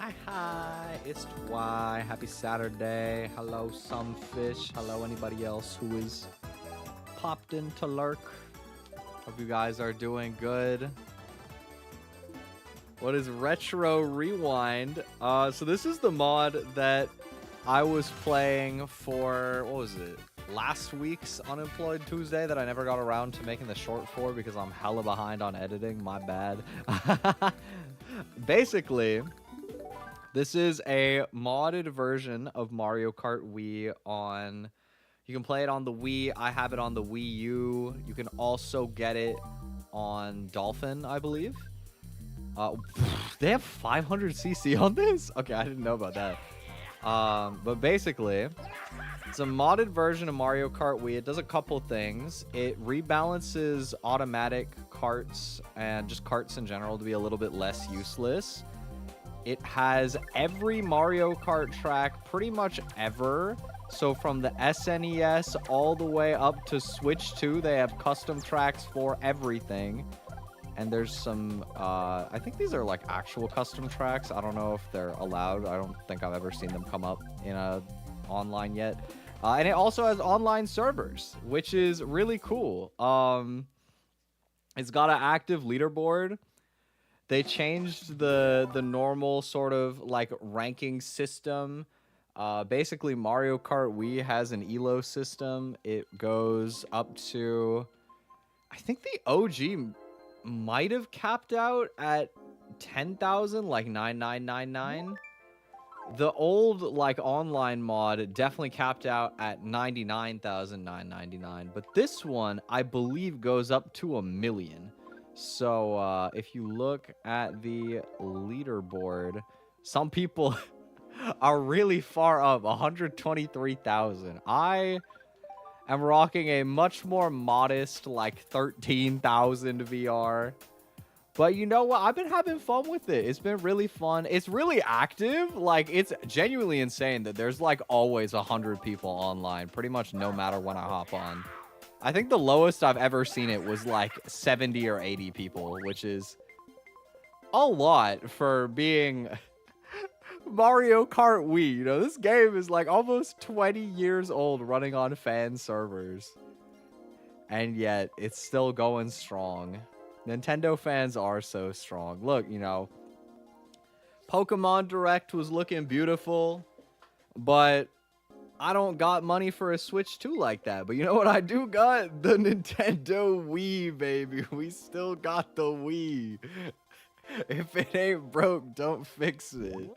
Hi, it's Twi. Happy Saturday. Hello, Sunfish. Hello, anybody else who is popped in to lurk. Hope you guys are doing good. What is Retro Rewind? So this is the mod that I was playing for, what was it? Last week's Unemployed Tuesday that I never got around to making the short for because I'm hella behind on editing. My bad. Basically, this is a modded version of Mario Kart Wii on... You can play it on the Wii. I have it on the Wii U. You can also get it on Dolphin, I believe. They have 500cc on this? Okay, I didn't know about that. But basically, it's a modded version of Mario Kart Wii. It does a couple things. It rebalances automatic carts and just carts in general to be a little bit less useless. It has every Mario Kart track pretty much ever. So from the SNES all the way up to Switch 2, they have custom tracks for everything. And there's some, I think these are like actual custom tracks. I don't know if they're allowed. I don't think I've ever seen them come up in online yet. And it also has online servers, which is really cool. It's got an active leaderboard. They changed the normal sort of like ranking system. Basically, Mario Kart Wii has an ELO system. It goes up to, I think the OG might have capped out at 10,000, like 9999. The old like online mod definitely capped out at 99,999, but this one I believe goes up to 1,000,000. So if you look at the leaderboard, some people are really far up, 123,000. I am rocking a much more modest, like 13,000 VR. But you know what? I've been having fun with it. It's been really fun. It's really active. Like, it's genuinely insane that there's like always 100 people online, pretty much no matter when I hop on. I think the lowest I've ever seen it was like 70 or 80 people, which is a lot for being Mario Kart Wii. You know, this game is like almost 20 years old running on fan servers. And yet, it's still going strong. Nintendo fans are so strong. Look, you know, Pokemon Direct was looking beautiful, but I don't got money for a Switch 2 like that. But you know what I do got? The Nintendo Wii, baby. We still got the Wii. If it ain't broke, don't fix it.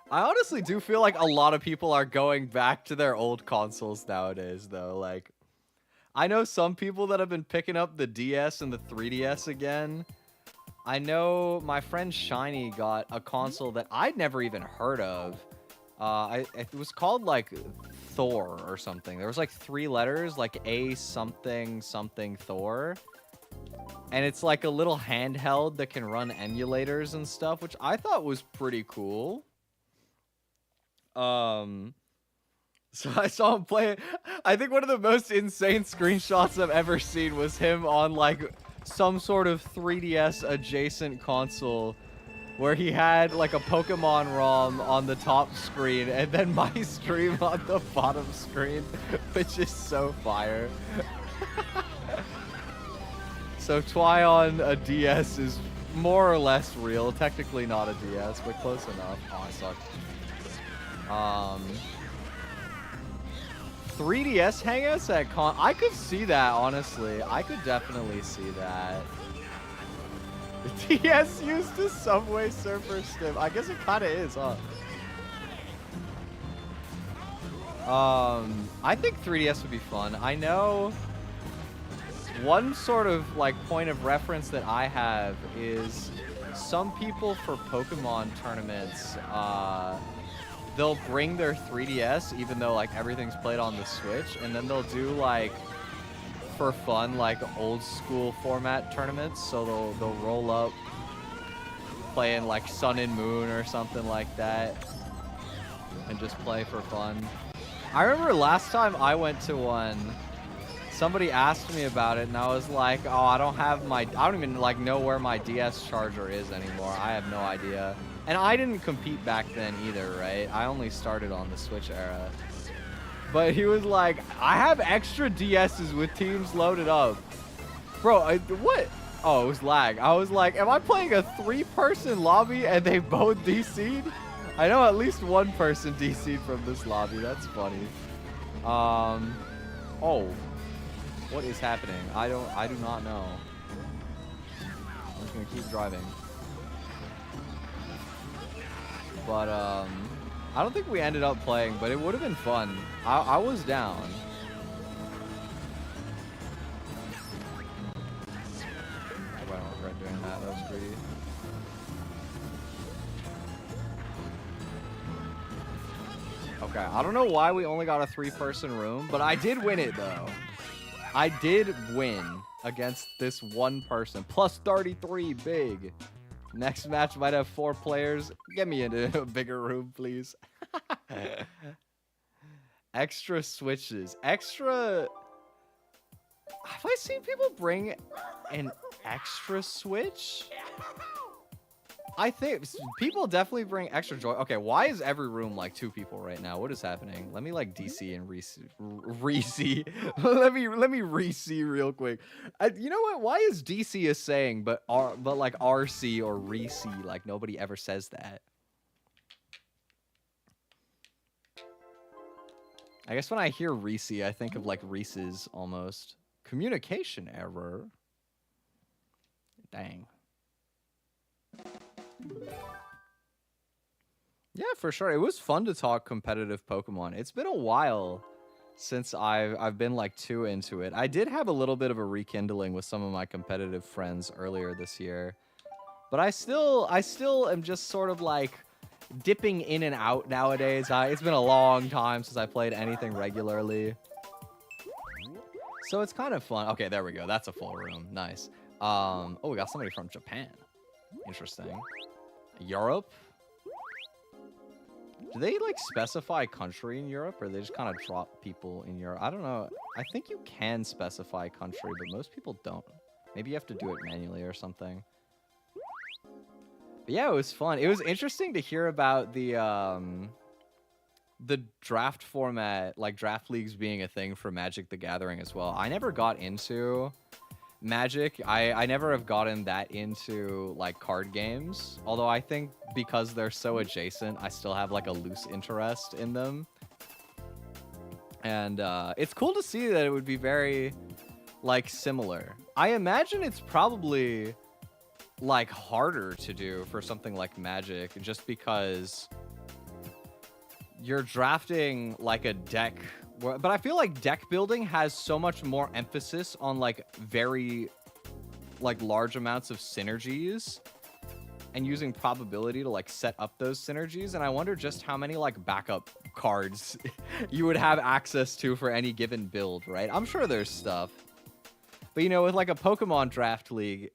I honestly do feel like a lot of people are going back to their old consoles nowadays, though. Like, I know some people that have been picking up the DS and the 3DS again. I know my friend Shiny got a console that I'd never even heard of. It was called, like, Thor or something. There was, like, 3 letters, like A something something Thor. And it's, like, a little handheld that can run emulators and stuff, which I thought was pretty cool. So I saw him play it. I think one of the most insane screenshots I've ever seen was him on like some sort of 3DS adjacent console where he had like a Pokemon ROM on the top screen and then my stream on the bottom screen, which is so fire. So Twi on a DS is more or less real. Technically not a DS, but close enough. Oh, I suck. 3DS hangouts at con. I could see that, honestly. I could definitely see that. The DS used to Subway Surfer Stim. I guess it kind of is, huh? I think 3DS would be fun. I know one sort of like point of reference that I have is some people for Pokemon tournaments, they'll bring their 3DS even though like everything's played on the Switch, and then they'll do like for fun like old school format tournaments. So they'll roll up playing like Sun and Moon or something like that and just play for fun. I remember last time I went to one, somebody asked me about it, and I was like, oh, I don't even like know where my DS charger is anymore. I have no idea. And I didn't compete back then either, right? I only started on the Switch era. But he was like, I have extra DSs with teams loaded up. Bro, what? Oh, it was lag. I was like, am I playing a 3-person lobby and they both DC'd? I know at least one person DC'd from this lobby. That's funny. Oh. What is happening? I do not know. I'm just gonna keep driving. But, I don't think we ended up playing, but it would have been fun. I was down. I don't regret doing that. That was greedy. Okay, I don't know why we only got a 3-person room, but I did win it, though. I did win against this one person. Plus 33, big. Next match might have 4 players. Get me into a bigger room, please. Extra switches. Extra... Have I seen people bring an extra switch? I think people definitely bring extra joy. Okay, why is every room like 2 people right now? What is happening? Let me like DC and re-see. let me re-see real quick. You know what? Why is DC a saying, but like RC or re-see? Like nobody ever says that. I guess when I hear re-see, I think of like Reese's almost. Communication error. Dang. Yeah, for sure. It was fun to talk competitive Pokemon. It's been a while since I've been like too into it. I did have a little bit of a rekindling with some of my competitive friends earlier this year. But I still am just sort of like dipping in and out nowadays. It's been a long time since I played anything regularly. So it's kind of fun. Okay, there we go. That's a full room. Nice. Oh, we got somebody from Japan. Interesting. Europe? Do they like specify country in Europe, or they just kind of drop people in Europe? I don't know. I think you can specify country, but most people don't. Maybe you have to do it manually or something. But yeah, it was fun. It was interesting to hear about the draft format, like draft leagues being a thing for Magic the Gathering as well. I never got into Magic. I never have gotten that into like card games, although I think because they're so adjacent, I still have like a loose interest in them. And it's cool to see that it would be very like similar. I imagine it's probably like harder to do for something like Magic, just because you're drafting like a deck. But I feel like deck building has so much more emphasis on like very like large amounts of synergies and using probability to like set up those synergies. And I wonder just how many like backup cards you would have access to for any given build, right? I'm sure there's stuff. But you know, with like a Pokemon draft league,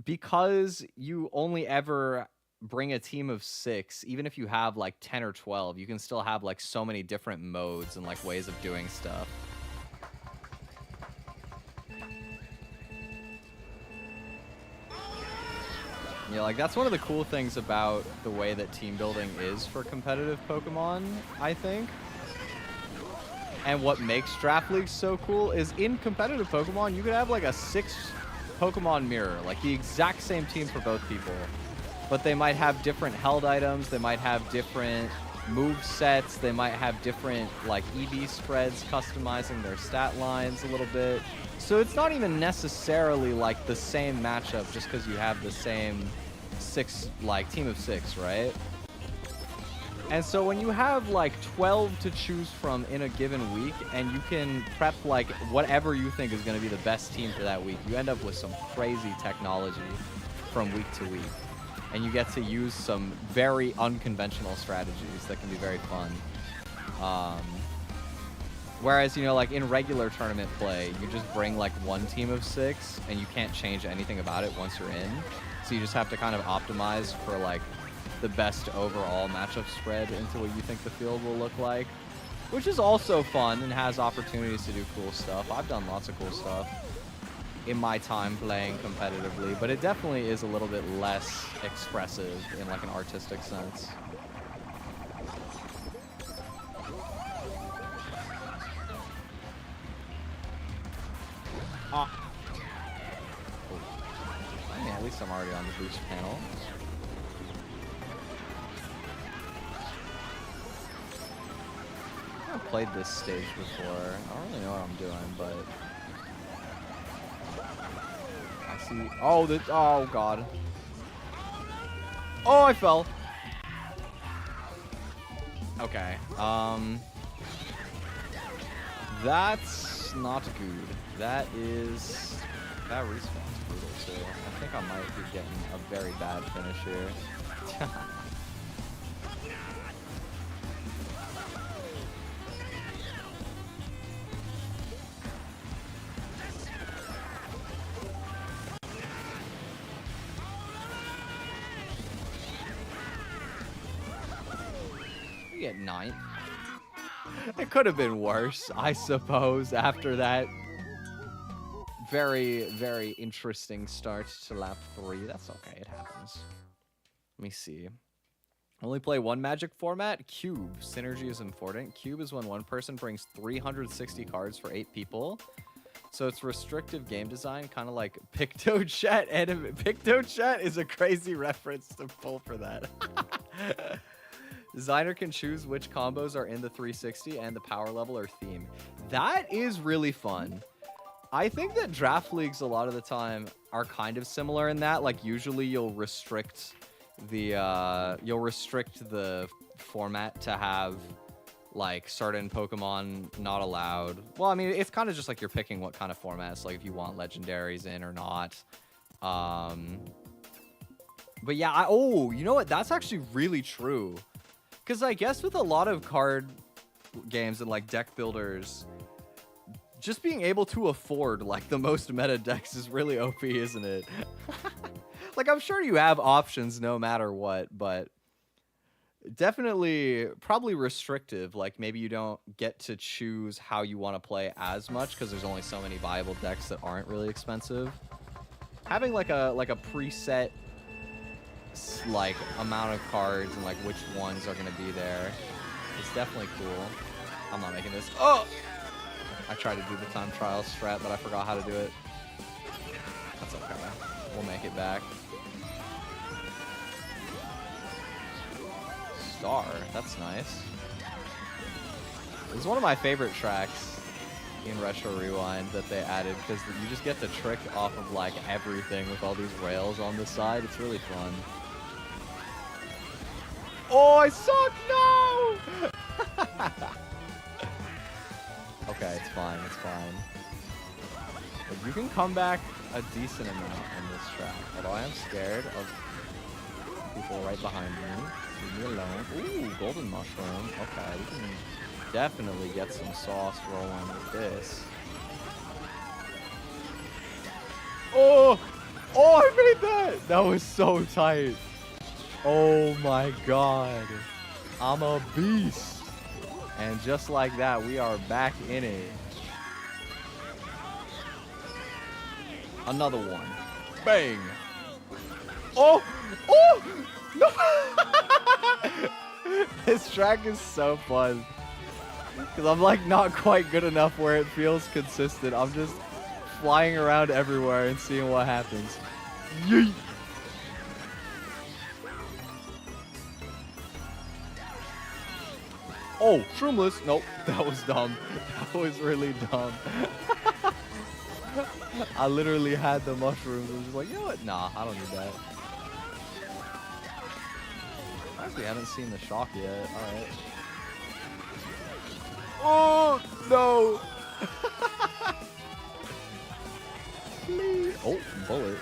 because you only ever bring a team of 6, even if you have like 10 or 12, you can still have like so many different modes and like ways of doing stuff. Yeah, like that's one of the cool things about the way that team building is for competitive Pokemon, I think. And what makes draft leagues so cool is in competitive Pokemon, you could have like a 6 Pokemon mirror, like the exact same team for both people. But they might have different held items, they might have different move sets, they might have different like EV spreads customizing their stat lines a little bit. So it's not even necessarily like the same matchup just because you have the same 6, like team of 6, right? And so when you have like 12 to choose from in a given week, and you can prep like whatever you think is going to be the best team for that week, you end up with some crazy technology from week to week. And you get to use some very unconventional strategies that can be very fun. Whereas, you know, like in regular tournament play, you just bring like one team of 6 and you can't change anything about it once you're in. So you just have to kind of optimize for like the best overall matchup spread into what you think the field will look like. which is also fun and has opportunities to do cool stuff. I've done lots of cool stuff in my time playing competitively, but it definitely is a little bit less expressive in like an artistic sense. Ah. Oh. I mean, at least I'm already on the boost panel. I've played this stage before. I don't really know what I'm doing, but I see. Oh, oh god. Oh, I fell. Okay. That's not good. That respawn's brutal too. I think I might be getting a very bad finish here. We get 9th. It could have been worse, I suppose, after that very, very interesting start to lap 3. That's okay, it happens. Let me see. Only play one Magic format? Cube. Synergy is important. Cube is when one person brings 360 cards for 8 people. So it's restrictive game design, kind of like PictoChat. And PictoChat is a crazy reference to pull for that. Designer can choose which combos are in the 360 and the power level or theme. That is really fun. I think that draft leagues a lot of the time are kind of similar in that. Like usually you'll restrict the format to have like certain Pokemon not allowed. Well, I mean, it's kind of just like you're picking what kind of formats, like if you want legendaries in or not. But yeah, oh, you know what? That's actually really true. Because I guess with a lot of card games and like deck builders, just being able to afford like the most meta decks is really OP, isn't it? Like I'm sure you have options no matter what, but definitely probably restrictive. Like maybe you don't get to choose how you want to play as much because there's only so many viable decks that aren't really expensive. Having like a preset like amount of cards and like which ones are gonna be there is definitely cool. I'm not making this. Oh, I tried to do the time trial strat, but I forgot how to do it. That's okay. We'll make it back. Star. That's nice. This is one of my favorite tracks in Retro Rewind that they added because you just get to trick off of like everything with all these rails on the side. It's really fun. Oh, I suck! No! Okay, it's fine. It's fine. But you can come back a decent amount in this track. Although I am scared of people right behind me. Leave me alone. Ooh, golden mushroom. Okay, we can definitely get some sauce rolling with this. Oh! Oh, I made that! That was so tight. Oh my god. I'm a beast. And just like that, we are back in it. Another one. Bang. Oh! Oh! No! This track is so fun. Because I'm like not quite good enough where it feels consistent. I'm just flying around everywhere and seeing what happens. Yeet! Oh, Shroomless. Nope, that was dumb. That was really dumb. I literally had the mushrooms. I was just like, you know what? Nah, I don't need that. I actually haven't seen the shock yet. Alright. Oh, no. Please. Oh, bullet.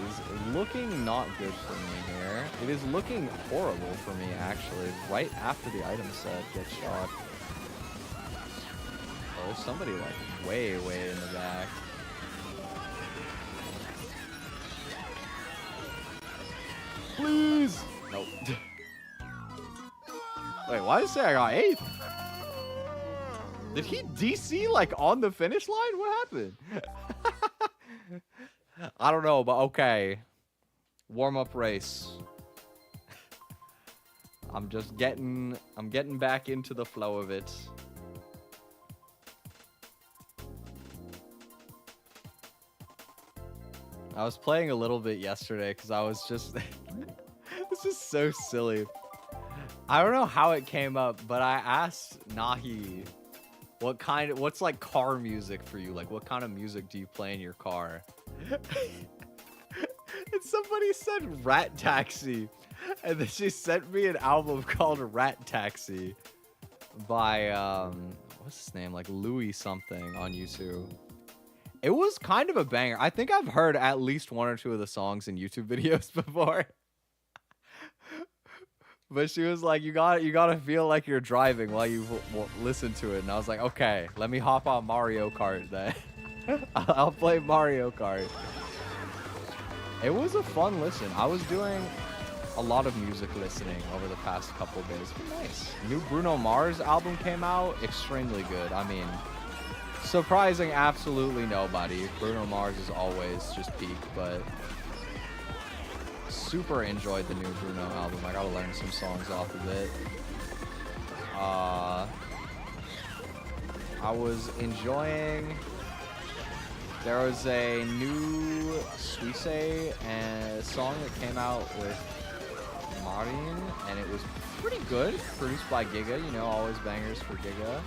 Is looking not good for me here. It is looking horrible for me, actually. Right after the item set gets shot. Oh, there's somebody like way, way in the back. Please! Nope. Wait, why did it say I got 8th? Did he DC like on the finish line? What happened? I don't know, but okay. Warm-up race. I'm getting back into the flow of it. I was playing a little bit yesterday because I was just this is so silly. I don't know how it came up, but I asked Nahi what's like car music for you? Like what kind of music do you play in your car? And somebody said Rat Taxi. And then she sent me an album called Rat Taxi by what's his name? Like Louis something on YouTube. It was kind of a banger. I think I've heard at least 1 or 2 of the songs in YouTube videos before. But she was like, you gotta feel like you're driving while you listen to it. And I was like, okay, let me hop on Mario Kart then. I'll play Mario Kart. It was a fun listen. I was doing a lot of music listening over the past couple days. Nice. New Bruno Mars album came out. Extremely good. I mean, surprising absolutely nobody. Bruno Mars is always just peak, but super enjoyed the new Bruno album. I gotta learn some songs off of it. I was enjoying... There was a new Suisse and song that came out with Marin, and it was pretty good. Produced by Giga, you know, always bangers for Giga.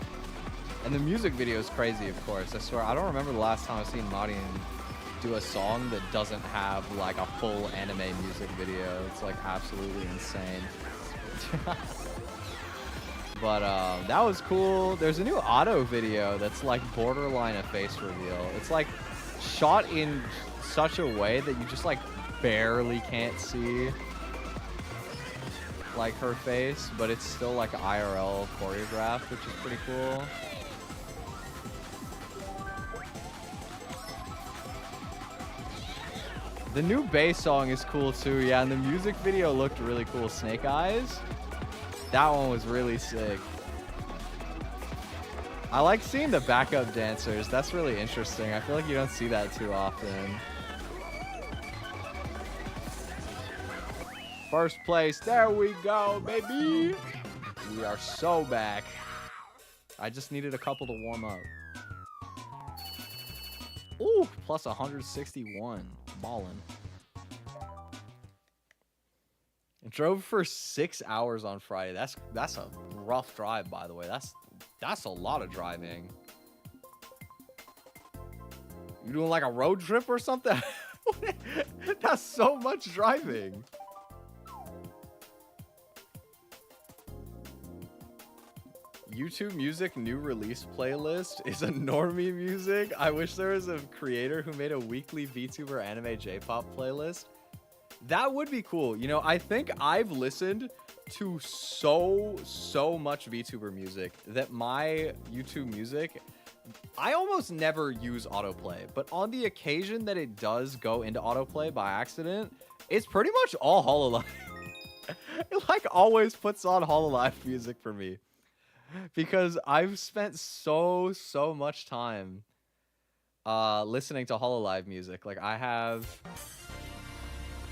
And the music video is crazy, of course. I swear, I don't remember the last time I've seen Marin do a song that doesn't have like a full anime music video. It's like absolutely insane. But that was cool. There's a new Auto video that's like borderline a face reveal. It's like shot in such a way that you just like barely can't see like her face, but it's still like IRL choreographed, which is pretty cool. The new bass song is cool too, yeah, and the music video looked really cool. Snake Eyes, that one was really sick. I like seeing the backup dancers. That's really interesting. I feel like you don't see that too often. First place, there we go, baby. We are so back. I just needed a couple to warm up. Ooh, plus 161. Ballin'. I drove for 6 hours on Friday. That's a rough drive, by the way. That's a lot of driving. You doing like a road trip or something? That's so much driving. YouTube Music new release playlist is a normie music. I wish there was a creator who made a weekly VTuber anime J-pop playlist. That would be cool. You know, I think I've listened to so much VTuber music that my YouTube Music, I almost never use autoplay, but on the occasion that it does go into autoplay by accident, it's pretty much all Hololive. It like always puts on Hololive music for me. Because I've spent so much time listening to Hololive music. Like I have,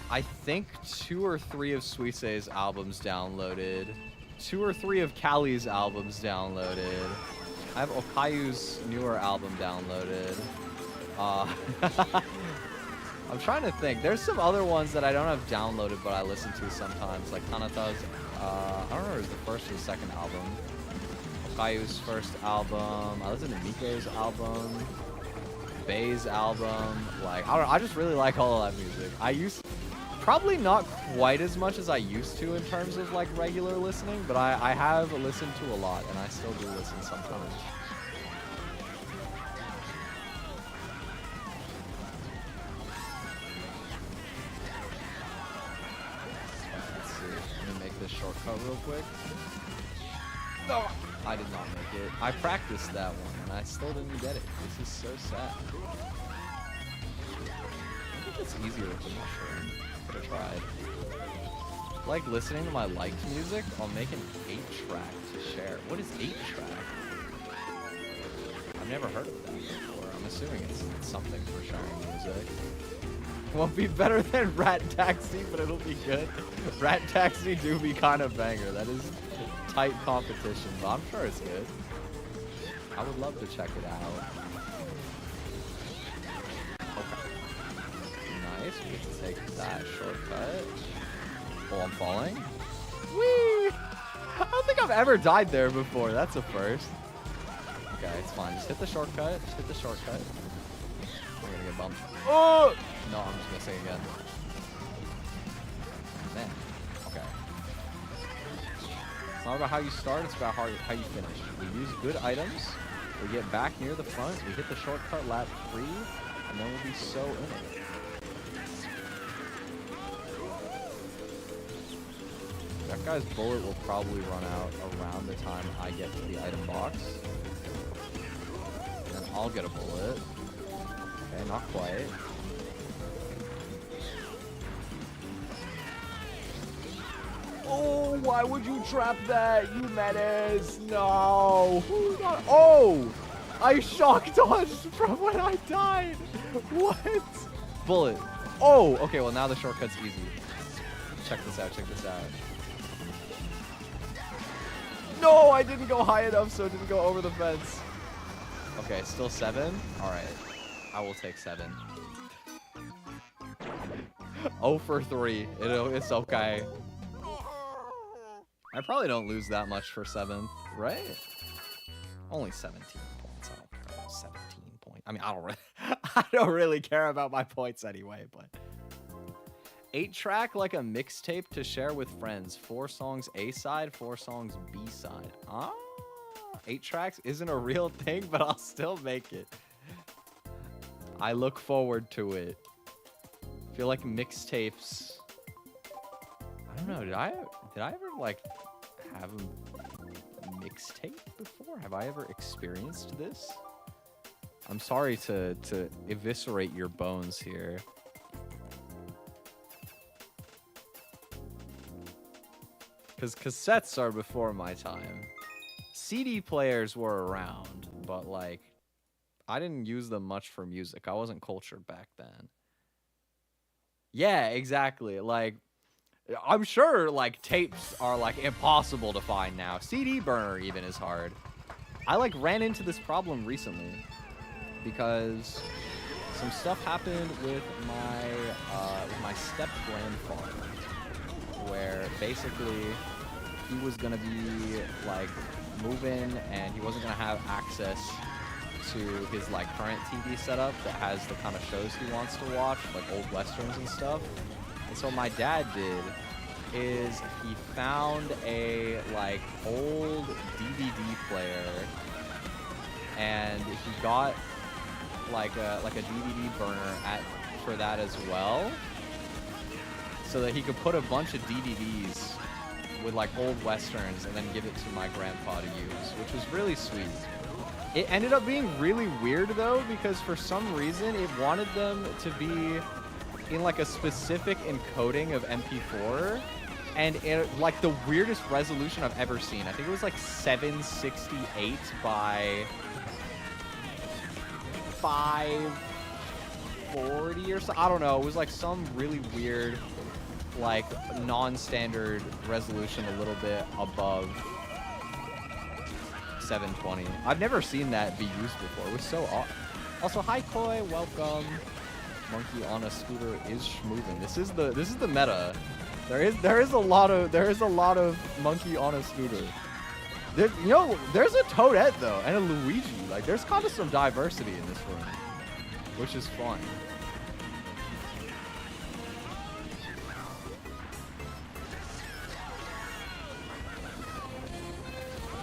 I think 2 or 3 of Suisse's albums downloaded, 2 or 3 of Callie's albums downloaded. I have Okayu's newer album downloaded. I'm trying to think. There's some other ones that I don't have downloaded, but I listen to sometimes, like Kanata's. I don't remember if it was the first or the second album. Okayu's first album. I listened to Miko's album, Bay's album. Like I don't know, I just really like Hololive music. Probably not quite as much as I used to in terms of like regular listening, but I have listened to a lot, and I still do listen sometimes. Let's see. Let me make this shortcut real quick. No, I did not make it. I practiced that one, and I still didn't get it. This is so sad. I think it's easier with the mushroom. Could have tried. Like listening to my liked music, I'll make an 8-track to share. What is 8-track? I've never heard of that before. I'm assuming it's something for sharing music. Won't be better than Rat Taxi, but it'll be good. Rat Taxi do be kind of banger. That is tight competition, but I'm sure it's good. I would love to check it out. Okay. Nice. We get to take that shortcut. Oh, I'm falling. Whee! I don't think I've ever died there before. That's a first. Okay, it's fine. Just hit the shortcut. Just hit the shortcut. We're gonna get bumped. Oh! No, I'm just gonna say again. Man. Okay. It's not about how you start, it's about how you finish. We use good items. We get back near the front. We hit the shortcut lap 3. And then we'll be so in it. That guy's bullet will probably run out around the time I get to the item box. And then I'll get a bullet. Okay, not quite. Oh, why would you trap that, you menace? No. Oh! I shock dodged from when I died. What? Bullet. Oh, okay, well now the shortcut's easy. Check this out, check this out. No, I didn't go high enough, so it didn't go over the fence. Okay, still 7? Alright. I will take 7. 0 for 3. It's okay. I probably don't lose that much for 7th, right? Only 17 points. I don't care about 17 points. I mean, I don't really care about my points anyway, but 8-track like a mixtape to share with friends. 4 songs A side, 4 songs B side. Ah, 8 tracks isn't a real thing, but I'll still make it. I look forward to it. I feel like mixtapes. I don't know. Did I ever like have a mixtape before? Have I ever experienced this? I'm sorry to eviscerate your bones here. Because cassettes are before my time. CD players were around, but like, I didn't use them much for music. I wasn't cultured back then. Yeah, exactly. Like, I'm sure like tapes are like impossible to find now. CD burner even is hard. I like ran into this problem recently because some stuff happened with my step grandfather, where basically he was gonna be like moving and he wasn't gonna have access to his like current TV setup that has the kind of shows he wants to watch, like old westerns and stuff. And so what my dad did is he found a like old DVD player and he got like a DVD burner for that as well, so that he could put a bunch of DVDs with like old westerns and then give it to my grandpa to use, which was really sweet. It ended up being really weird though, because for some reason it wanted them to be in like a specific encoding of MP4, and it, like the weirdest resolution I've ever seen. I think it was like 768 by 540 or so. I don't know. It was like some really weird, like non-standard resolution, a little bit above 720. I've never seen that be used before. It was so odd. Also, hi Koi, welcome. Monkey on a scooter is schmoovin'. This is the meta. There is a lot of monkey on a scooter. There, you know, there's a Toadette though, and a Luigi. Like, there's kind of some diversity in this room, which is fun.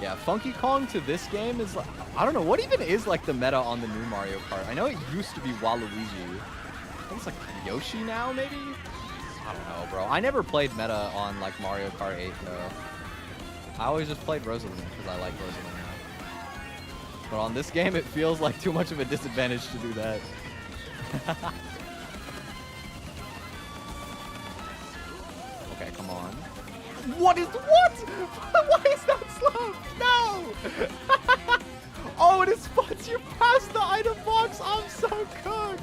Yeah, Funky Kong to this game is like, I don't know, what even is like the meta on the new Mario Kart? I know it used to be Waluigi. I think it's like Yoshi now, maybe? I don't know, bro. I never played meta on like Mario Kart 8 though. I always just played Rosalina because I like Rosalina. But on this game, it feels like too much of a disadvantage to do that. Okay, Come on. What? Why is that slow? No! Oh, it is once you pass the item box, I'm so cooked.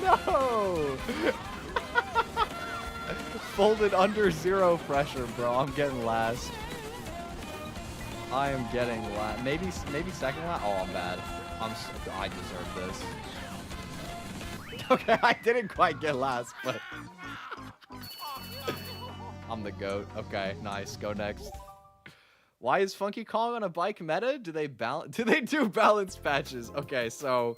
No! Folded under 0 pressure, bro. I'm getting last. I am getting last. Maybe second last. Oh, I'm bad. I deserve this. Okay, I didn't quite get last, but I'm the GOAT. Okay, nice. Go next. Why is Funky Kong on a bike meta? Do they do balance patches? Okay, so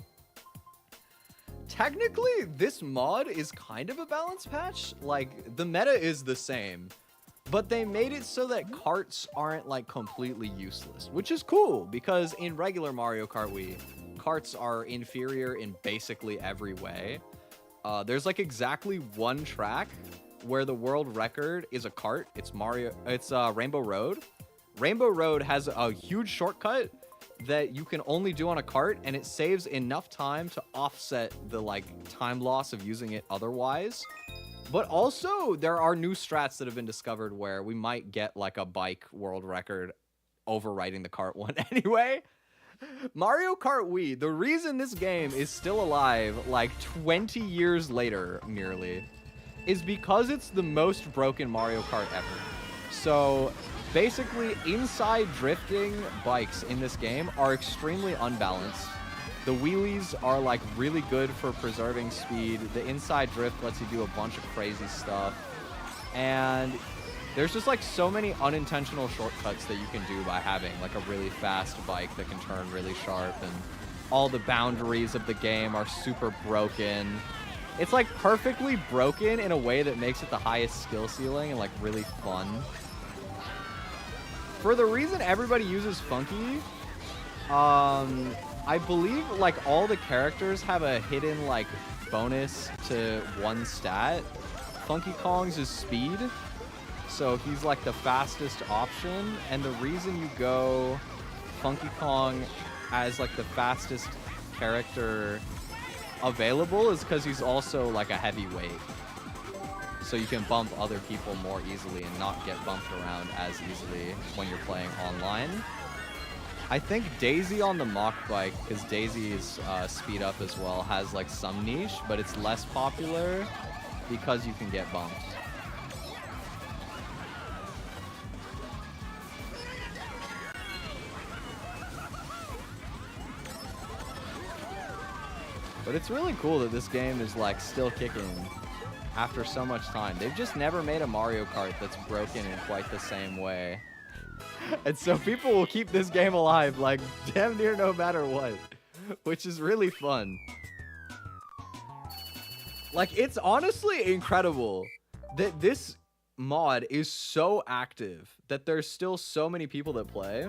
technically this mod is kind of a balance patch. Like, the meta is the same, but they made it so that carts aren't like completely useless, which is cool because in regular Mario Kart Wii, carts are inferior in basically every way. There's like exactly one track where the world record is a cart. It's Rainbow Road. Rainbow Road has a huge shortcut that you can only do on a cart, and it saves enough time to offset the like time loss of using it otherwise. But also there are new strats that have been discovered where we might get like a bike world record overwriting the cart one anyway. Mario Kart Wii, the reason this game is still alive like 20 years later nearly is because it's the most broken Mario Kart ever. So basically inside drifting bikes in this game are extremely unbalanced. The wheelies are like really good for preserving speed. The inside drift lets you do a bunch of crazy stuff. And there's just like so many unintentional shortcuts that you can do by having like a really fast bike that can turn really sharp, and all the boundaries of the game are super broken. It's like perfectly broken in a way that makes it the highest skill ceiling and like really fun. For the reason everybody uses Funky, I believe like all the characters have a hidden like bonus to one stat. Funky Kong's is speed. So he's like the fastest option, and the reason you go Funky Kong as like the fastest character available is because he's also like a heavyweight. So you can bump other people more easily and not get bumped around as easily when you're playing online. I think Daisy on the mock bike, because Daisy's speed up as well, has like some niche, but it's less popular because you can get bumped. But it's really cool that this game is like still kicking after so much time. They've just never made a Mario Kart that's broken in quite the same way. And so people will keep this game alive like damn near no matter what, which is really fun. Like, it's honestly incredible that this mod is so active that there's still so many people that play.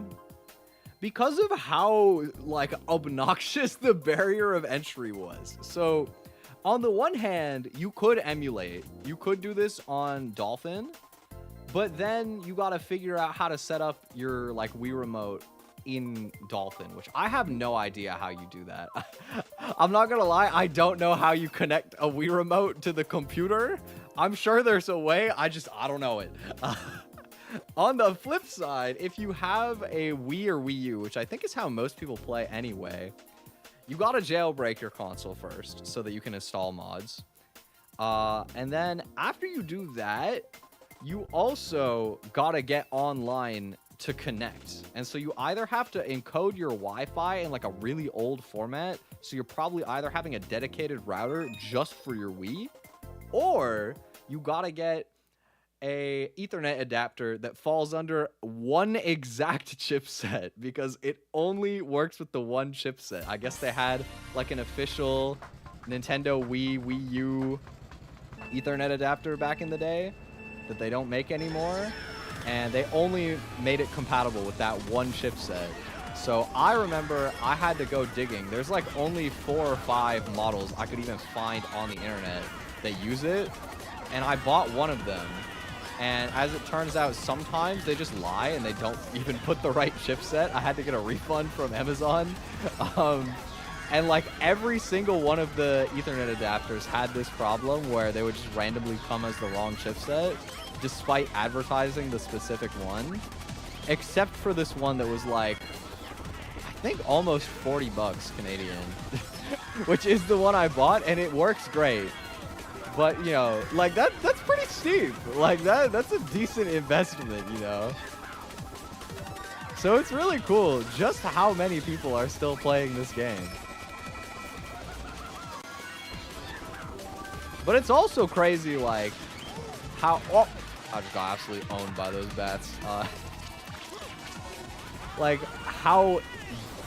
Because of how, like, obnoxious the barrier of entry was. So, on the one hand, you could emulate. You could do this on Dolphin. But then you gotta figure out how to set up your, like, Wii Remote in Dolphin. Which I have no idea how you do that. I'm not gonna lie, I don't know how you connect a Wii Remote to the computer. I'm sure there's a way, I don't know it. On the flip side, if you have a Wii or Wii U, which I think is how most people play anyway, you gotta jailbreak your console first so that you can install mods. And then after you do that, you also gotta get online to connect. And so you either have to encode your Wi-Fi in like a really old format, so you're probably either having a dedicated router just for your Wii, or you gotta get a Ethernet adapter that falls under one exact chipset because it only works with the one chipset. I guess they had like an official Nintendo Wii U Ethernet adapter back in the day that they don't make anymore, and they only made it compatible with that one chipset. So I remember I had to go digging. There's like only 4 or 5 models I could even find on the internet that use it, and I bought one of them. And as it turns out, sometimes they just lie and they don't even put the right chipset. I had to get a refund from Amazon. And like every single one of the Ethernet adapters had this problem where they would just randomly come as the wrong chipset. despite advertising the specific one, except for this one that was like, I think almost 40 bucks Canadian, which is the one I bought, and it works great. But, you know, like that's pretty steep. Like that's a decent investment, you know. So it's really cool just how many people are still playing this game. But it's also crazy, like, how... Oh, I just got absolutely owned by those bats. Like, how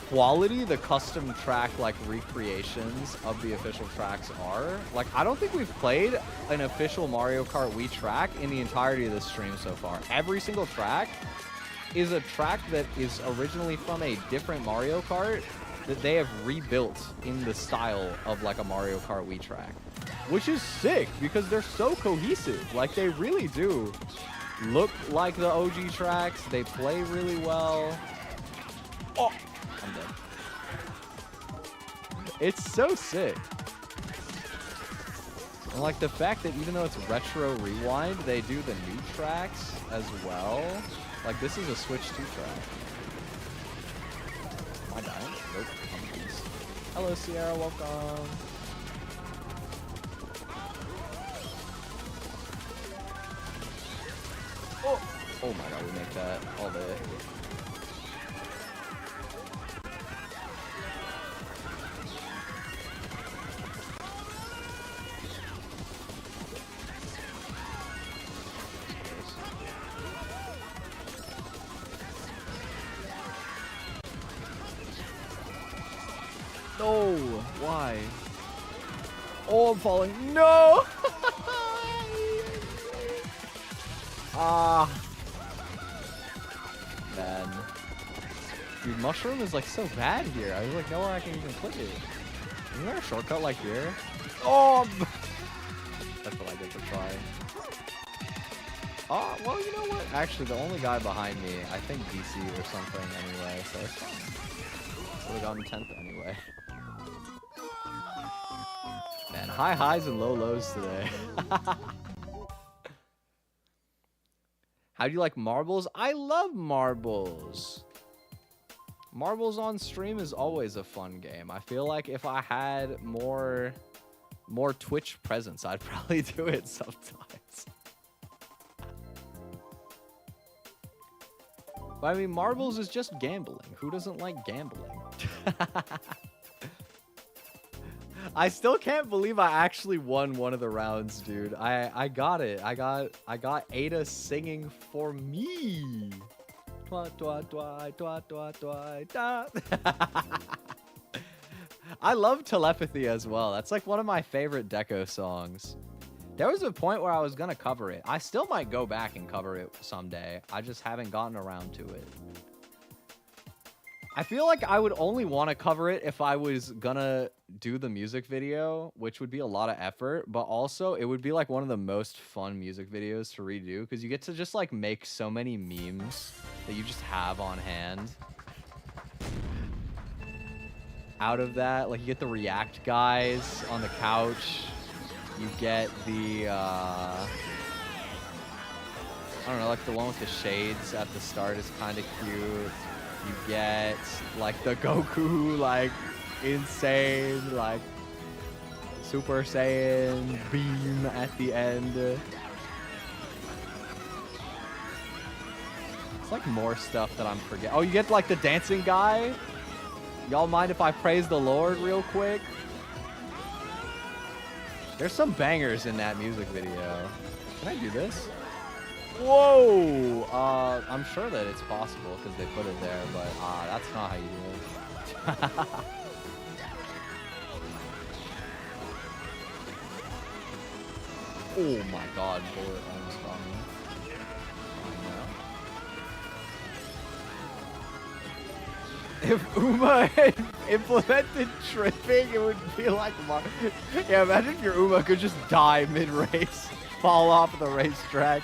quality the custom track, like, recreations of the official tracks are. Like, I don't think we've played an official Mario Kart Wii track in the entirety of this stream so far. Every single track is a track that is originally from a different Mario Kart that they have rebuilt in the style of like a Mario Kart Wii track, which is sick because they're so cohesive. Like they really do look like the OG tracks. They play really well. Oh, I'm dead. It's so sick. And like the fact that even though it's retro rewind, they do the new tracks as well. Like, this is a Switch 2 track. Am I dying? Nope. I'm peace. Hello, Sierra. Welcome. Oh! Oh my god, we make that all day. No! Why? Oh, I'm falling. No! Ah. Man. Dude, mushroom is like so bad here. I was like, nowhere I can even click it. Isn't there a shortcut like here? Oh! That's what I get to try. Oh, well, you know what? Actually, the only guy behind me, I think DC or something anyway, so it's fine. Would have gotten 10th anyway. Man, high highs and low lows today. How do you like marbles? I love marbles. Marbles on stream is always a fun game. I feel like if I had more Twitch presence, I'd probably do it sometimes. But I mean, marbles is just gambling. Who doesn't like gambling? I still can't believe I actually won one of the rounds, dude. I got it. I got Ada singing for me. Twa, twa, twa, twa, twa, twa, twa. I love Telepathy as well. That's like one of my favorite Deco songs. There was a point where I was gonna cover it. I still might go back and cover it someday. I just haven't gotten around to it. I feel like I would only want to cover it if I was gonna do the music video, which would be a lot of effort, but also it would be like one of the most fun music videos to redo because you get to just like make so many memes that you just have on hand. Out of that, like you get the react guys on the couch. You get the, I don't know, like the one with the shades at the start is kind of cute. You get, like, the Goku, like, insane, like, Super Saiyan beam at the end. It's, like, more stuff that I'm forgetting. Oh, you get, like, the dancing guy? Y'all mind if I praise the Lord real quick? There's some bangers in that music video. Can I do this? Whoa! I'm sure that it's possible because they put it there, but that's not how you do it. Oh my god, bullet almost got me. If Uma had implemented tripping, it would be like yeah, imagine if your Uma could just die mid-race, fall off the racetrack.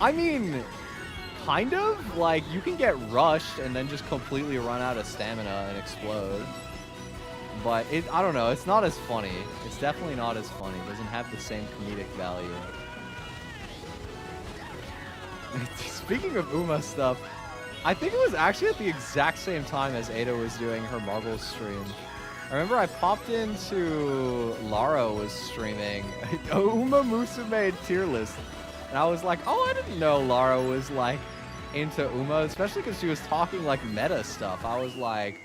I mean, kind of. Like, you can get rushed and then just completely run out of stamina and explode. But I don't know. It's not as funny. It's definitely not as funny. It doesn't have the same comedic value. Speaking of Uma stuff, I think it was actually at the exact same time as Ada was doing her Marvel stream. I remember I popped into Lara was streaming Uma Musume tier list. And I was like, oh, I didn't know Lara was like into Uma, especially because she was talking like meta stuff. I was like,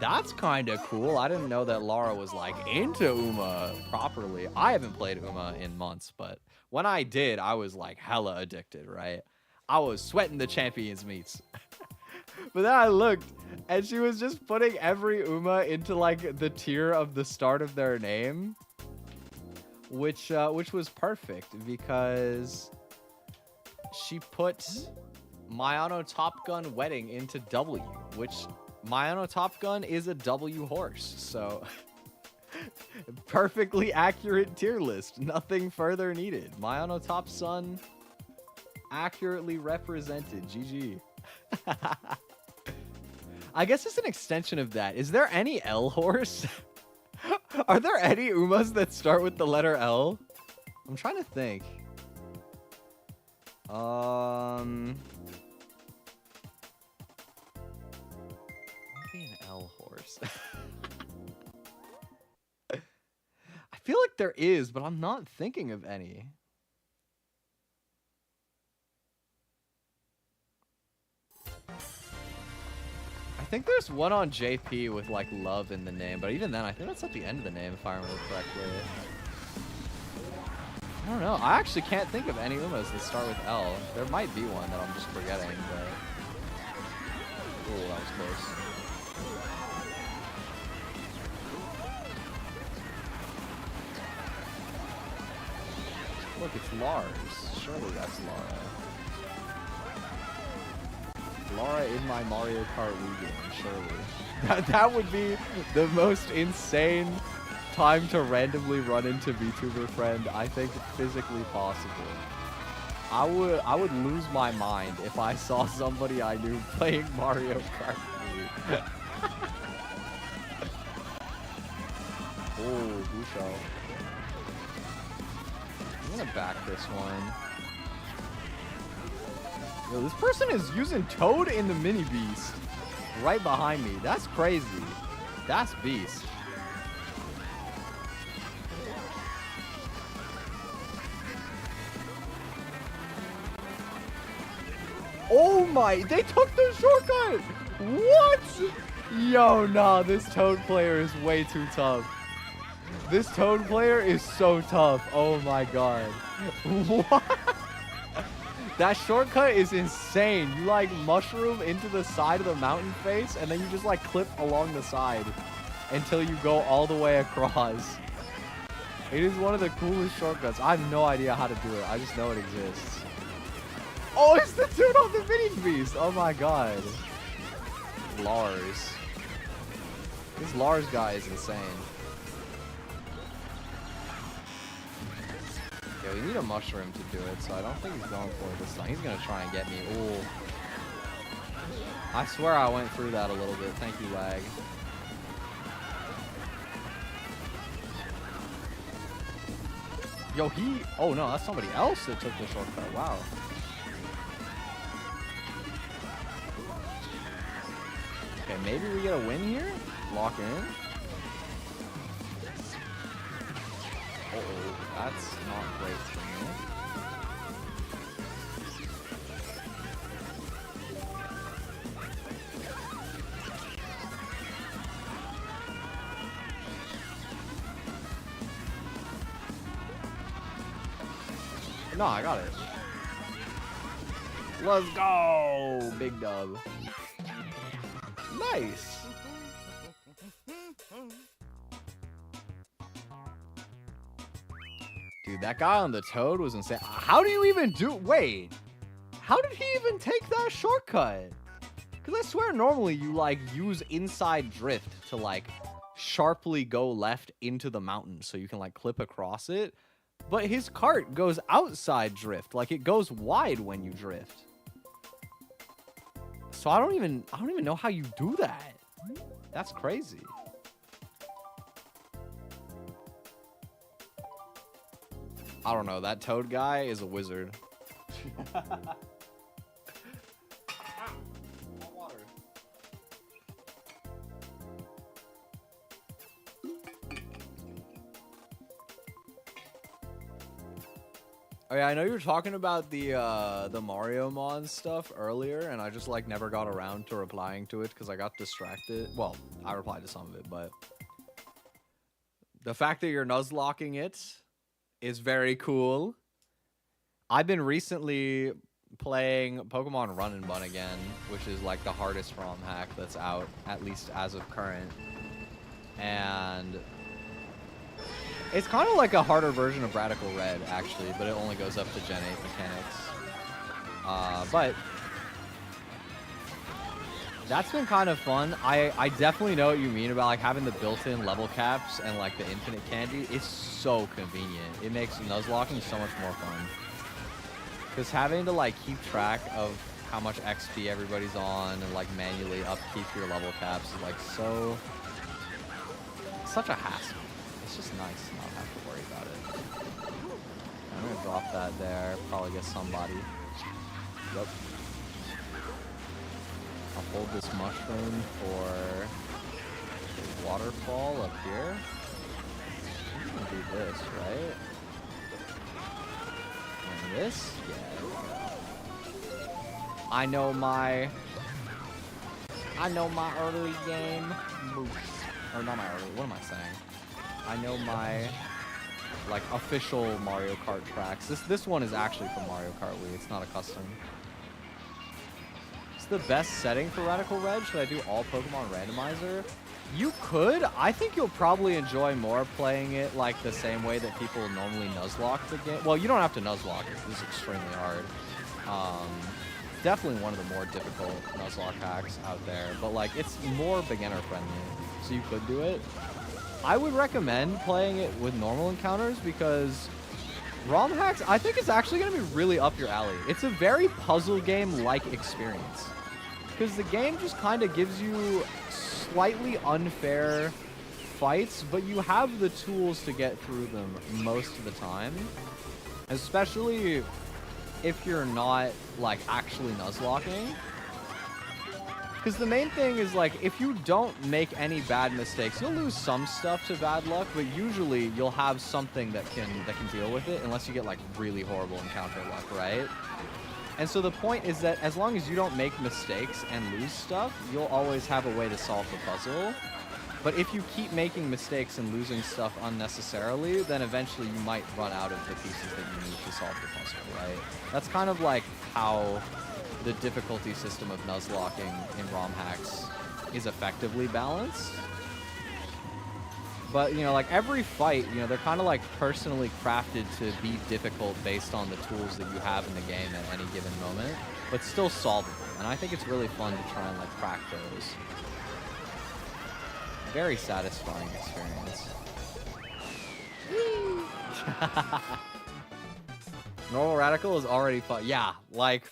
that's kind of cool. I didn't know that Lara was like into Uma properly. I haven't played Uma in months, but when I did, I was like hella addicted, right? I was sweating the champions meats. But then I looked, and she was just putting every Uma into like the tier of the start of their name, which was perfect because she put Mayano Top Gun Wedding into W, which Mayano Top Gun is a W horse, so perfectly accurate tier list. Nothing further needed. Mayano Top Sun accurately represented. GG. I guess it's an extension of that. Is there any L horse? Are there any Umas that start with the letter L? I'm trying to think. Maybe an L horse. I feel like there is, but I'm not thinking of any. I think there's one on JP with like love in the name, but even then I think that's at the end of the name if I remember correctly. I don't know. I actually can't think of any Umas that start with L. There might be one that I'm just forgetting, but... Ooh, that was close. Look, it's Lars. Surely that's Lara. Lara in my Mario Kart Wii game, surely. That would be the most insane time to randomly run into VTuber friend, I think, physically possible. I would lose my mind if I saw somebody I knew playing Mario Kart Wii. Oh, Busho. I'm gonna back this one. Yo, this person is using Toad in the Mini Beast right behind me. That's crazy. That's beast. Oh my, they took the shortcut. What? Yo, nah, this Toad player is way too tough. This Toad player is so tough. Oh my god. What? That shortcut is insane. You like mushroom into the side of the mountain face and then you just like clip along the side until you go all the way across. It is one of the coolest shortcuts. I have no idea how to do it. I just know it exists. Oh, it's the dude on the mini beast. Oh my god. Lars. This Lars guy is insane. Yeah, we need a mushroom to do it, so I don't think he's going for it this time. He's gonna try and get me. Ooh. I swear I went through that a little bit. Thank you, lag. Yo, oh no, that's somebody else that took the shortcut. Wow. Okay, maybe we get a win here? Lock in? Uh-oh, that's not great for me. No, I got it. Let's go! Big dub. Nice! Dude, that guy on the Toad was insane. How do you even do... Wait. How did he even take that shortcut? Because I swear normally you, like, use inside drift to, like, sharply go left into the mountain so you can, like, clip across it. But his cart goes outside drift. Like, it goes wide when you drift. So I don't even know how you do that. That's crazy. I don't know. That Toad guy is a wizard. Oh yeah, I know you were talking about the Mario Mon stuff earlier, and I just like never got around to replying to it because I got distracted. Well, I replied to some of it, but the fact that you're nuzlocking it is very cool. I've been recently playing Pokemon Run and Bun again, which is like the hardest ROM hack that's out, at least as of current. And it's kind of like a harder version of Radical Red, actually, but it only goes up to Gen 8 mechanics. But that's been kind of fun. I definitely know what you mean about like having the built-in level caps and like the infinite candy. It's so convenient. It makes nuzlocking so much more fun. Because having to like keep track of how much XP everybody's on and like manually upkeep your level caps is like such a hassle. It's just nice to not have to worry about it. I'm gonna drop that there. Probably get somebody. Yep. I'll hold this mushroom for the waterfall up here. I'm gonna do this, right? And this? Yeah, there we go. I know my early game moves. Or not my early, what am I saying? I know my like official Mario Kart tracks. This one is actually from Mario Kart Wii. It's not a custom. It's the best setting for Radical Red. Should I do all Pokemon randomizer? You could. I think you'll probably enjoy more playing it like the same way that people normally nuzlock the game. Well, you don't have to nuzlock it. This is extremely hard. Definitely one of the more difficult nuzlock hacks out there, but like it's more beginner friendly, so you could do it. I would recommend playing it with normal encounters because ROM hacks, I think it's actually going to be really up your alley. It's a very puzzle game-like experience because the game just kind of gives you slightly unfair fights, but you have the tools to get through them most of the time, especially if you're not like actually nuzlocking. Because the main thing is, like, if you don't make any bad mistakes, you'll lose some stuff to bad luck, but usually you'll have something that can deal with it, unless you get, like, really horrible encounter luck, right? And so the point is that as long as you don't make mistakes and lose stuff, you'll always have a way to solve the puzzle. But if you keep making mistakes and losing stuff unnecessarily, then eventually you might run out of the pieces that you need to solve the puzzle, right? That's kind of like how the difficulty system of nuzlocking in ROM hacks is effectively balanced. But, you know, like every fight, you know, they're kind of like personally crafted to be difficult based on the tools that you have in the game at any given moment, but still solvable. And I think it's really fun to try and like crack those. Very satisfying experience. Normal Radical is already fun. Yeah, like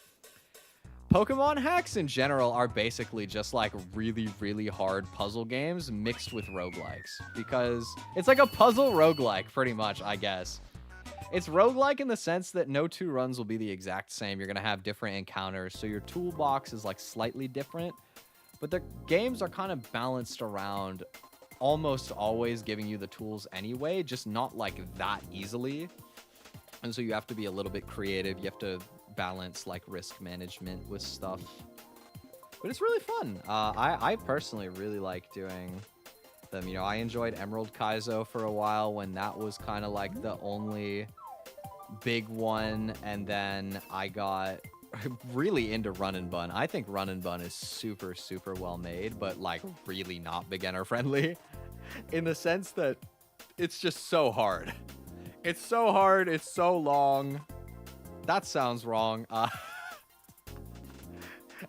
Pokemon hacks in general are basically just like really, really hard puzzle games mixed with roguelikes. Because it's like a puzzle roguelike, pretty much, I guess. It's roguelike in the sense that no two runs will be the exact same. You're going to have different encounters, so your toolbox is like slightly different. But the games are kind of balanced around almost always giving you the tools anyway, just not like that easily. And so you have to be a little bit creative. You have to balance like risk management with stuff. But it's really fun. I personally really like doing them. You know, I enjoyed Emerald Kaizo for a while when that was kind of like the only big one. And then I got really into Run and Bun. I think Run and Bun is super, super well made, but like really not beginner friendly in the sense that it's just so hard. It's so hard. It's so long. That sounds wrong.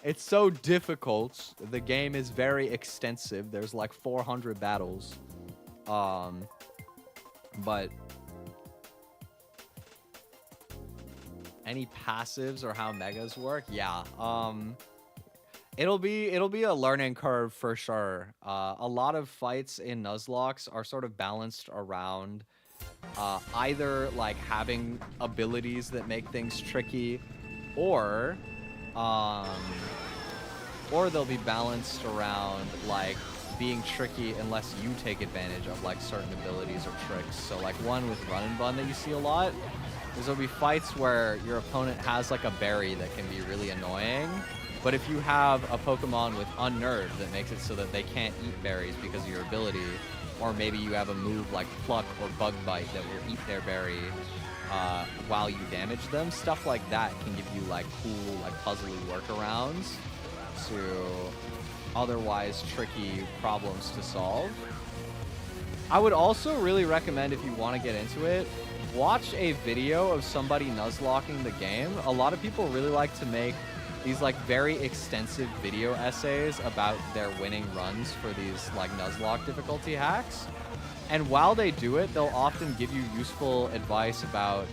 It's so difficult. The game is very extensive. There's like 400 battles. But any passives or how megas work? Yeah. It'll be a learning curve for sure. A lot of fights in Nuzlocke are sort of balanced around either like having abilities that make things tricky, or they'll be balanced around like being tricky unless you take advantage of like certain abilities or tricks. So like one with run and bun that you see a lot is there'll be fights where your opponent has like a berry that can be really annoying, but if you have a Pokemon with Unnerved that makes it so that they can't eat berries because of your ability, or maybe you have a move like Pluck or Bug Bite that will eat their berry while you damage them, stuff like that can give you like cool like puzzly workarounds to otherwise tricky problems to solve. I would also really recommend, if you want to get into it, watch a video of somebody nuzlocking the game. A lot of people really like to make these like very extensive video essays about their winning runs for these like Nuzlocke difficulty hacks. And while they do it, they'll often give you useful advice about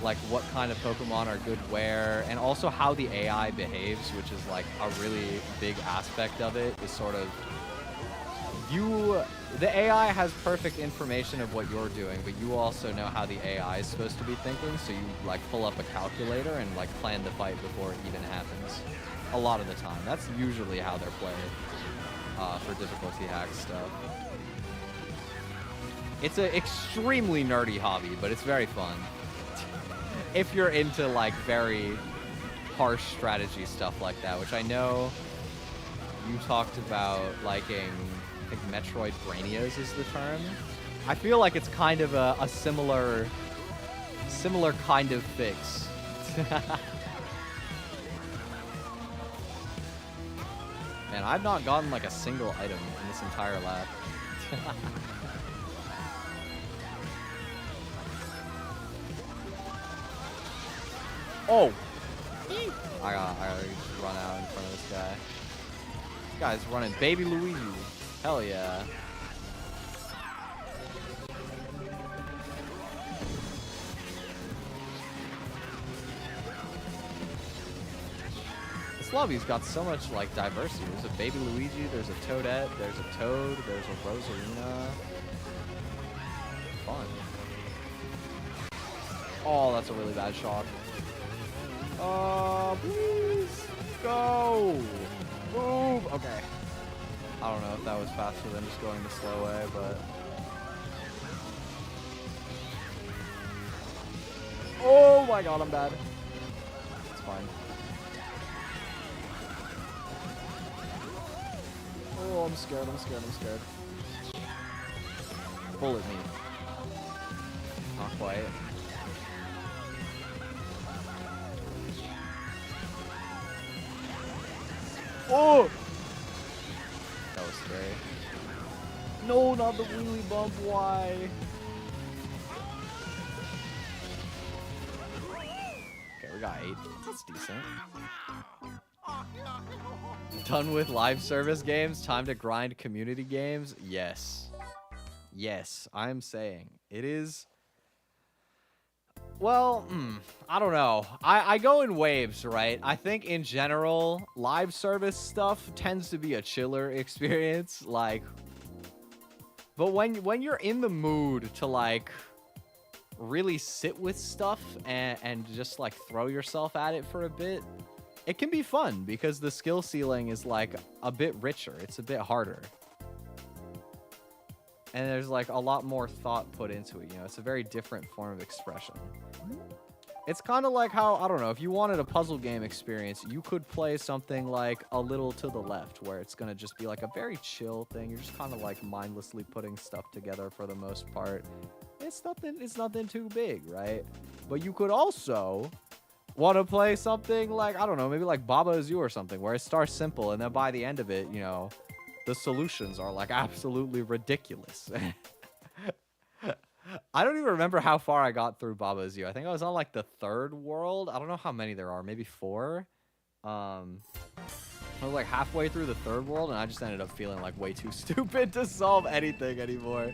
like what kind of Pokemon are good where, and also how the AI behaves, which is like a really big aspect of it, is sort of the AI has perfect information of what you're doing, but you also know how the AI is supposed to be thinking, so you like pull up a calculator and like plan the fight before it even happens. A lot of the time. That's usually how they're played for difficulty hack stuff. It's an extremely nerdy hobby, but it's very fun. If you're into like very harsh strategy stuff like that, which I know you talked about liking, I think Metroid Brainias is the term. I feel like it's kind of a similar kind of fix. Man, I've not gotten like a single item in this entire lap. Oh! I gotta just run out in front of this guy. This guy's running Baby Luigi. Hell yeah. This lobby's got so much like diversity. There's a Baby Luigi, there's a Toadette, there's a Toad, there's a Rosalina. Fun. Oh, that's a really bad shot. Please go. Move. Okay. I don't know if that was faster than just going the slow way, but oh my god, I'm bad. It's fine. Oh, I'm scared. I'm scared. I'm scared. Bullet me. Not quite. Oh! That was scary. No, not the wheelie bump. Why? Okay, we got 8. That's decent. Done with live service games. Time to grind community games. Yes. Yes, I'm saying it is. Well, I don't know. I go in waves, right? I think in general, live service stuff tends to be a chiller experience. Like, but when you're in the mood to like really sit with stuff and just like throw yourself at it for a bit, it can be fun because the skill ceiling is like a bit richer. It's a bit harder. And there's like a lot more thought put into it, you know, it's a very different form of expression. It's kind of like how, I don't know, if you wanted a puzzle game experience, you could play something like A Little to the Left, where it's going to just be like a very chill thing. You're just kind of like mindlessly putting stuff together for the most part. It's nothing too big, right? But you could also want to play something like, I don't know, maybe like Baba Is You or something, where it starts simple and then by the end of it, you know, the solutions are like absolutely ridiculous. I don't even remember how far I got through Baba Is You. I think I was on like the 3rd world. I don't know how many there are, maybe 4. I was like halfway through the 3rd world and I just ended up feeling like way too stupid to solve anything anymore.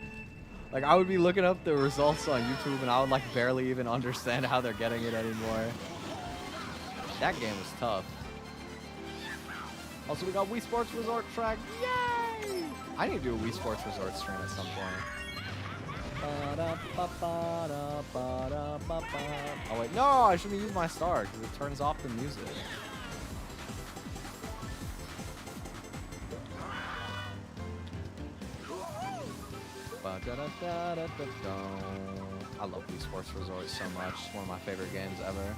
Like I would be looking up the results on YouTube and I would like barely even understand how they're getting it anymore. That game was tough. Also, we got Wii Sports Resort track. Yay! I need to do a Wii Sports Resort stream at some point. Oh wait, no, I shouldn't use my star because it turns off the music. I love Wii Sports Resort so much. It's one of my favorite games ever.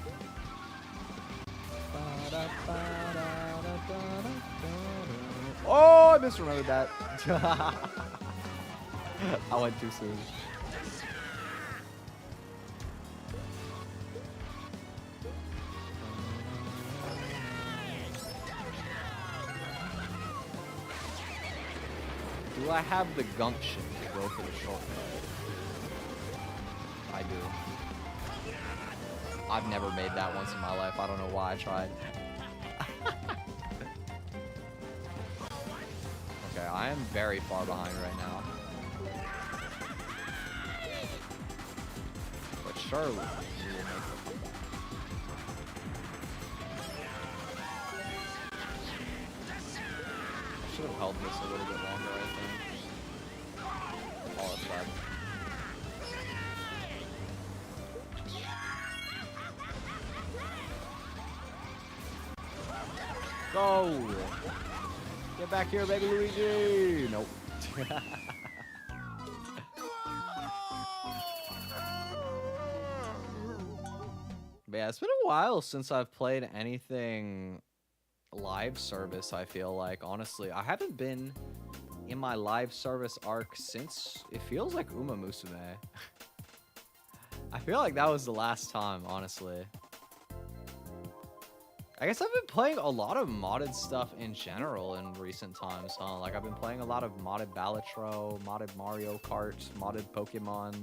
Oh, I misremembered that. I went too soon. Do I have the gumption to go for the shortcut? I do. I've never made that once in my life. I don't know why I tried. Okay, I am very far behind right now. But surely we will make it. I should have held this a little bit longer, I think. Oh, that's bad. Go! Get back here, baby Luigi! Nope. But yeah, it's been a while since I've played anything live service, I feel like. Honestly, I haven't been in my live service arc since, it feels like Uma Musume. I feel like that was the last time, honestly. I guess I've been playing a lot of modded stuff in general in recent times, huh? Like, I've been playing a lot of modded Balatro, modded Mario Kart, modded Pokemon.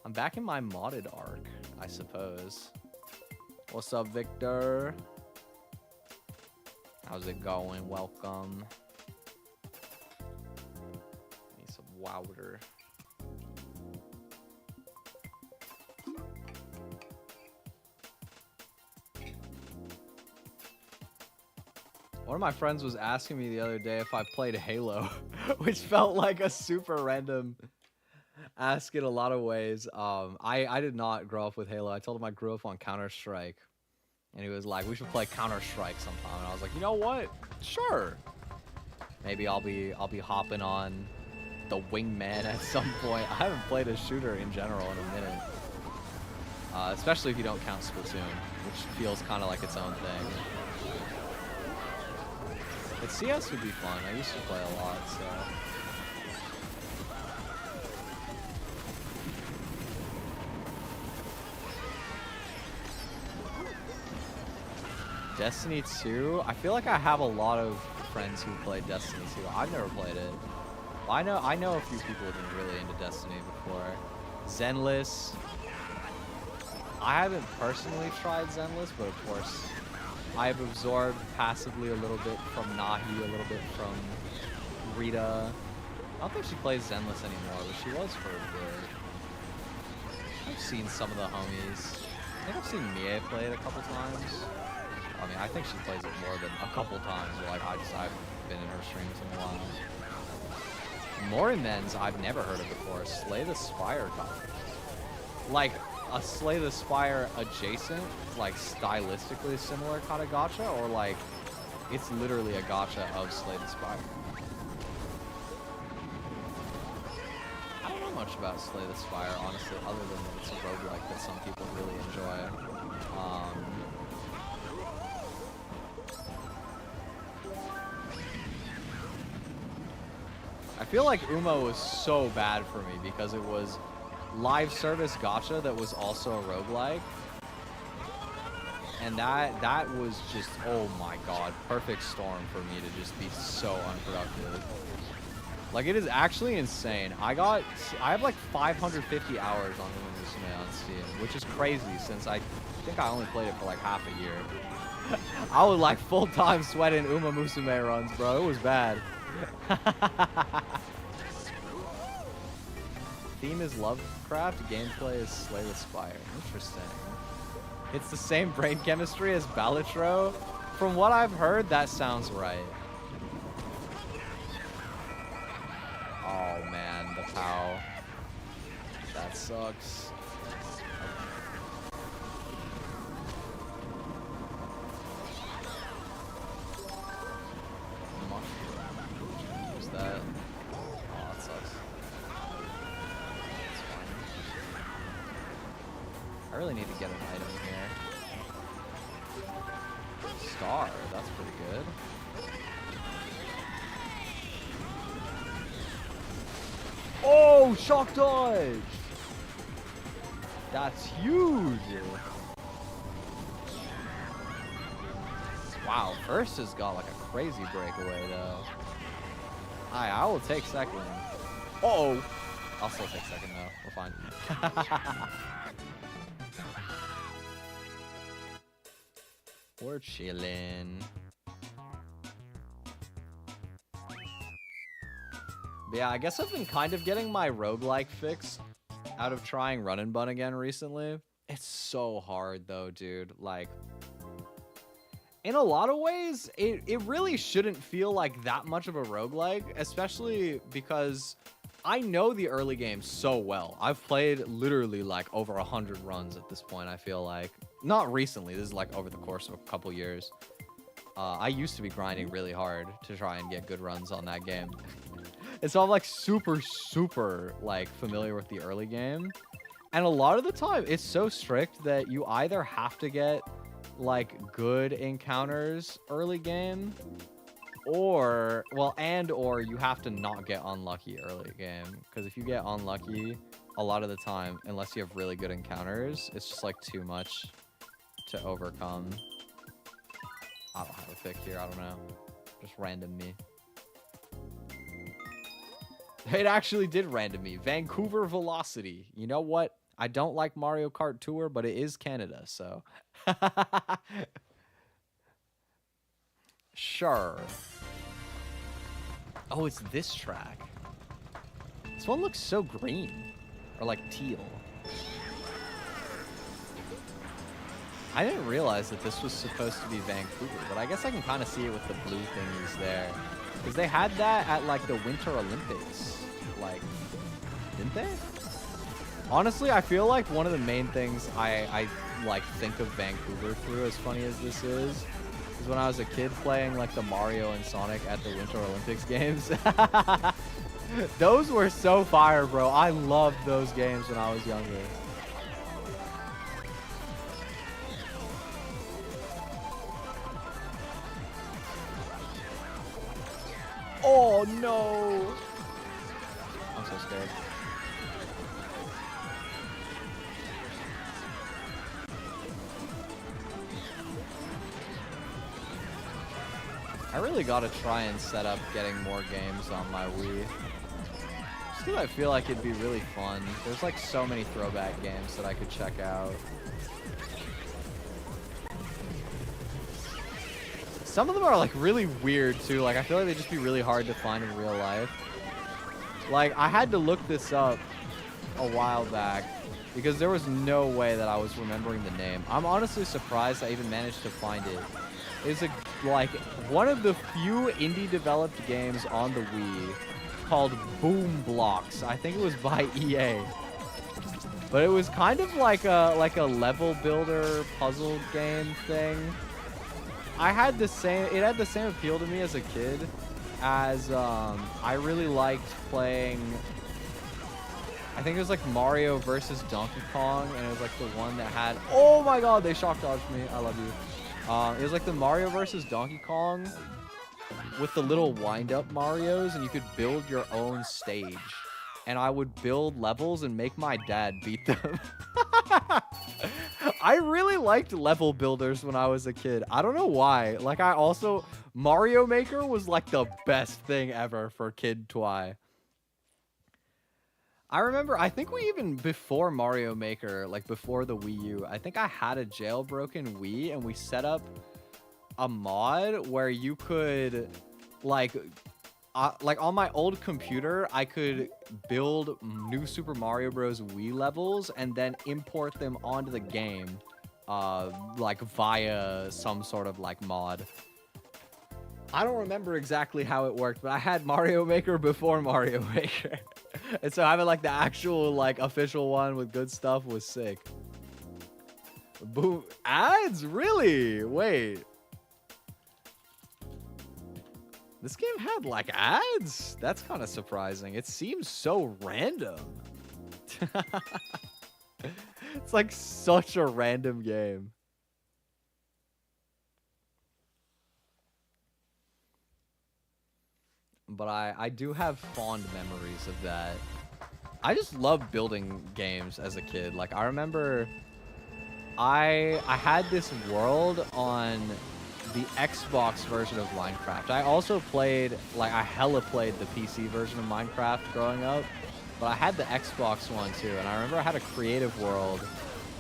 I'm back in my modded arc, I suppose. What's up, Victor? How's it going? Welcome. Need some water. One of my friends was asking me the other day if I played Halo, which felt like a super random ask in a lot of ways. I did not grow up with Halo. I told him I grew up on Counter-Strike. And he was like, we should play Counter-Strike sometime. And I was like, you know what? Sure. Maybe I'll be hopping on the Wingman at some point. I haven't played a shooter in general in a minute. Especially if you don't count Splatoon, which feels kind of like its own thing. But CS would be fun. I used to play a lot, so. Destiny 2? I feel like I have a lot of friends who play Destiny 2. I've never played it. I know a few people who've been really into Destiny before. Zenless. I haven't personally tried Zenless, but of course I've absorbed passively a little bit from Nahi, a little bit from Rita. I don't think she plays Zenless anymore, but she was for a bit. I've seen some of the homies. I think I've seen Mie play it a couple times. I mean, I think she plays it more than a couple times, but like, I've been in her streams in a while. Morinens, I've never heard of before. Slay the Spire comic. Like, a Slay the Spire adjacent, like stylistically similar kind of gacha, or like it's literally a gacha of Slay the Spire? I don't know much about Slay the Spire, honestly, other than that it's a roguelike that some people really enjoy. I feel like Uma was so bad for me because it was live service gacha that was also a roguelike. And that was just, oh my god, perfect storm for me to just be so unproductive. Like, it is actually insane. I have like 550 hours on Uma Musume on Steam, which is crazy since I think I only played it for like half a year. I was like full-time sweating Uma Musume runs, bro. It was bad. Theme is Lovecraft, gameplay is Slay the Spire. Interesting. It's the same brain chemistry as Balatro. From what I've heard, that sounds right. Oh man, the How? That sucks. Use that. Oh, that sucks. That's fine. I really need to get an item here. Star, that's pretty good. Oh, shock dodge! That's huge! Wow, first has got like a crazy breakaway though. I will take second. Uh-oh! I'll still take second though. We're fine. We're chillin'. But yeah, I guess I've been kind of getting my roguelike fix out of trying Run and Bun again recently. It's so hard though, dude. Like, in a lot of ways, it really shouldn't feel like that much of a roguelike, especially because I know the early game so well. I've played literally like over 100 runs at this point, I feel like. Not recently, this is like over the course of a couple years. I used to be grinding really hard to try and get good runs on that game. And so I'm like super like familiar with the early game. And a lot of the time it's so strict that you either have to get like good encounters early game or or you have to not get unlucky early game. Because if you get unlucky a lot of the time, unless you have really good encounters, it's just like too much to overcome. I don't have a pick here, I don't know. Just random me. It actually did random me. Vancouver Velocity. You know what? I don't like Mario Kart Tour, but it is Canada, so. Sure. Oh, it's this track. This one looks so green. Or like teal. I didn't realize that this was supposed to be Vancouver, but I guess I can kind of see it with the blue thingies there. Because they had that at like the Winter Olympics. Like, didn't they? Honestly, I feel like one of the main things I like think of Vancouver through, as funny as this is when I was a kid playing like the Mario and Sonic at the Winter Olympics games. Those were so fire, bro. I loved those games when I was younger. Oh no! I'm so scared. I really gotta try and set up getting more games on my Wii. Just because I feel like it'd be really fun. There's like so many throwback games that I could check out. Some of them are like really weird too. Like I feel like they'd just be really hard to find in real life. Like I had to look this up a while back because there was no way that I was remembering the name. I'm honestly surprised I even managed to find it. It's like one of the few indie developed games on the Wii called Boom Blocks. I think it was by EA. But it was kind of like a level builder puzzle game thing. It had the same appeal to me as a kid as I really liked playing, I think it was like Mario versus Donkey Kong, and it was like the one that had, oh my god, they shock dodged me, I love you. It was like the Mario versus Donkey Kong with the little wind-up Marios, and you could build your own stage. And I would build levels and make my dad beat them. I really liked level builders when I was a kid. I don't know why. Like, Mario Maker was like the best thing ever for Kid Twi. I remember, I think we even, before Mario Maker, like before the Wii U, I think I had a jailbroken Wii, and we set up a mod where you could, like on my old computer, I could build new Super Mario Bros. Wii levels and then import them onto the game, like via some sort of like mod. I don't remember exactly how it worked, but I had Mario Maker before Mario Maker. And so having like the actual like official one with good stuff was sick. Boom. Ads? Really? Wait. This game had like ads? That's kind of surprising. It seems so random. It's like such a random game. But I do have fond memories of that. I just loved building games as a kid. Like I remember I had this world on the Xbox version of Minecraft. I also played, like I hella played the PC version of Minecraft growing up, but I had the Xbox one too. And I remember I had a creative world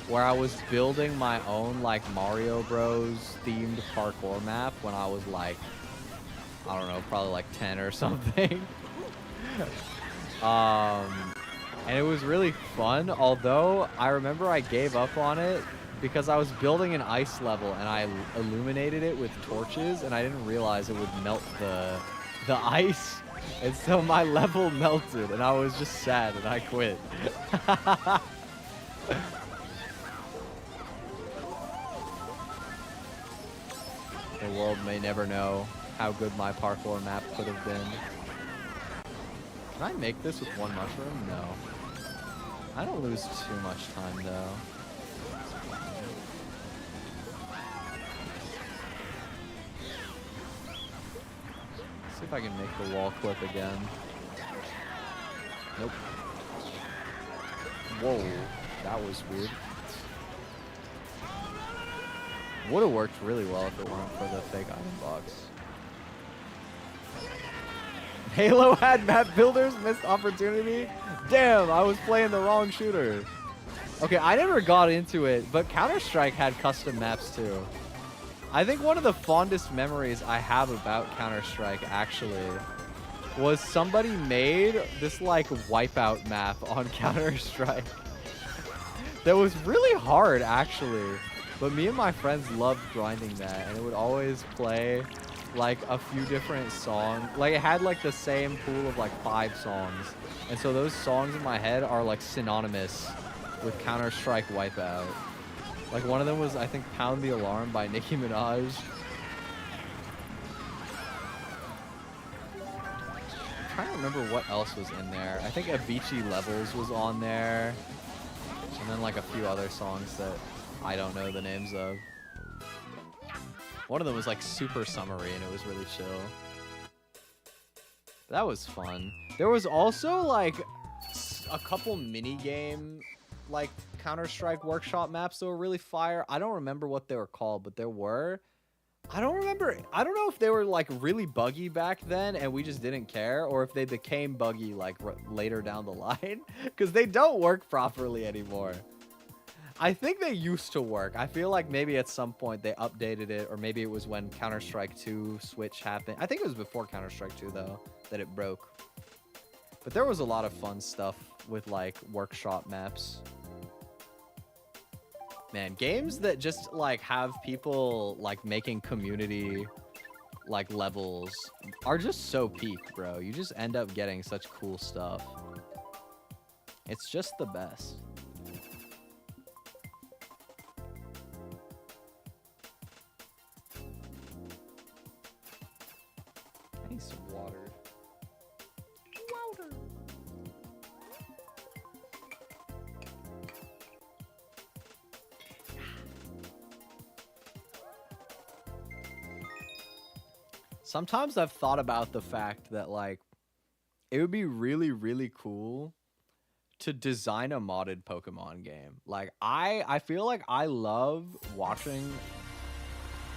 where I was building my own like Mario Bros themed parkour map when I was like, I don't know, probably like 10 or something. And it was really fun, although I remember I gave up on it because I was building an ice level and I illuminated it with torches and I didn't realize it would melt the ice. And so my level melted and I was just sad and I quit. The world may never know how good my parkour map could have been. Can I make this with one mushroom? No. I don't lose too much time though. See if I can make the wall clip again. Nope. Whoa, that was weird. Would have worked really well if it weren't for the fake item box. Halo had map builders, missed opportunity. Damn, I was playing the wrong shooter. Okay, I never got into it, but Counter-Strike had custom maps too. I think one of the fondest memories I have about Counter-Strike actually was somebody made this like wipeout map on Counter-Strike that was really hard actually, but me and my friends loved grinding that, and it would always play like a few different songs. Like it had like the same pool of like 5 songs, and so those songs in my head are like synonymous with Counter-Strike Wipeout. Like one of them was, I think, Pound the Alarm by Nicki Minaj. I'm trying to remember what else was in there. I think Avicii Levels was on there. And then like a few other songs that I don't know the names of. One of them was like super summery and it was really chill. That was fun. There was also like a couple mini game like Counter-Strike workshop maps that were really fire. I don't remember what they were called, but there were. I don't remember. I don't know if they were like really buggy back then and we just didn't care, or if they became buggy like later down the line, because they don't work properly anymore. I think they used to work. I feel like maybe at some point they updated it, or maybe it was when Counter-Strike 2 Switch happened. I think it was before Counter-Strike 2 though that it broke. But there was a lot of fun stuff with like workshop maps. Man, games that just like have people like making community like levels are just so peak, bro. You just end up getting such cool stuff. It's just the best. I need some water. Water. Sometimes I've thought about the fact that like it would be really, really cool to design a modded Pokemon game. Like I feel like I love watching,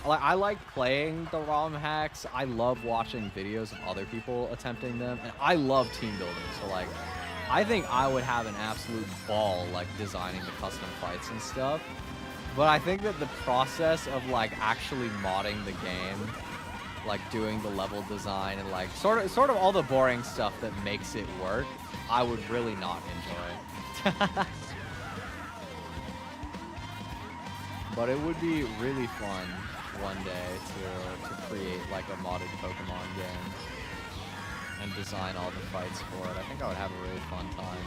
like I like playing the ROM hacks. I love watching videos of other people attempting them, and I love team building. So like I think I would have an absolute ball like designing the custom fights and stuff. But I think that the process of like actually modding the game, like doing the level design and like sort of all the boring stuff that makes it work, I would really not enjoy. But it would be really fun one day to create like a modded Pokemon game and design all the fights for it. I think I would have a really fun time.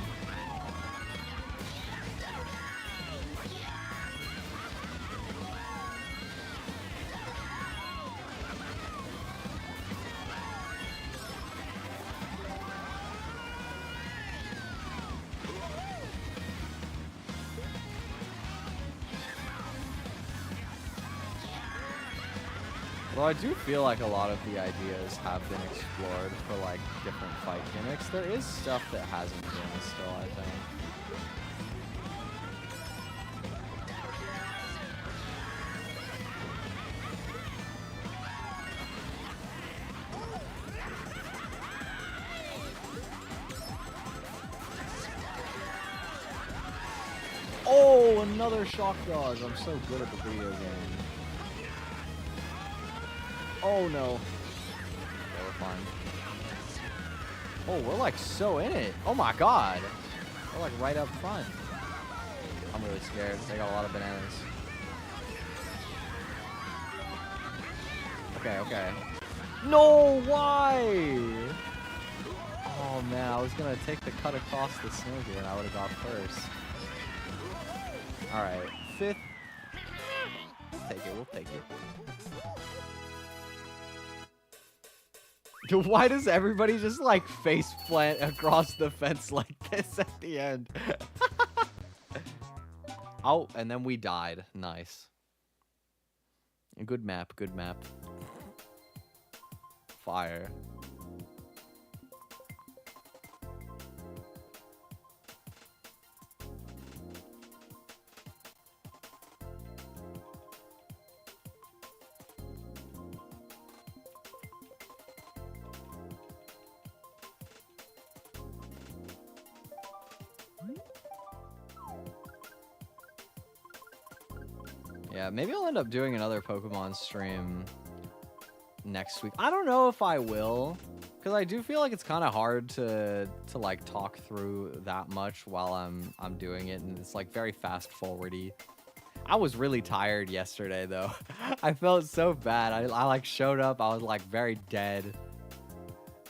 Well, I do feel like a lot of the ideas have been explored for like different fight gimmicks. There is stuff that hasn't been still, I think. Oh, another shock dodge. I'm so good at the video game. Oh no. Okay, we're fine. Oh, we're like so in it. Oh my god. We're like right up front. I'm really scared. They got a lot of bananas. Okay, okay. No, why? Oh man, I was gonna take the cut across the snow here and I would have got first. Alright, 5th. We'll take it, we'll take it. Why does everybody just like face plant across the fence like this at the end? Oh, and then we died. Nice. Good map, good map. Fire. Yeah, maybe I'll end up doing another Pokemon stream next week. I don't know if I will, because I do feel like it's kind of hard to like talk through that much while I'm doing it, and it's like very fast forwardy. I was really tired yesterday though. I felt so bad. I like showed up, I was like very dead,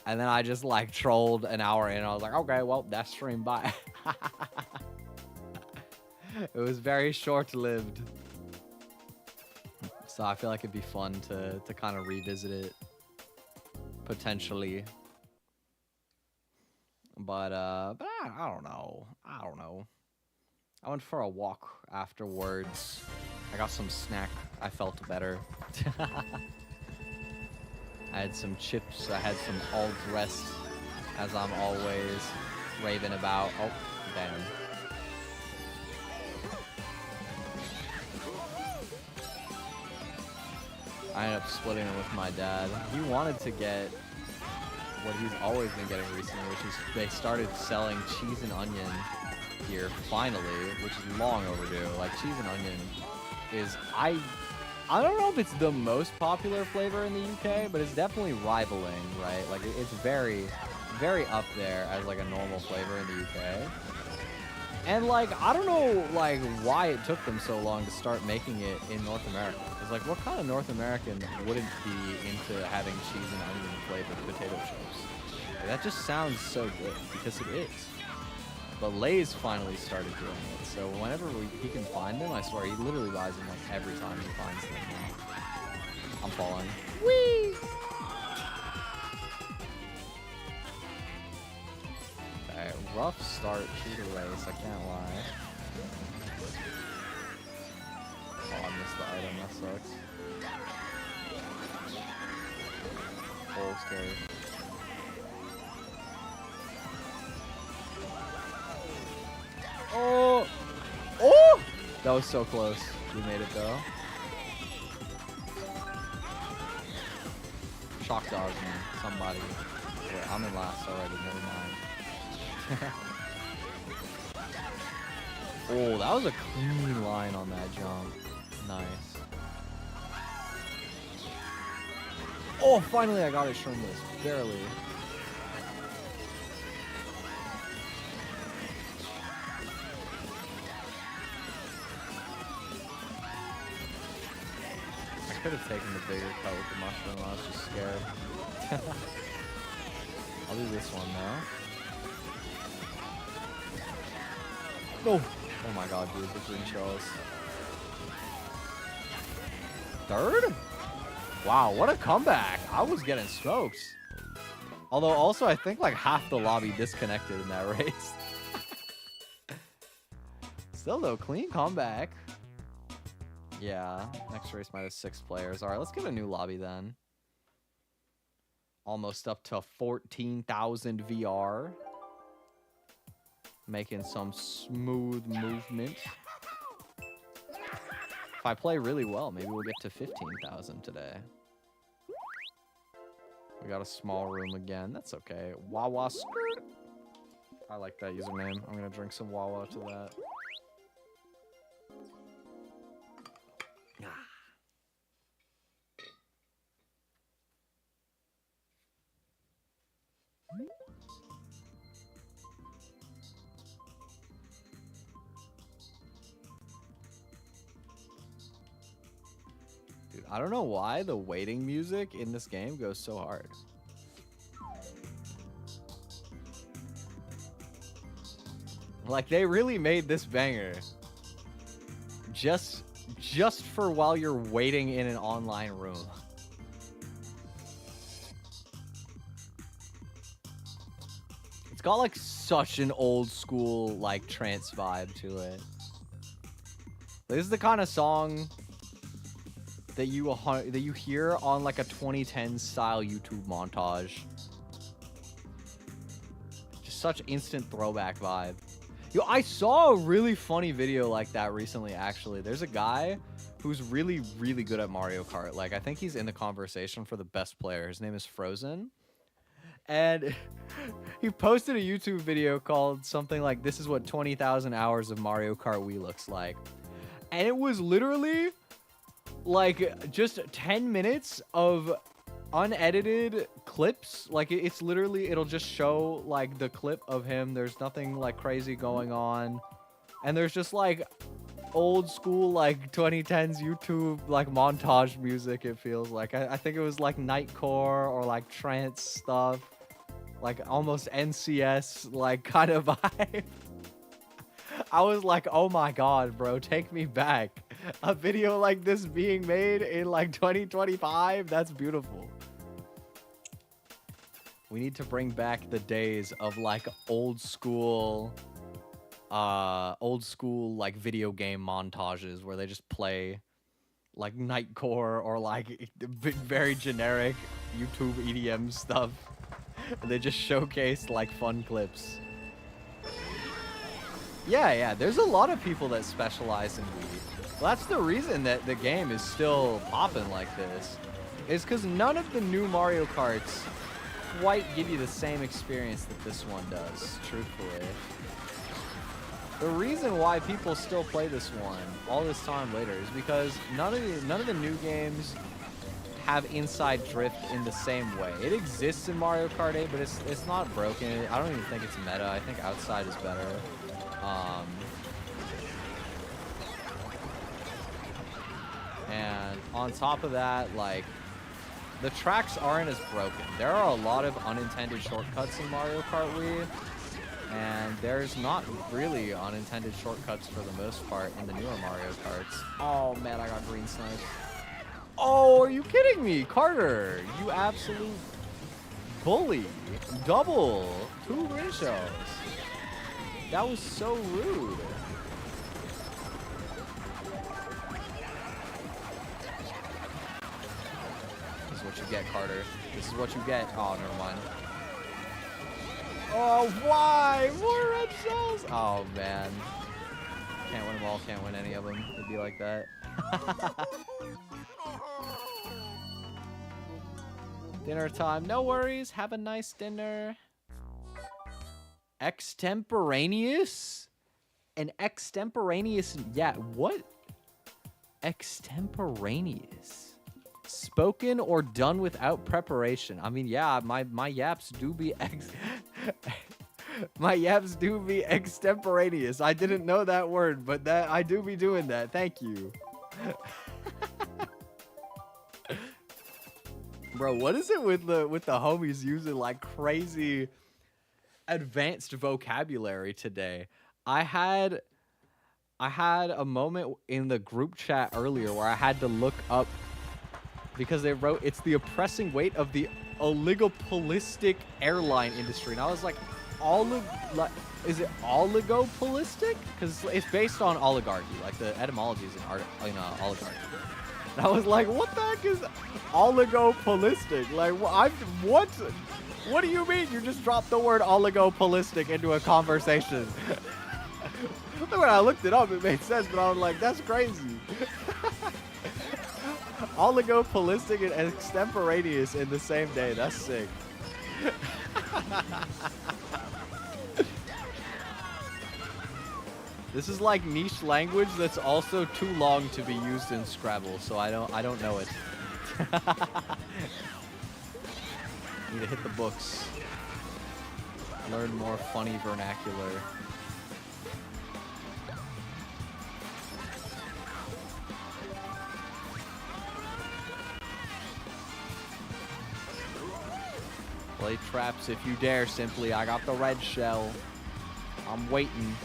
and then I just like trolled an hour in. I was like, okay, well, that's stream, bye. It was very short-lived. So I feel like it'd be fun to kind of revisit it, potentially. But I don't know. I don't know. I went for a walk afterwards. I got some snack. I felt better. I had some chips. I had some all dressed, as I'm always raving about. Oh, damn. I ended up splitting it with my dad. He wanted to get what he's always been getting recently, which is they started selling cheese and onion here finally, which is long overdue. Like, cheese and onion is, I don't know if it's the most popular flavor in the UK, but it's definitely rivaling, right? Like, it's very, very up there as like a normal flavor in the UK. And like, I don't know like why it took them so long to start making it in North America. It's like, what kind of North American wouldn't be into having cheese and onion flavored potato chips? Like, that just sounds so good, because it is. But Lay's finally started doing it, so whenever he can find them, I swear, he literally buys them like every time he finds them now. I'm falling. Whee! Okay, rough start to the race, I can't lie. Oh, I missed the item, that sucks. Oh, scary. Oh! Oh! That was so close. We made it though. Shock dodge me. Somebody. Wait, I'm in last already, never mind. Oh, that was a clean line on that jump. Nice. Oh, finally I got it shrimless. Barely. I could have taken the bigger cut with the mushroom. I was just scared. I'll do this one though. No! Oh my god, dude, the green shells. Third? Wow, what a comeback. I was getting smoked. Although also I think like half the lobby disconnected in that race. Still though, clean comeback. Yeah, next race might have 6 players. All right, let's get a new lobby then. Almost up to 14,000 VR. Making some smooth movement. If I play really well, maybe we'll get to 15,000 today. We got a small room again. That's okay. Wawa skirt. I like that username. I'm gonna drink some Wawa to that. Dude, I don't know why the waiting music in this game goes so hard. Like, they really made this banger just for while you're waiting in an online room. It's got like such an old school like trance vibe to it. This is the kind of song that you hear on like a 2010 style YouTube montage. Just such instant throwback vibe. Yo, I saw a really funny video like that recently, actually. There's a guy who's really, really good at Mario Kart. Like, I think he's in the conversation for the best player. His name is Frozen. And he posted a YouTube video called something like, "This is what 20,000 hours of Mario Kart Wii looks like." And it was literally like just 10 minutes of unedited clips. Like, it's literally, it'll just show like the clip of him. There's nothing like crazy going on. And there's just like old school like 2010s YouTube like montage music, it feels like. I think it was like Nightcore or like trance stuff. Like almost NCS like kind of vibe. I was like, oh my god, bro, take me back. A video like this being made in like 2025, that's beautiful. We need to bring back the days of like old school like video game montages where they just play like Nightcore or like very generic YouTube EDM stuff. They just showcase like fun clips. Yeah, there's a lot of people that specialize in Wii. Well, that's the reason that the game is still popping like this. Is because none of the new Mario Karts quite give you the same experience that this one does, truthfully. The reason why people still play this one all this time later is because none of the new games have inside drift in the same way. It exists in Mario Kart 8, but it's not broken. I don't even think it's meta. I think outside is better. And on top of that, like, the tracks aren't as broken. There are a lot of unintended shortcuts in Mario Kart Wii, and there's not really unintended shortcuts for the most part in the newer Mario Karts. Oh man, I got green sniped. Oh, are you kidding me? Carter, you absolute bully. Double. 2 green shells. That was so rude. This is what you get, Carter. This is what you get. Oh, never mind. Oh, why? More red shells. Oh, man. Can't win them all. Can't win any of them. It'd be like that. Dinner time. No worries. Have a nice dinner. Extemporaneous? An extemporaneous... Yeah, what? Extemporaneous. Spoken or done without preparation. I mean, yeah, my yaps do be my yaps do be extemporaneous. I didn't know that word, but that I do be doing that. Thank you. Bro, what is it with the homies using like crazy advanced vocabulary today? I had a moment in the group chat earlier where I had to look up because they wrote it's the oppressing weight of the oligopolistic airline industry, and I was like, is it oligopolistic? Because it's based on oligarchy, like the etymology is in oligarchy. And I was like, what the heck is oligopolistic? Like, what do you mean you just dropped the word oligopolistic into a conversation? When I looked it up, it made sense, but I was like, that's crazy. Oligopolistic and extemporaneous in the same day. That's sick. This is like niche language that's also too long to be used in Scrabble, so I don't know it. Need to hit the books. Learn more funny vernacular. Play traps if you dare, simply. I got the red shell. I'm waiting.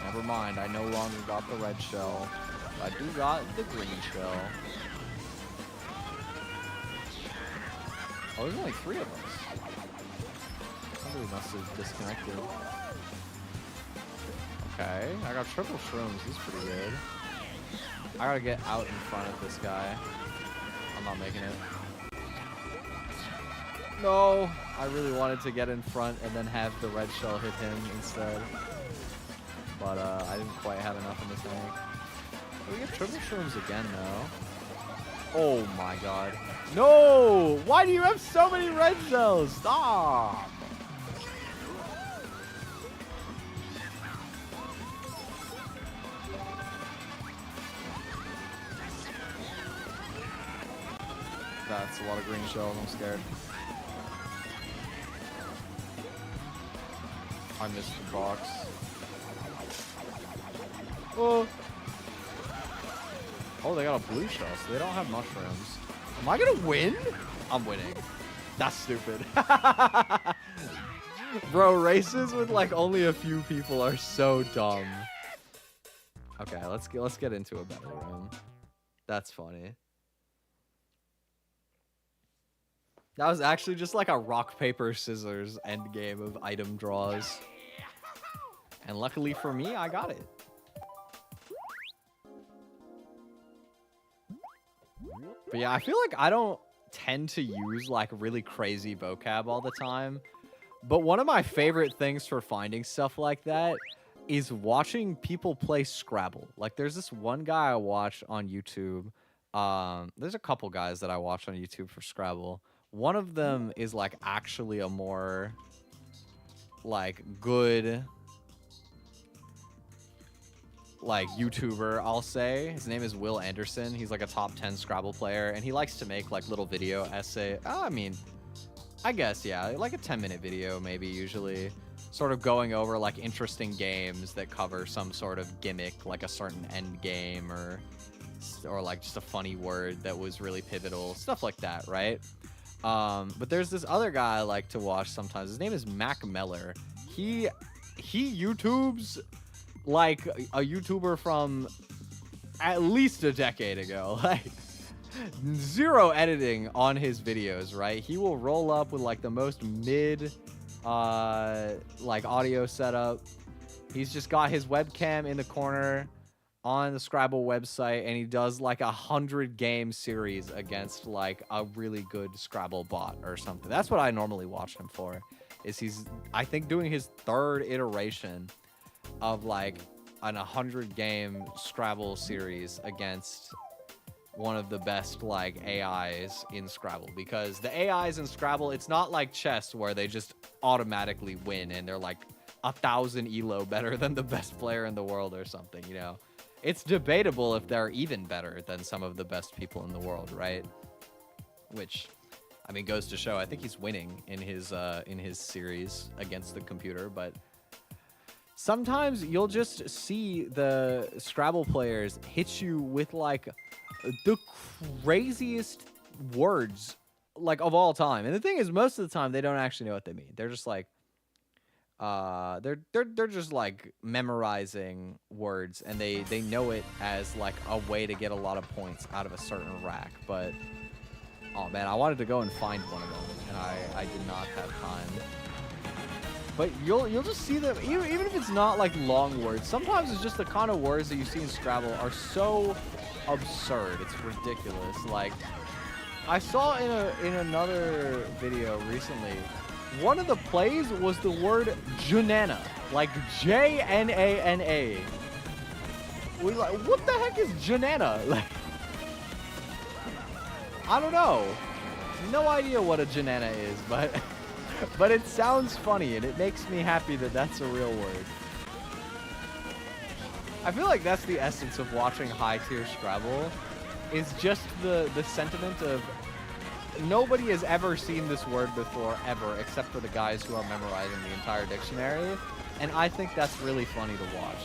Never mind, I no longer got the red shell. I do got the green shell. Oh, there's only 3 of us. Somebody must have disconnected. Okay, I got triple shrooms. He's pretty good. I gotta get out in front of this guy. I'm not making it. No, I really wanted to get in front and then have the red shell hit him instead. But I didn't quite have enough in the tank. We get triple shrooms again, though. Oh my god. No! Why do you have so many red shells? Stop! That's a lot of green shells. I'm scared. I missed the box. Oh. Oh, they got a blue shell, so they don't have mushrooms. Am I gonna win? I'm winning. That's stupid. Bro, races with like only a few people are so dumb. Okay, let's get into a better room. That's funny. That was actually just like a rock, paper, scissors end game of item draws. And luckily for me, I got it. But yeah, I feel like I don't tend to use like really crazy vocab all the time. But one of my favorite things for finding stuff like that is watching people play Scrabble. Like there's this one guy I watch on YouTube. There's a couple guys that I watch on YouTube for Scrabble. One of them is like actually a more like good like YouTuber, I'll say. His name is Will Anderson. He's like a top 10 Scrabble player, and he likes to make like little video essay. I mean, I guess, yeah, like a 10-minute video maybe usually, sort of going over like interesting games that cover some sort of gimmick, like a certain end game or like just a funny word that was really pivotal, stuff like that, right? But there's this other guy I like to watch sometimes. His name is Mac Meller. He YouTubes like a YouTuber from at least a decade ago. Like zero editing on his videos, right? He will roll up with like the most mid like audio setup. He's just got his webcam in the corner on the Scrabble website, and he does like 100 game series against like a really good Scrabble bot or something. That's what I normally watch him for. Is he's, I think, doing his 3rd iteration of like an 100 game Scrabble series against one of the best like AIs in Scrabble, because the AIs in Scrabble, it's not like chess where they just automatically win and they're like 1,000 elo better than the best player in the world or something, you know. It's debatable if they're even better than some of the best people in the world, right? Which, I mean, goes to show, I think he's winning in his series against the computer, but sometimes you'll just see the Scrabble players hit you with like the craziest words like of all time. And the thing is, most of the time they don't actually know what they mean. They're just like they're just like memorizing words, and they know it as like a way to get a lot of points out of a certain rack. But oh man, I wanted to go and find one of them, and I did not have time. But you'll just see them, even if it's not like long words. Sometimes it's just the kind of words that you see in Scrabble are so absurd. It's ridiculous. Like I saw in another video recently, one of the plays was the word Janana, like J-N-A-N-A. We like, what the heck is Janana? Like, I don't know. No idea what a Janana is, but it sounds funny, and it makes me happy that that's a real word. I feel like that's the essence of watching high-tier Scrabble, is just the sentiment of nobody has ever seen this word before, ever, except for the guys who are memorizing the entire dictionary, and I think that's really funny to watch.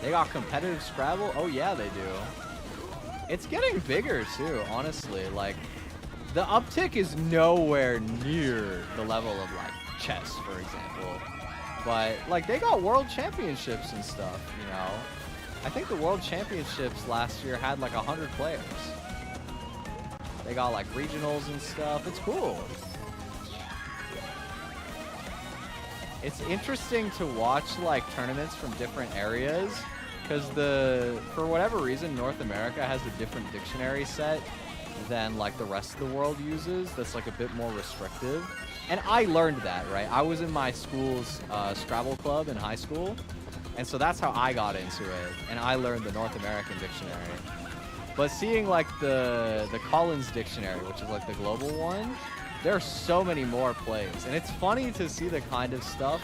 They got competitive Scrabble? Oh yeah, they do. It's getting bigger too, honestly. Like, the uptick is nowhere near the level of like chess, for example. But like, they got world championships and stuff, you know? I think the world championships last year had like 100 players. They got like regionals and stuff. It's cool. It's interesting to watch like tournaments from different areas, because for whatever reason, North America has a different dictionary set than like the rest of the world uses. That's like a bit more restrictive. And I learned that, right? I was in my school's Scrabble club in high school, and so that's how I got into it. And I learned the North American dictionary. But seeing like the Collins dictionary, which is like the global one, there are so many more plays. And it's funny to see the kind of stuff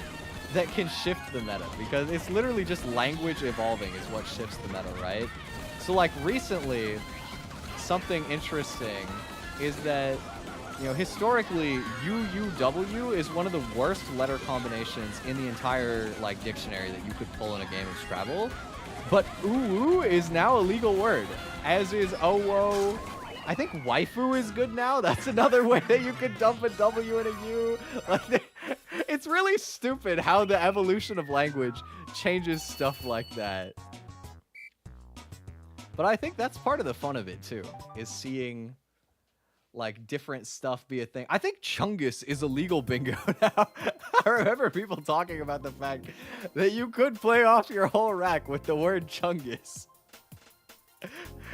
that can shift the meta, because it's literally just language evolving is what shifts the meta, right? So like recently, something interesting is that, you know, historically, UUW is one of the worst letter combinations in the entire like dictionary that you could pull in a game of Scrabble. But ooh is now a legal word, as is OO. I think waifu is good now. That's another way that you could dump a W and a U. Like, it's really stupid how the evolution of language changes stuff like that. But I think that's part of the fun of it too, is seeing like different stuff be a thing. I think Chungus is a legal bingo now. I remember people talking about the fact that you could play off your whole rack with the word Chungus.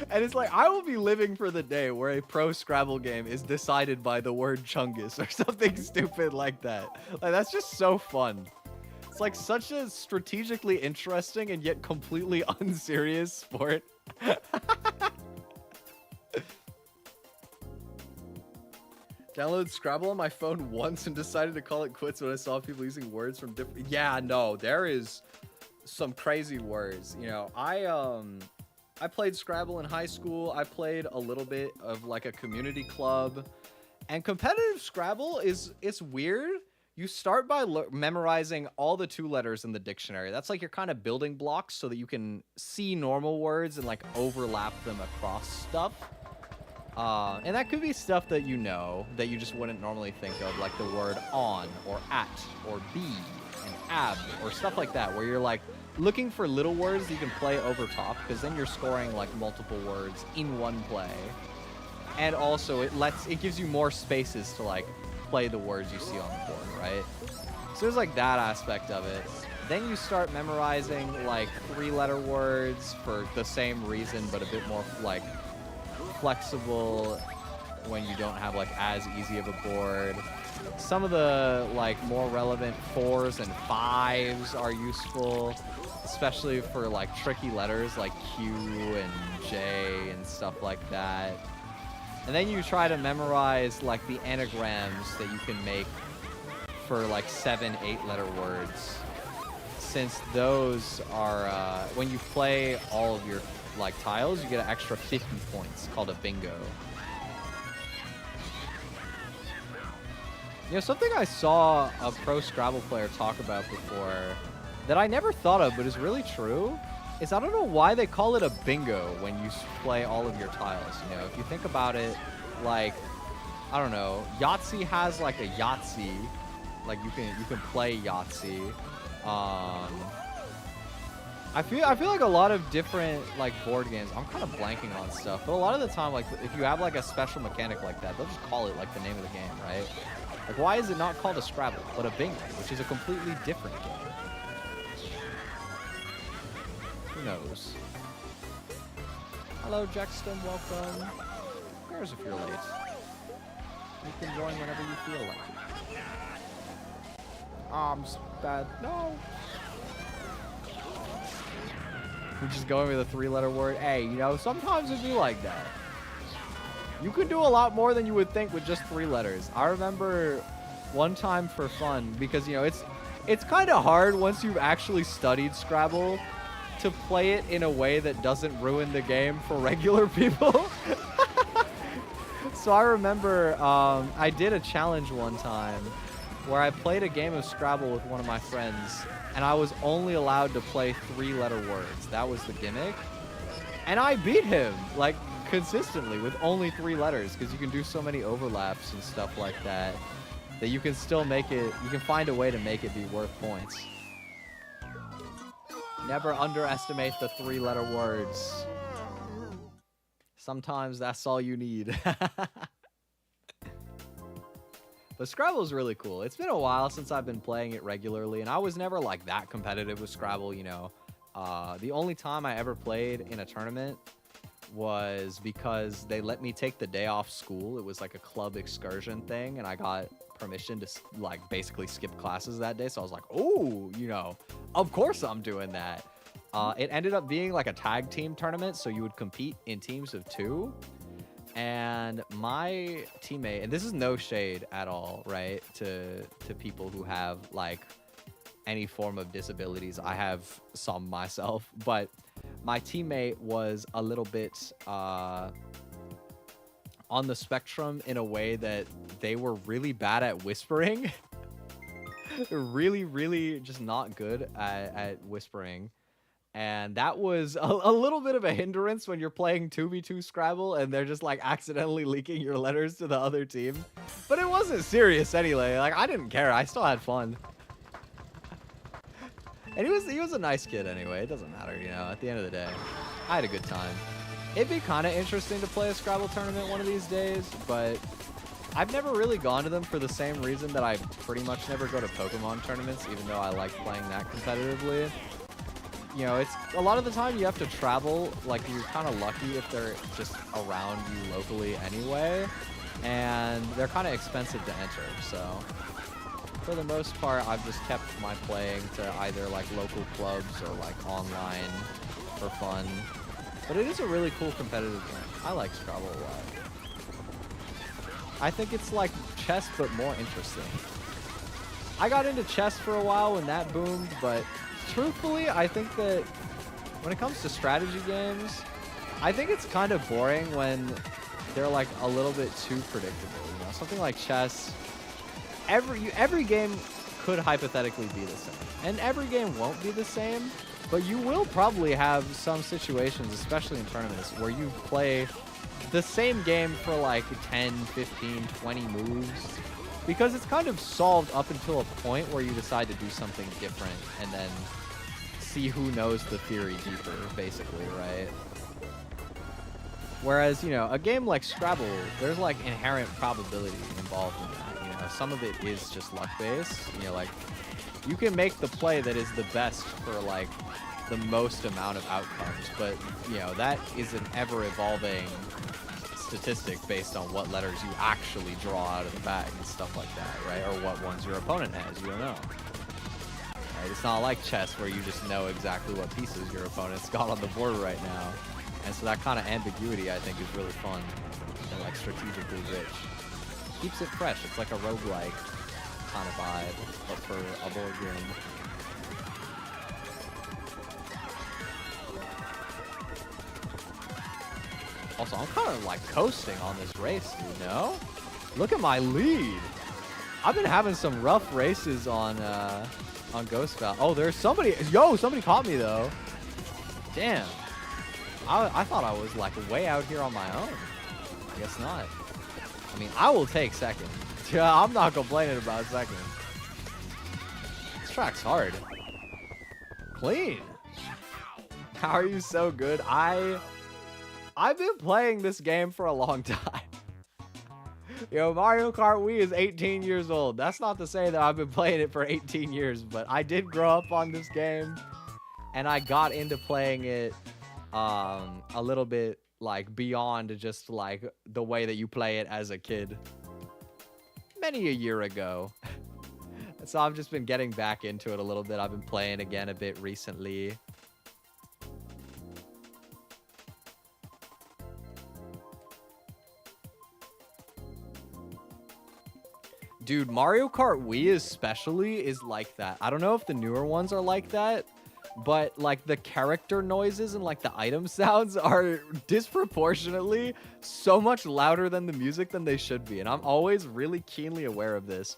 And it's like, I will be living for the day where a pro Scrabble game is decided by the word Chungus or something stupid like that. Like, that's just so fun. It's like such a strategically interesting and yet completely unserious sport. Downloaded Scrabble on my phone once and decided to call it quits when I saw people using words from different... Yeah, no, there is some crazy words. You know, I played Scrabble in high school. I played a little bit of like a community club. And competitive Scrabble it's weird. You start by memorizing all the 2 letters in the dictionary. That's like your kind of building blocks so that you can see normal words and like overlap them across stuff. And that could be stuff that you know that you just wouldn't normally think of, like the word on or at or be and ab or stuff like that, where you're like looking for little words you can play over top, because then you're scoring like multiple words in one play. And also it gives you more spaces to like play the words you see on the board, right? So there's like that aspect of it. Then you start memorizing like 3-letter words for the same reason, but a bit more like flexible when you don't have like as easy of a board. Some of the like more relevant 4s and 5s are useful, especially for like tricky letters like Q and J and stuff like that. And then you try to memorize like the anagrams that you can make for like 7, 8-letter words, since those are when you play all of your like tiles, you get an extra 50 points called a bingo. You know, something I saw a pro Scrabble player talk about before that I never thought of, but is really true, is I don't know why they call it a bingo when you play all of your tiles. You know, if you think about it, like, I don't know, Yahtzee has like a Yahtzee, like you can play Yahtzee. I feel like a lot of different like board games, I'm kind of blanking on stuff, but a lot of the time, like if you have like a special mechanic like that, they'll just call it like the name of the game, right? Like, why is it not called a Scrabble, but a bingo, which is a completely different game? Who knows? Hello, Jackson, welcome. Who cares if you're late? You can join whenever you feel like it. I'm bad. No. You're just going with a 3-letter word. Hey, you know, sometimes it'd be like that. You could do a lot more than you would think with just 3 letters. I remember one time for fun, because, you know, it's kind of hard once you've actually studied Scrabble to play it in a way that doesn't ruin the game for regular people. So I remember I did a challenge one time where I played a game of Scrabble with one of my friends, and I was only allowed to play 3-letter words. That was the gimmick. And I beat him, like, consistently with only 3 letters, because you can do so many overlaps and stuff like that, that you can still make it, you can find a way to make it be worth points. Never underestimate the 3-letter words. Sometimes that's all you need. But Scrabble is really cool. It's been a while since I've been playing it regularly, and I was never like that competitive with Scrabble, you know. The only time I ever played in a tournament was because they let me take the day off school. It was like a club excursion thing, and I got permission to like basically skip classes that day. So I was like, oh, you know, of course I'm doing that. It ended up being like a tag team tournament, so you would compete in teams of 2. And my teammate, and this is no shade at all, right, to people who have like any form of disabilities. I have some myself, but my teammate was a little bit on the spectrum in a way that they were really bad at whispering. They're really, really just not good at whispering. And that was a little bit of a hindrance when you're playing 2v2 Scrabble and they're just like accidentally leaking your letters to the other team. But it wasn't serious anyway. Like, I didn't care. I still had fun. And he was a nice kid anyway. It doesn't matter, you know, at the end of the day. I had a good time. It'd be kind of interesting to play a Scrabble tournament one of these days, but I've never really gone to them for the same reason that I pretty much never go to Pokemon tournaments, even though I like playing that competitively. You know, it's a lot of the time you have to travel, like you're kind of lucky if they're just around you locally anyway, and they're kind of expensive to enter, so for the most part I've just kept my playing to either like local clubs or like online for fun. But it is a really cool competitive game. I like Scrabble a lot. I think it's like chess but more interesting. I got into chess for a while when that boomed, but truthfully, I think that when it comes to strategy games, I think it's kind of boring when they're like a little bit too predictable. You know, something like chess, every game could hypothetically be the same, and every game won't be the same. But you will probably have some situations, especially in tournaments, where you play the same game for like 10, 15, 20 moves, because it's kind of solved up until a point where you decide to do something different and then see who knows the theory deeper, basically, right? Whereas, you know, a game like Scrabble, there's like inherent probability involved in that. You know, some of it is just luck-based. You know, like, you can make the play that is the best for like the most amount of outcomes, but, you know, that is an ever-evolving statistic based on what letters you actually draw out of the bag and stuff like that, right? Or what ones your opponent has, you don't know. Right? It's not like chess where you just know exactly what pieces your opponent's got on the board right now. And so that kind of ambiguity, I think, is really fun and like strategically rich. Keeps it fresh. It's like a roguelike kind of vibe, but for a board game. Also, I'm kind of like coasting on this race, you know? Look at my lead. I've been having some rough races on Ghost Val. Oh, there's somebody. Yo, somebody caught me though. Damn. I thought I was like way out here on my own. I guess not. I mean, I will take second. Yeah, I'm not complaining about second. This track's hard. Clean. How are you so good? I've been playing this game for a long time. Yo, Mario Kart Wii is 18 years old. That's not to say that I've been playing it for 18 years, but I did grow up on this game, and I got into playing it a little bit like beyond just like the way that you play it as a kid many a year ago. So I've just been getting back into it a little bit. I've been playing again a bit recently. Dude, Mario Kart Wii especially is like that. I don't know if the newer ones are like that, but like the character noises and like the item sounds are disproportionately so much louder than the music than they should be. And I'm always really keenly aware of this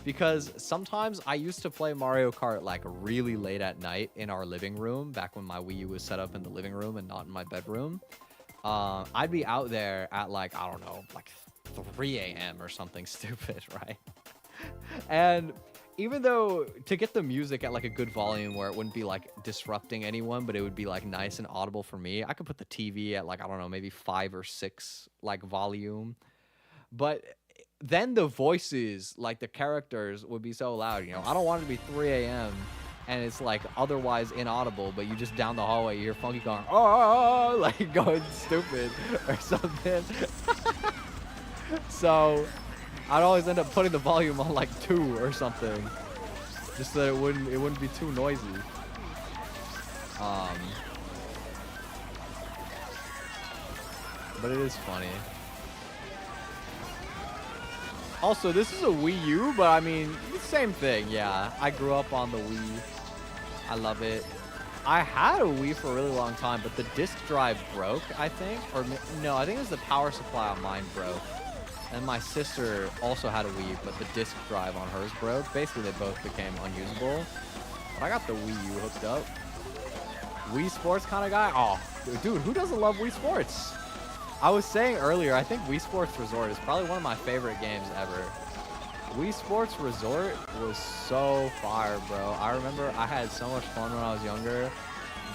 because sometimes I used to play Mario Kart like really late at night in our living room back when my Wii U was set up in the living room and not in my bedroom. I'd be out there at like, I don't know, like 3 a.m. or something stupid, right? And even though to get the music at like a good volume where it wouldn't be like disrupting anyone, but it would be like nice and audible for me, I could put the TV at like, I don't know, maybe 5 or 6 like volume. But then the voices, like the characters would be so loud, you know, I don't want it to be 3 a.m. and it's like otherwise inaudible, but you just down the hallway, you hear Funky going, oh, like going stupid or something. So I'd always end up putting the volume on like 2 or something, just so that it wouldn't be too noisy. But it is funny. Also, this is a Wii U, but I mean, same thing. Yeah, I grew up on the Wii. I love it. I had a Wii for a really long time, but the disc drive broke, I think. Or no, I think it was the power supply on mine broke. And my sister also had a Wii, but the disc drive on hers broke. Basically, they both became unusable. But I got the Wii U hooked up. Wii Sports kind of guy? Oh, dude, who doesn't love Wii Sports? I was saying earlier, I think Wii Sports Resort is probably one of my favorite games ever. Wii Sports Resort was so fire, bro. I remember I had so much fun when I was younger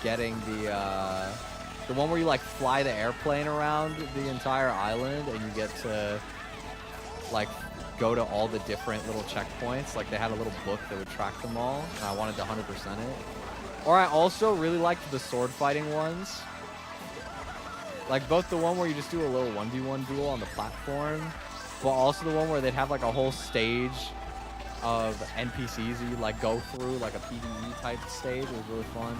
getting the one where you like fly the airplane around the entire island and you get to like go to all the different little checkpoints. Like they had a little book that would track them all, and I wanted to 100% it. Or I also really liked the sword fighting ones. Like both the one where you just do a little 1v1 duel on the platform, but also the one where they'd have like a whole stage of NPCs that you like go through, like a PvE type stage. It was really fun.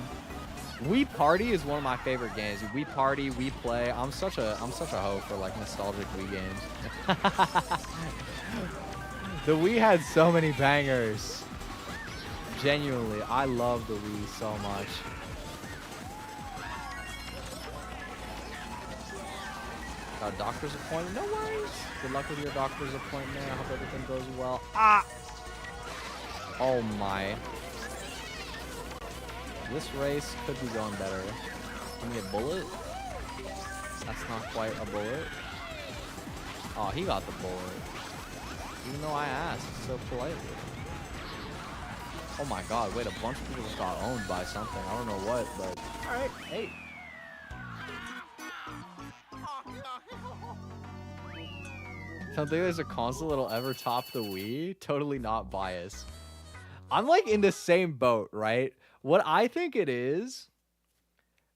Wii Party is one of my favorite games. Wii Party, Wii Play. I'm such a hoe for like nostalgic Wii games. The Wii had so many bangers. Genuinely, I love the Wii so much. Got a doctor's appointment. No worries. Good luck with your doctor's appointment. I hope everything goes well. Ah! Oh my. This race could be going better. Give me a bullet. That's not quite a bullet. Oh, he got the bullet. Even though I asked so politely. Oh my god, wait, a bunch of people just got owned by something. I don't know what, but... Alright, hey. Don't think there's a console that'll ever top the Wii. Totally not biased. I'm like in the same boat, right? What I think it is,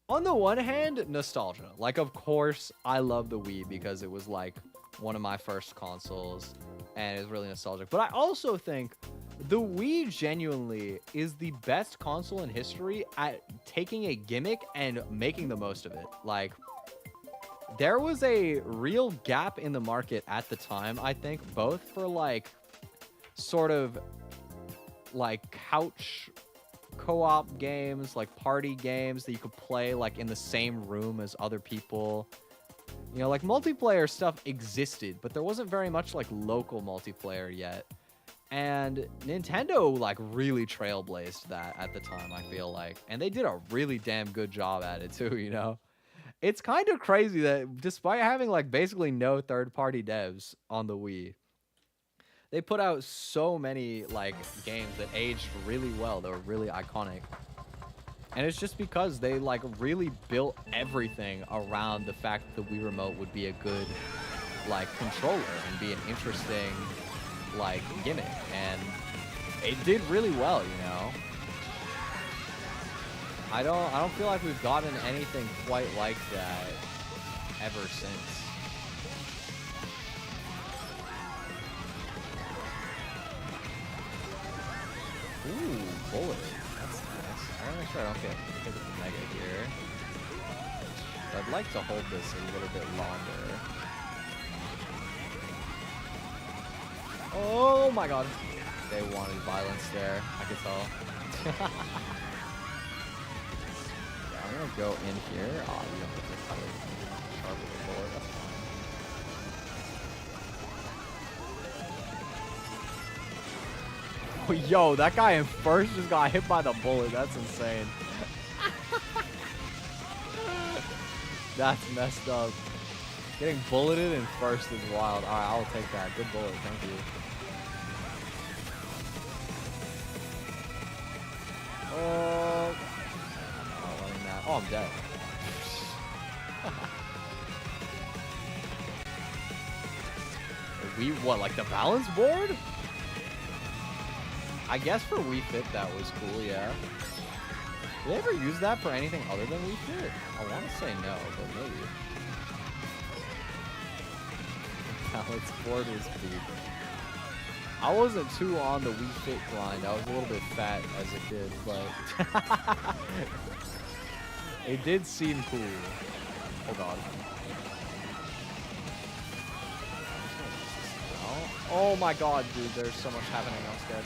on the one hand, nostalgia. Like, of course, I love the Wii because it was like one of my first consoles and it's really nostalgic. But I also think the Wii genuinely is the best console in history at taking a gimmick and making the most of it. Like, there was a real gap in the market at the time, I think, both for like sort of like couch co-op games, like party games that you could play like in the same room as other people. You know, like multiplayer stuff existed, but there wasn't very much like local multiplayer yet. And Nintendo like really trailblazed that at the time, I feel like. And they did a really damn good job at it too, you know? It's kind of crazy that despite having like basically no third-party devs on the Wii, they put out so many like games that aged really well. They were really iconic. And it's just because they like really built everything around the fact that the Wii Remote would be a good like controller and be an interesting like gimmick, and it did really well, you know. I don't feel like we've gotten anything quite like that ever since. Ooh, bullet. That's nice. I gotta make sure I don't get hit with the mega here. But I'd like to hold this a little bit longer. Oh my god. They wanted violence there, I could tell. I'm gonna go in here. Oh, you don't get to cut it. Sharp with a bullet. That's fine. Oh, yo, that guy in first just got hit by the bullet. That's insane. That's messed up. Getting bulleted in first is wild. Alright, I'll take that. Good bullet. Thank you. Oh. Oh, I'm dead. What, like the balance board? I guess for Wii Fit that was cool, yeah. Did they ever use that for anything other than Wii Fit? I want to say no, but maybe. The balance board was deep. I wasn't too on the Wii Fit grind. I was a little bit fat as a kid, but... It did seem cool. Oh god. Oh my god, dude, there's so much happening. I'm scared.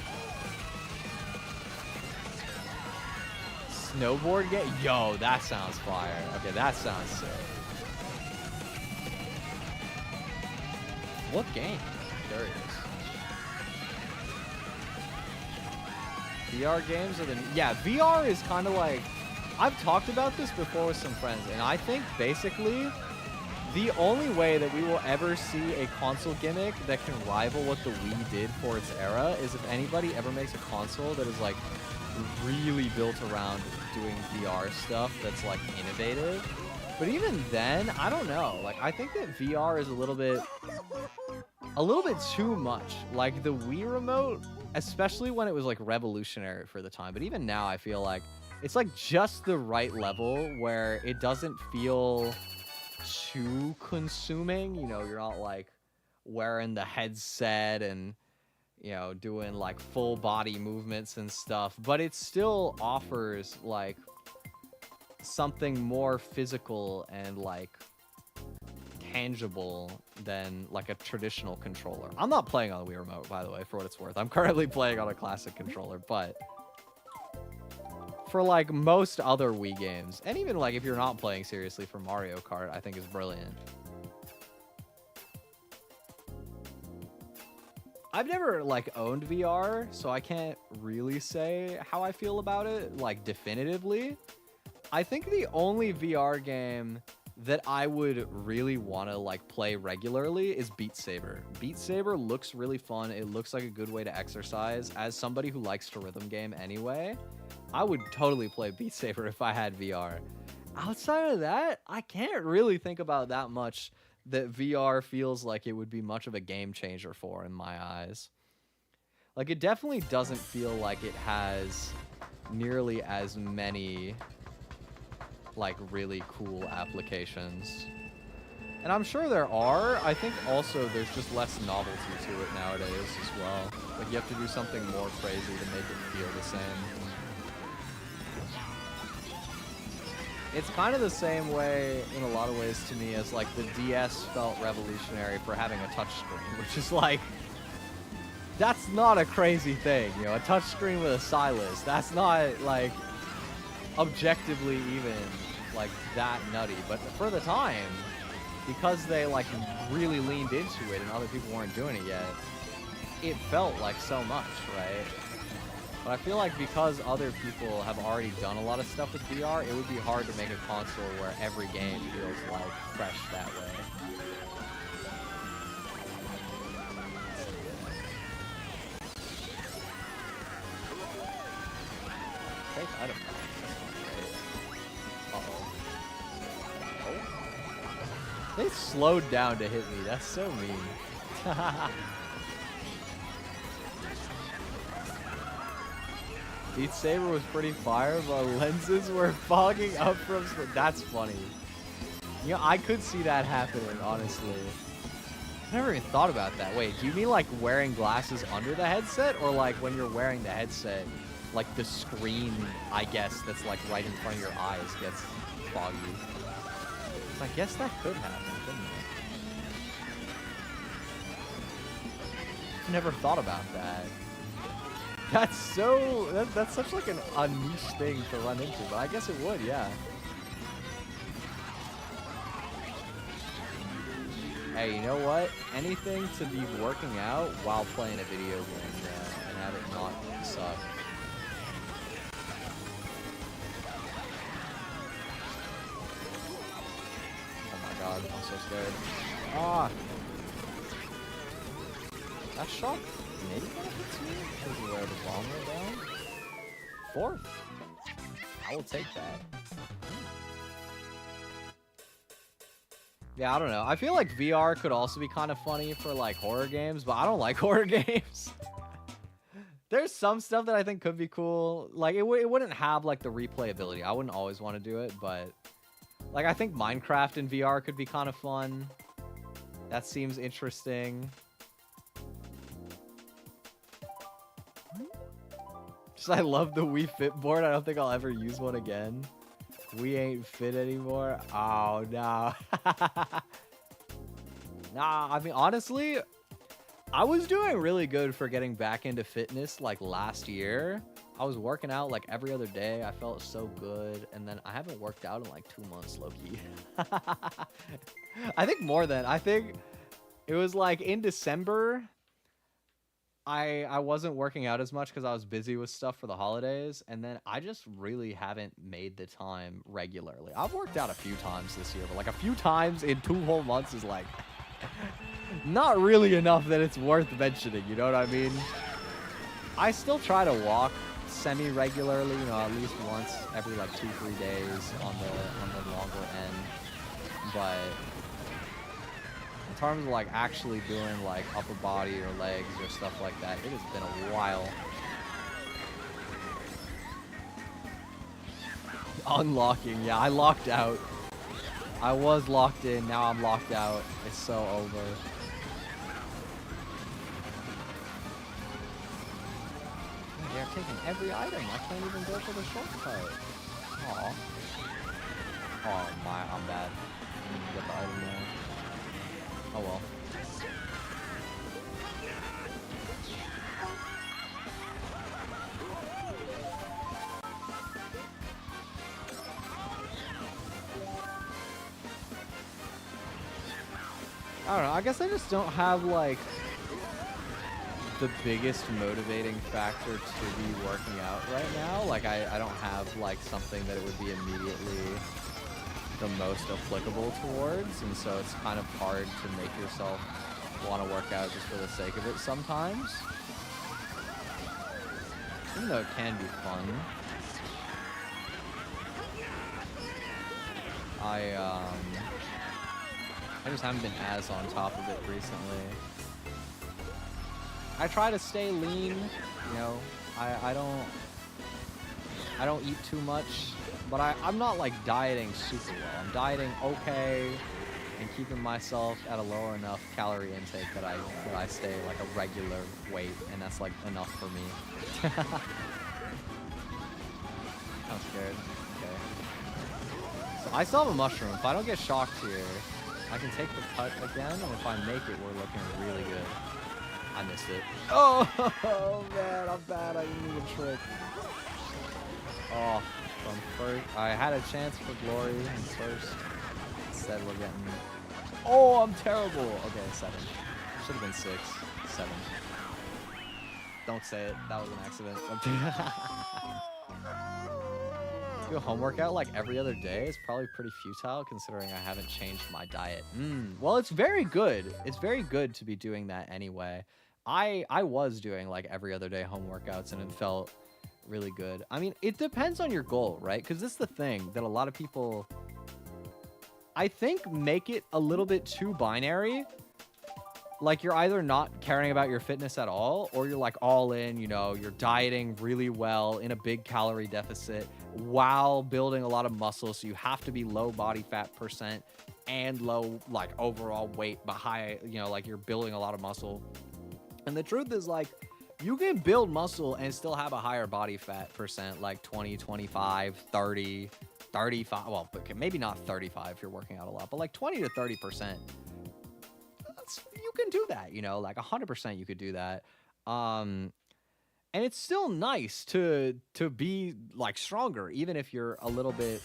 Snowboard game? Yo, that sounds fire. Okay, that sounds sick. What game? I'm curious. VR games are the... Yeah, VR is kind of like... I've talked about this before with some friends, and I think basically the only way that we will ever see a console gimmick that can rival what the Wii did for its era is if anybody ever makes a console that is like really built around doing VR stuff that's like innovative. But even then, I don't know. Like, I think that VR is a little bit too much. Like the Wii remote, especially when it was like revolutionary for the time. But even now, I feel like it's like just the right level where it doesn't feel too consuming. You know, you're not like wearing the headset and, you know, doing like full body movements and stuff, but it still offers like something more physical and like tangible than like a traditional controller. I'm not playing on the Wii remote, by the way, for what it's worth. I'm currently playing on a classic controller, but for like most other Wii games, and even like if you're not playing seriously for Mario Kart, I think is brilliant. I've never like owned VR, so I can't really say how I feel about it like definitively. I think the only VR game that I would really want to like play regularly is Beat Saber. Beat Saber looks really fun. It looks like a good way to exercise. As somebody who likes to rhythm game anyway, I would totally play Beat Saber if I had VR. Outside of that, I can't really think about that much that VR feels like it would be much of a game changer for in my eyes. Like, it definitely doesn't feel like it has nearly as many like really cool applications. And I'm sure there are. I think also there's just less novelty to it nowadays as well. Like, you have to do something more crazy to make it feel the same. It's kind of the same way in a lot of ways to me as like the DS felt revolutionary for having a touchscreen, which is like, that's not a crazy thing, you know, a touchscreen with a stylus. That's not like objectively even like that nutty, but for the time, because they like really leaned into it and other people weren't doing it yet, it felt like so much, right? But I feel like because other people have already done a lot of stuff with VR, it would be hard to make a console where every game feels like fresh that way. Take item. Uh-oh. Oh. They slowed down to hit me. That's so mean. Beat Saber was pretty fire, but lenses were fogging up from... That's funny. You know, I could see that happening, honestly. I never even thought about that. Wait, do you mean like wearing glasses under the headset? Or like when you're wearing the headset, like the screen, I guess, that's like right in front of your eyes gets foggy? I guess that could happen, couldn't it? Never thought about that. That's so... That's such like a niche thing to run into, but I guess it would, yeah. Hey, you know what? Anything to be working out while playing a video game and have it not suck. Oh my god, I'm so scared. Ah! That shot maybe benefits me because of where the bomb went down. 4th. I will take that. Yeah, I don't know. I feel like VR could also be kind of funny for like horror games, but I don't like horror games. There's some stuff that I think could be cool. Like it wouldn't have like the replayability. I wouldn't always want to do it, but like I think Minecraft in VR could be kind of fun. That seems interesting. Just I love the Wii Fit board. I don't think I'll ever use one again. We ain't fit anymore. Oh, no. Nah, I mean, honestly, I was doing really good for getting back into fitness like last year. I was working out like every other day. I felt so good. And then I haven't worked out in like 2 months, low-key. I think more than. I think it was like in December. I wasn't working out as much because I was busy with stuff for the holidays, and then I just really haven't made the time regularly. I've worked out a few times this year, but like a few times in 2 whole months is like not really enough that it's worth mentioning, you know what I mean? I still try to walk semi-regularly, you know, at least once every like 2-3 days on the longer end, but in terms of like actually doing like upper body or legs or stuff like that, it has been a while. Unlocking, yeah, I locked out. I was locked in, now I'm locked out. It's so over. They're taking every item. I can't even go for the shortcut. Aw. Oh my, I'm bad. I need to get the item now. Oh well. I don't know, I guess I just don't have like the biggest motivating factor to be working out right now. Like I don't have like something that it would be immediately the most applicable towards, and so it's kind of hard to make yourself want to work out just for the sake of it sometimes. Even though it can be fun. I just haven't been as on top of it recently. I try to stay lean, you know. I don't eat too much. But I'm not like dieting super well. I'm dieting okay and keeping myself at a lower enough calorie intake that I stay like a regular weight, and that's like enough for me. I'm scared. Okay. So I still have a mushroom. If I don't get shocked here, I can take the cut again, and if I make it, we're looking really good. I missed it. Oh man, I'm bad. I didn't even trick. Oh. From first, I had a chance for glory in first. Instead, we're getting. Oh, I'm terrible. Okay, 7. Should have been 6, 7. Don't say it. That was an accident. Do a home workout like every other day is probably pretty futile considering I haven't changed my diet. Well, it's very good. It's very good to be doing that anyway. I was doing like every other day home workouts and it felt really good. I mean, it depends on your goal, right? Because this is the thing that a lot of people, I think, make it a little bit too binary. Like, you're either not caring about your fitness at all, or you're like all in, you know, you're dieting really well in a big calorie deficit while building a lot of muscle. So you have to be low body fat percent and low like overall weight, but high, you know, like you're building a lot of muscle. And the truth is, like, you can build muscle and still have a higher body fat percent, like 20, 25, 30, 35. Well, maybe not 35 if you're working out a lot, but like 20 to 30%. You can do that, you know, like 100% you could do that. And it's still nice to be like stronger, even if you're a little bit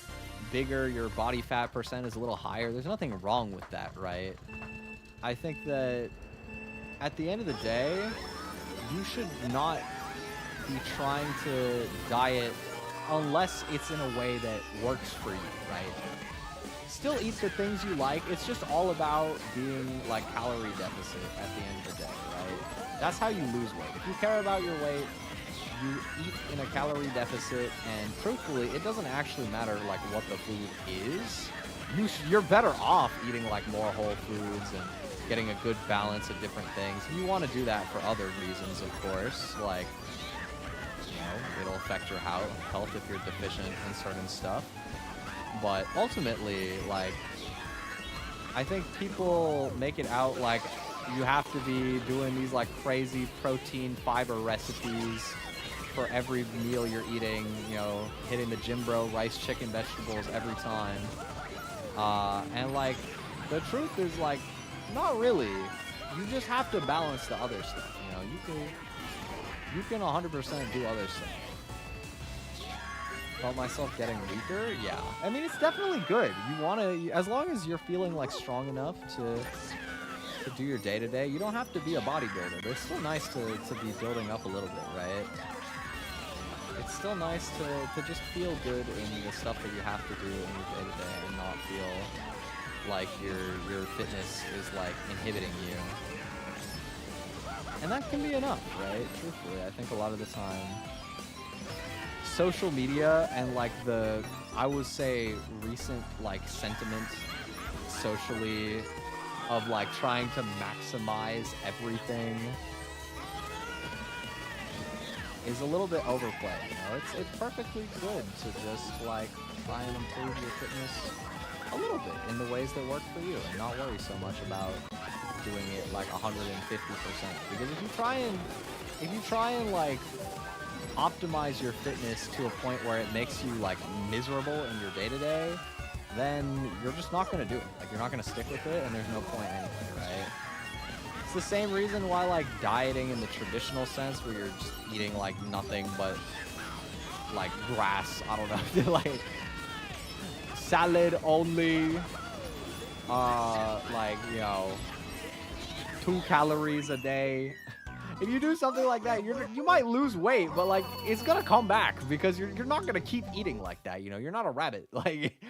bigger, your body fat percent is a little higher. There's nothing wrong with that, right? I think that at the end of the day, you should not be trying to diet unless it's in a way that works for you, right? Still eat the things you like. It's just all about being like calorie deficit at the end of the day, right? That's how you lose weight. If you care about your weight, you eat in a calorie deficit, and truthfully, it doesn't actually matter like what the food is. You're better off eating like more whole foods and getting a good balance of different things. You want to do that for other reasons, of course, like, you know, it'll affect your health if you're deficient in certain stuff. But ultimately, like, I think people make it out like you have to be doing these like crazy protein fiber recipes for every meal you're eating, you know, hitting the gym bro rice, chicken, vegetables every time. And like, the truth is, like, not really. You just have to balance the other stuff, you know. You can 100% do other stuff. Felt myself getting weaker? Yeah. I mean, it's definitely good. You want to, as long as you're feeling like strong enough to do your day-to-day, you don't have to be a bodybuilder, but it's still nice to be building up a little bit, right? It's still nice to just feel good in the stuff that you have to do in your day-to-day and not feel like your fitness is like inhibiting you. And that can be enough, right? Truthfully, I think a lot of the time, social media and like I would say recent like sentiment socially of like trying to maximize everything is a little bit overplayed, you know? It's perfectly good to just like try and improve your fitness a little bit in the ways that work for you and not worry so much about doing it like 150%. Because if you try and like optimize your fitness to a point where it makes you like miserable in your day-to-day, then you're just not going to do it. Like, you're not going to stick with it, and there's no point anyway, right? It's the same reason why like dieting in the traditional sense, where you're just eating like nothing but like grass, I don't know, like salad only, like, you know, 2 calories a day. If you do something like that, you might lose weight, but like it's gonna come back because you're not gonna keep eating like that. You know, you're not a rabbit. Like,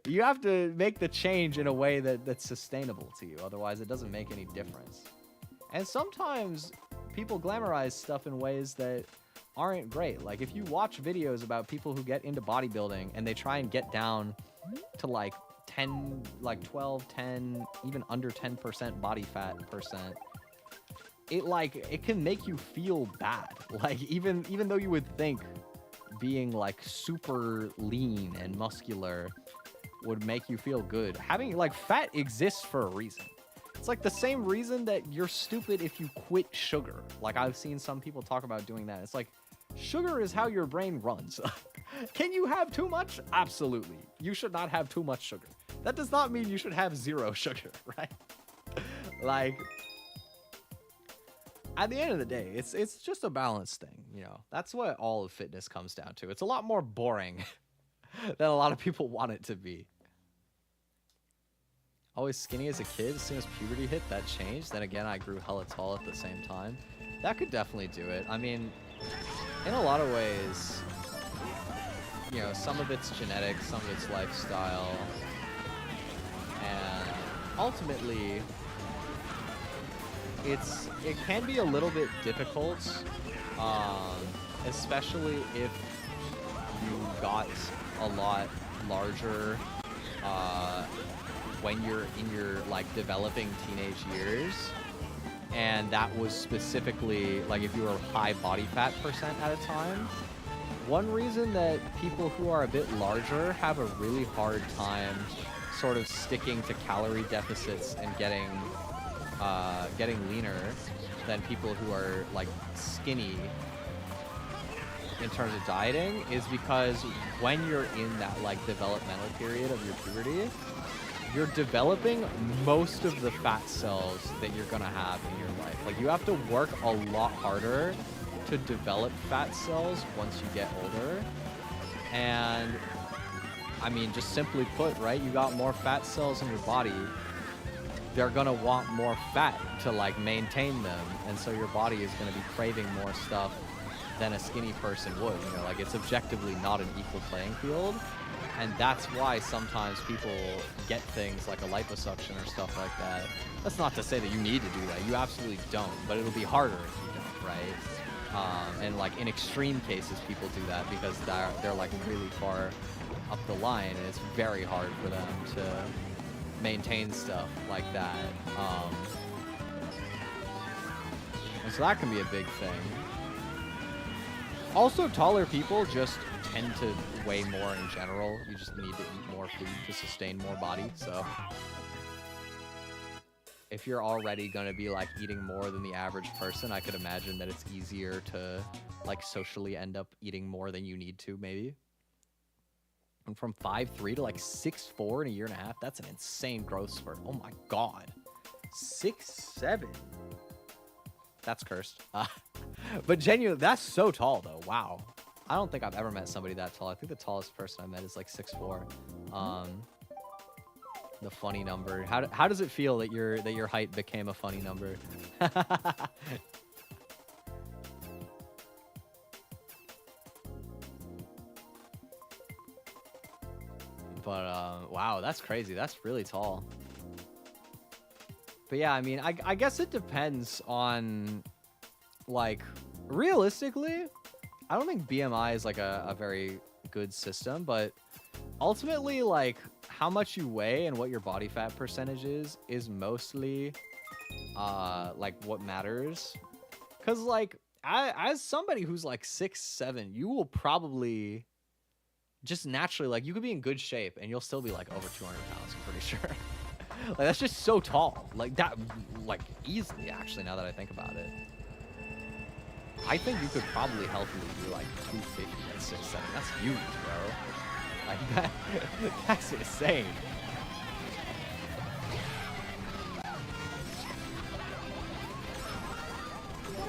you have to make the change in a way that's sustainable to you. Otherwise, it doesn't make any difference. And sometimes people glamorize stuff in ways that aren't great. Like, if you watch videos about people who get into bodybuilding and they try and get down to like 10, like 12, 10, even under 10% body fat percent, it can make you feel bad. Like, even though you would think being like super lean and muscular would make you feel good, having like fat exists for a reason. It's like the same reason that you're stupid if you quit sugar. Like, I've seen some people talk about doing that. It's like, sugar is how your brain runs. Can you have too much? Absolutely. You should not have too much sugar. That does not mean you should have zero sugar, right? Like, at the end of the day, it's just a balance thing, you know. That's what all of fitness comes down to. It's a lot more boring than a lot of people want it to be. Always skinny as a kid. As soon as puberty hit, that changed. Then again, I grew hella tall at the same time. That could definitely do it. I mean, in a lot of ways, you know, some of it's genetic, some of it's lifestyle, and ultimately, it can be a little bit difficult, especially if you got a lot larger when you're in your like developing teenage years. And that was specifically, like, if you were high body fat percent at a time. One reason that people who are a bit larger have a really hard time sort of sticking to calorie deficits and getting leaner than people who are, like, skinny in terms of dieting is because when you're in that, like, developmental period of your puberty, you're developing most of the fat cells that you're gonna have in your life. Like, you have to work a lot harder to develop fat cells once you get older. And, I mean, just simply put, right? You got more fat cells in your body. They're gonna want more fat to, like, maintain them. And so your body is gonna be craving more stuff than a skinny person would. You know, like, it's objectively not an equal playing field. And that's why sometimes people get things like a liposuction or stuff like that. That's not to say that you need to do that. You absolutely don't, but it'll be harder if you don't, right? And like in extreme cases, people do that because they're like really far up the line, and it's very hard for them to maintain stuff like that. And so that can be a big thing. Also, taller people just tend to weigh more in general. You just need to eat more food to sustain more body. So if you're already going to be like eating more than the average person, I could imagine that it's easier to like socially end up eating more than you need to, maybe. And from 5'3" to like 6'4" in a year and a half, that's an insane growth spurt. Oh my god. 6'7". That's cursed. But genuinely, that's so tall though. Wow. I don't think I've ever met somebody that tall. I think the tallest person I met is like 6'4". The funny number. How does it feel that your height became a funny number? But wow, that's crazy. That's really tall. But yeah, I mean, I guess it depends on, like, realistically, I don't think BMI is like a very good system, but ultimately, like, how much you weigh and what your body fat percentage is mostly like what matters. Because like as somebody who's like 6'7", you will probably just naturally, like, you could be in good shape and you'll still be like over 200 pounds, I'm pretty sure. Like, that's just so tall. Like, that, like, easily, actually, now that I think about it. I think you could probably healthily be like 250 at 6'7". That's huge, bro. Like, that's insane.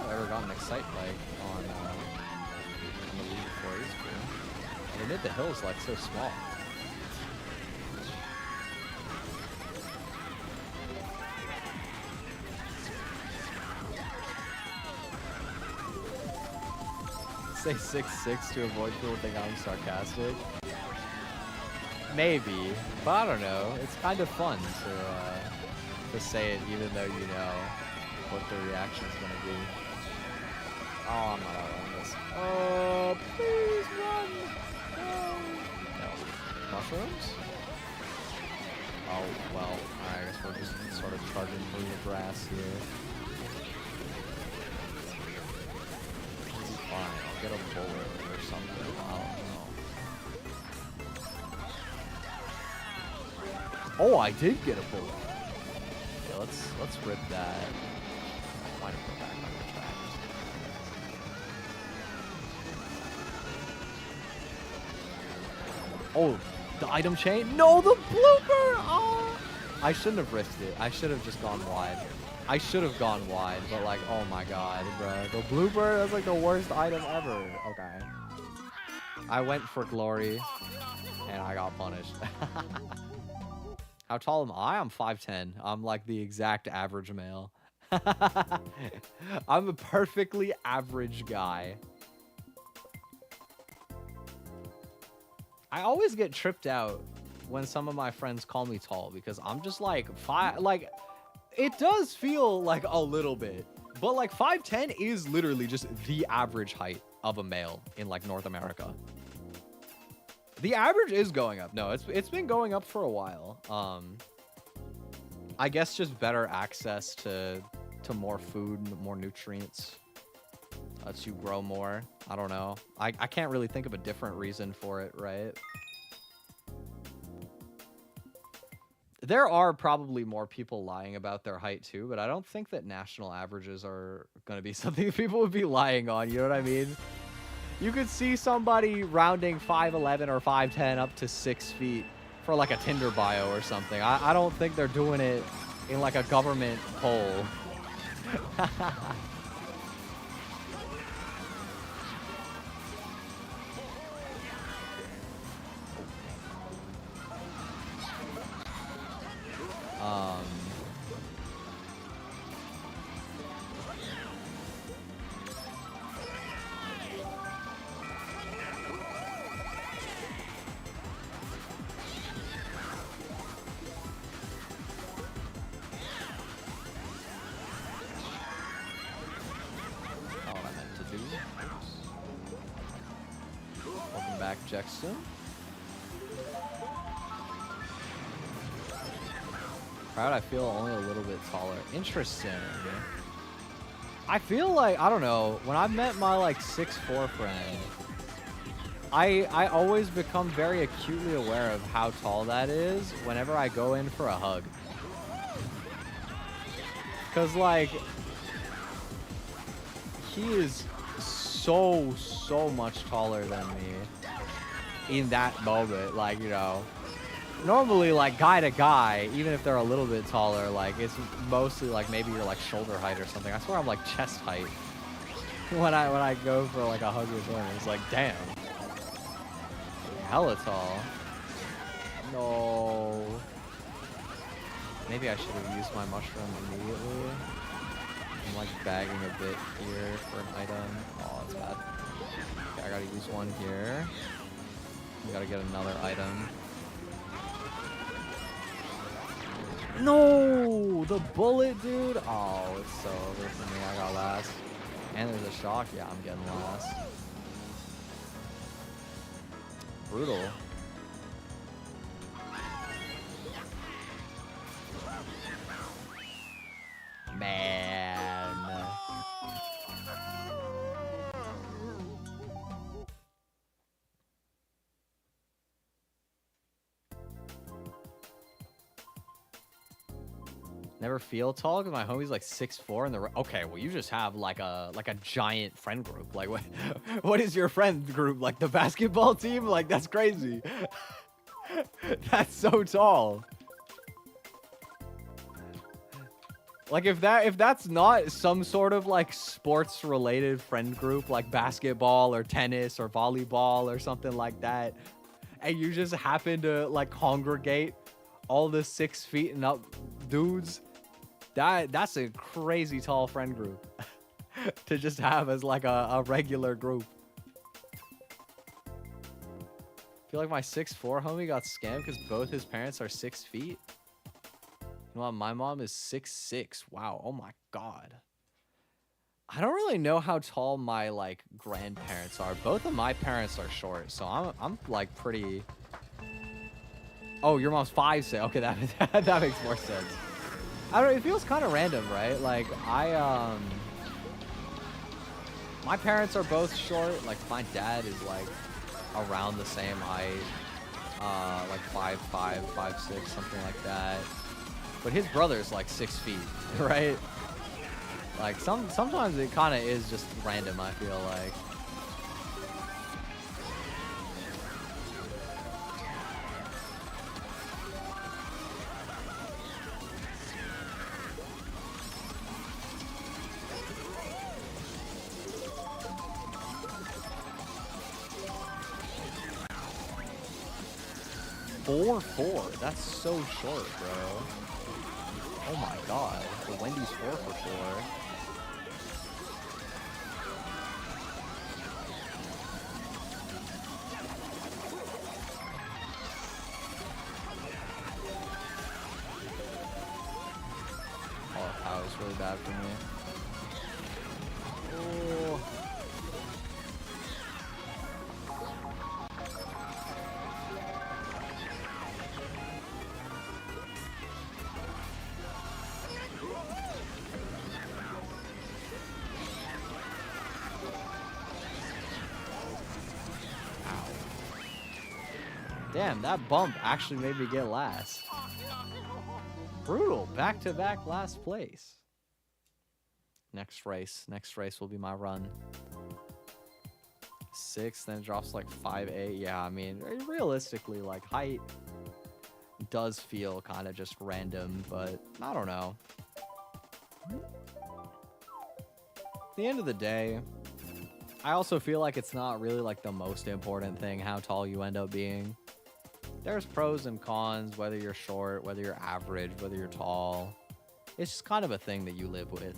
I've ever gotten an Excite bike on the Wii before. It's cool. They made the hills like so small. Say 6'6" to avoid people thinking I'm sarcastic. Maybe, but I don't know. It's kind of fun to say it, even though you know what the reaction is gonna be. Oh, I'm not outrunning this. Oh, please run! No. Mushrooms? Oh, well, I guess we're just sort of charging through the grass here. Fine, I'll get a bullet or something. I don't know. Oh, I did get a bullet. Okay, let's rip that. Why not go back on the tracks? Oh, the item chain? No, the blooper! Oh! I shouldn't have risked it. I should have just gone wide. I should have gone wide, but like, oh my god, bro. The blooper, that's like the worst item ever. Okay. I went for glory, and I got punished. How tall am I? I'm 5'10". I'm like the exact average male. I'm a perfectly average guy. I always get tripped out when some of my friends call me tall because I'm just like it does feel like a little bit, but like 5'10" is literally just the average height of a male in like North America. The average is going up. No, it's been going up for a while. I guess just better access to more food, more nutrients lets you grow more. I don't know. I can't really think of a different reason for it, right? There are probably more people lying about their height too, but I don't think that national averages are going to be something people would be lying on. You know what I mean? You could see somebody rounding 5'11" or 5'10" up to 6 feet for like a Tinder bio or something. I don't think they're doing it in like a government poll. Welcome back, Jackson. Proud I feel only a little bit taller. Interesting. I feel like, I don't know, when I met my like 6'4" friend, I always become very acutely aware of how tall that is whenever I go in for a hug. Cause like, he is so much taller than me in that moment. Like, you know, normally like guy to guy, even if they're a little bit taller, like it's mostly like maybe you're like shoulder height or something. I swear I'm like chest height when I go for like a hug with him. It's like, damn, hella tall. No, maybe I should have used my mushroom immediately. I'm like bagging a bit here for an item. Oh, that's bad. Okay, I gotta use one here. We gotta get another item. No, the bullet, dude. Oh, it's so over for me. I got last. And there's a shock. Yeah, I'm getting last. Brutal. Man. Never feel tall because my homie's like 6'4" and okay, well you just have like a giant friend group. Like what is your friend group? Like the basketball team? Like that's crazy. That's so tall. Like if that's not some sort of like sports related friend group like basketball or tennis or volleyball or something like that, and you just happen to like congregate all the 6 feet and up dudes, that's a crazy tall friend group to just have as like a regular group. I feel like my 6'4" homie got scammed because both his parents are 6 feet. You know what? My mom is 6'6". Wow. Oh my god. I don't really know how tall my like grandparents are. Both of my parents are short, so I'm like pretty. Oh, your mom's 5'6". Okay, that makes more sense. I don't know, it feels kind of random, right? Like my parents are both short. Like my dad is like around the same height, like 5'5", 5'6", something like that. But his brother's like 6 feet, right? Like sometimes it kind of is just random, I feel like. Four. That's so short, bro. Oh my god. The Wendy's 4 for 4. Oh, that was really bad for me. Oh. Damn, that bump actually made me get last. Brutal. Back-to-back last place. Next race will be my run. 6, then it drops like 5-8. Yeah, I mean, realistically, like, height does feel kind of just random, but I don't know. At the end of the day, I also feel like it's not really like the most important thing how tall you end up being. There's pros and cons, whether you're short, whether you're average, whether you're tall. It's just kind of a thing that you live with.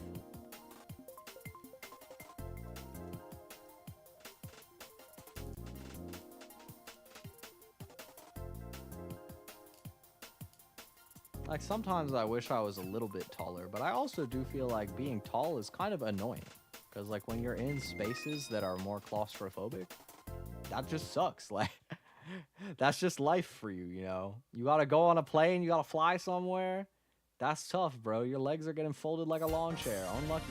Like, sometimes I wish I was a little bit taller, but I also do feel like being tall is kind of annoying. Because, like, when you're in spaces that are more claustrophobic, that just sucks. Like... That's just life for you, you know? You gotta go on a plane, you gotta fly somewhere. That's tough, bro. Your legs are getting folded like a lawn chair. Unlucky.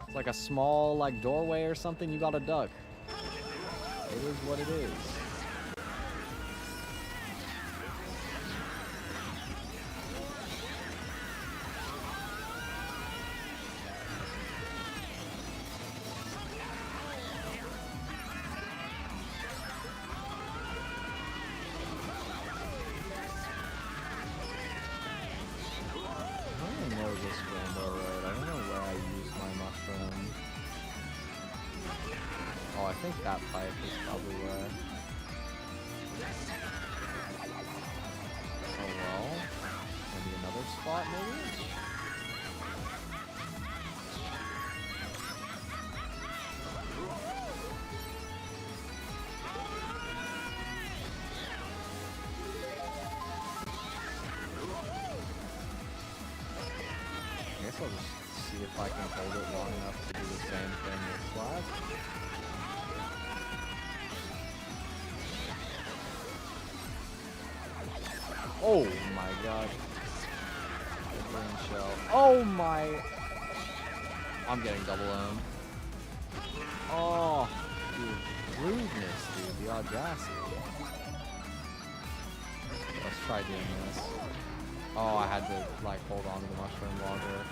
It's like a small, like, doorway or something, you gotta duck. It is what it is. I think that pipe is probably where. Oh well. Maybe another spot, maybe? I guess I'll just see if I can hold it long enough to do the same thing with flag. Oh my god. Oh my. I'm getting double owned. Oh, dude. Rudeness, dude. The audacity. Let's try doing this. Oh, I had to, like, hold on to the mushroom longer.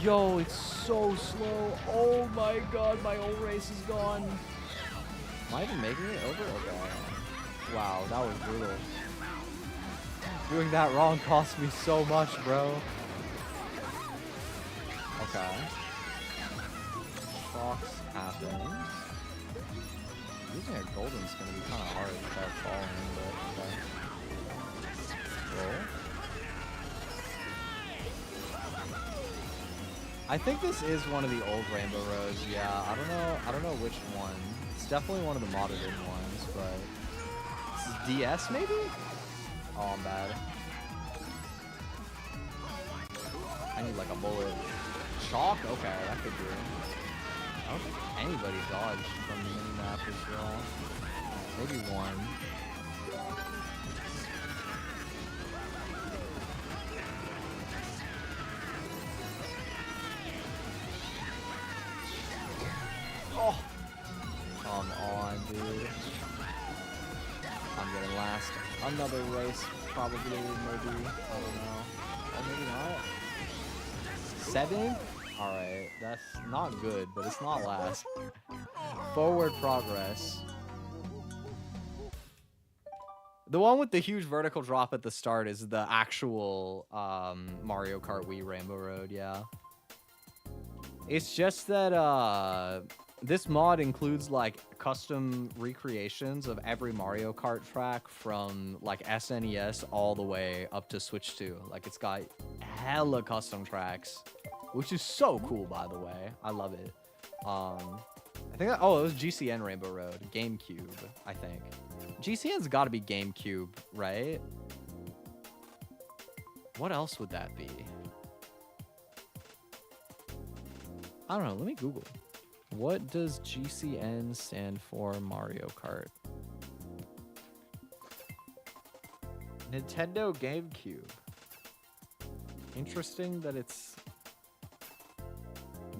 Yo, it's so slow. Oh my god, my whole race is gone. Am I even making it over? Okay. Wow, that was brutal. Doing that wrong cost me so much, bro. Okay. Shocks happen. Using a golden's gonna be kind of hard without falling, but okay. Roll. I think this is one of the old Rainbow Roads. Yeah, I don't know which one. It's definitely one of the modded ones, but this is DS maybe? Oh, I'm bad. I need like a bullet. Chalk? Okay, that could do it. I don't think anybody dodged from the mini-map as well. Maybe one. Oh! Come on, dude. I'm getting last. Another race, probably, maybe. I don't know. Or maybe not. 7? Alright, that's not good, but it's not last. Forward progress. The one with the huge vertical drop at the start is the actual Mario Kart Wii Rainbow Road, yeah. It's just that this mod includes like custom recreations of every Mario Kart track from like SNES all the way up to Switch 2. Like it's got hella custom tracks, which is so cool, by the way. I love it. I think it was GCN Rainbow Road, GameCube, I think. GCN's got to be GameCube, right? What else would that be? I don't know. Let me Google. What does GCN stand for Mario Kart? Nintendo GameCube. Interesting that it's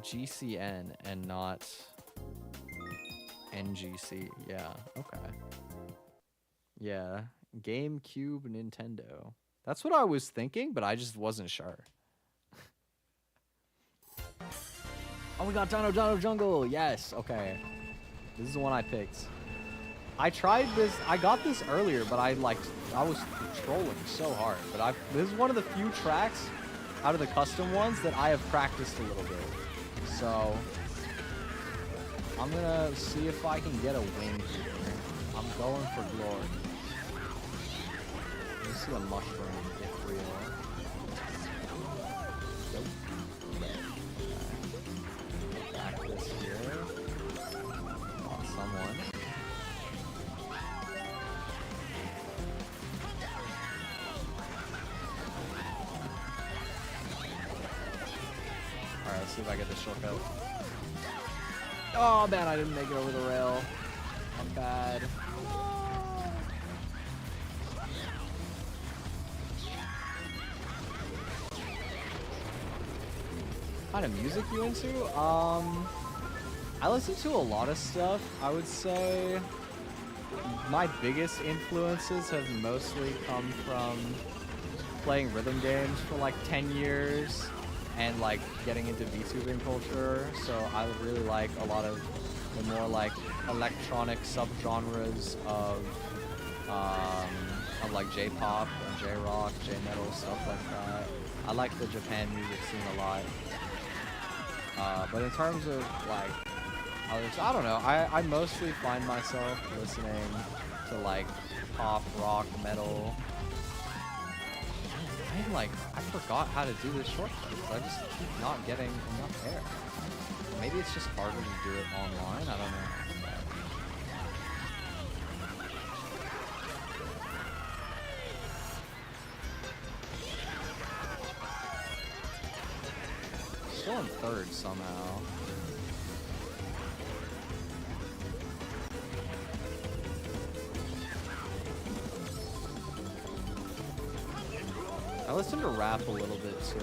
GCN and not NGC. Yeah, okay. Yeah, GameCube Nintendo. That's what I was thinking, but I just wasn't sure. Oh, we got Dino Jungle. Yes, okay. This is the one I picked. I tried this. I got this earlier, but I was trolling so hard. But this is one of the few tracks out of the custom ones that I have practiced a little bit. So I'm gonna see if I can get a win here. I'm going for glory. Let me see a mushroom if real. Nope. Back this here. On someone. Alright, let's see if I get this shortcut. Oh man, I didn't make it over the rail. I'm bad. What kind of music you into? I listen to a lot of stuff. I would say my biggest influences have mostly come from playing rhythm games for like 10 years and like getting into VTubing culture. So I really like a lot of the more like electronic subgenres of like J-pop and J-rock, J-metal, stuff like that. I like the Japan music scene a lot. But in terms of like others, I don't know. I mostly find myself listening to like pop, rock, metal. I forgot how to do this shortcut because I just keep not getting enough air. Maybe it's just harder to do it online. I don't know. Still in third somehow. I listen to rap a little bit too.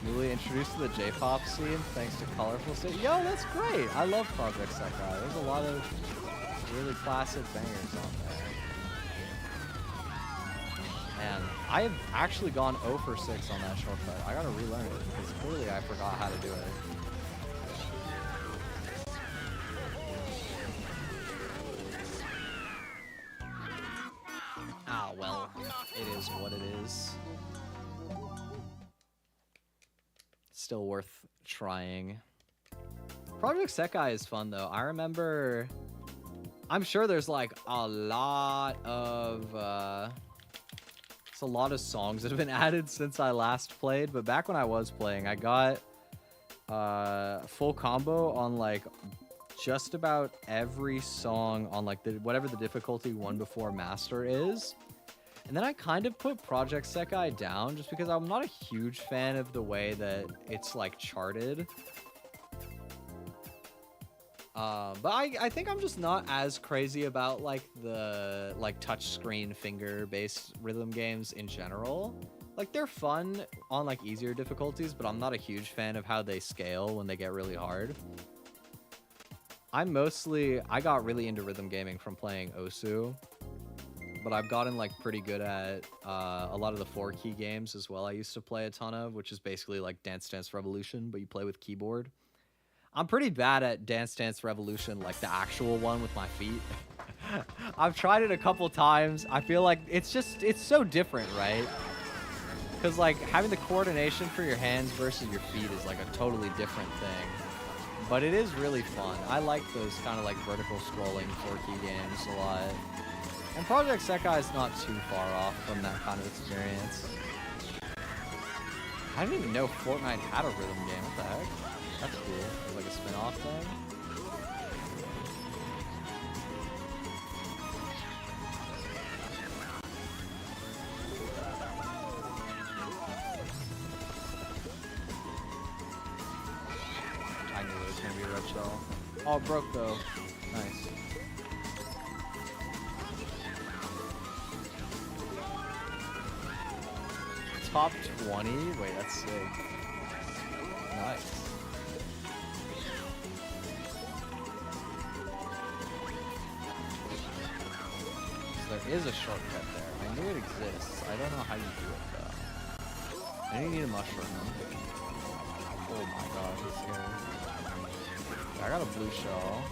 Newly introduced to the J-pop scene thanks to Colorful State. Yo, that's great. I love Project Sekai. There's a lot of really classic bangers on there. Man, I've actually gone 0 for 6 on that shortcut. I gotta relearn it because clearly I forgot how to do it. Ah, well, it is what it is. Still worth trying. Project Sekai is fun though. I remember, I'm sure there's like a lot of songs that have been added since I last played, but back when I was playing, I got full combo on like just about every song on like whatever the difficulty 1 before master is. And then I kind of put Project Sekai down just because I'm not a huge fan of the way that it's like charted. But I think I'm just not as crazy about like the like touchscreen finger-based rhythm games in general. Like they're fun on like easier difficulties, but I'm not a huge fan of how they scale when they get really hard. I got really into rhythm gaming from playing Osu. But I've gotten like pretty good at a lot of the 4-key games as well. I used to play a ton of, which is basically like Dance Dance Revolution, but you play with keyboard. I'm pretty bad at Dance Dance Revolution, like the actual one with my feet. I've tried it a couple times. I feel like it's so different, right? Because like having the coordination for your hands versus your feet is like a totally different thing. But it is really fun. I like those kind of like vertical scrolling 4-key games a lot. And Project Sekai is not too far off from that kind of experience. I didn't even know Fortnite had a rhythm game. What the heck? That's cool. It's like a spin-off thing. I knew it was gonna be a red shell. Oh, it broke though. Nice. Top 20? Wait, that's sick. Nice. So there is a shortcut there. I knew it exists. I don't know how you do it though. I think you need a mushroom. Oh my god, he's scary. I got a blue shell.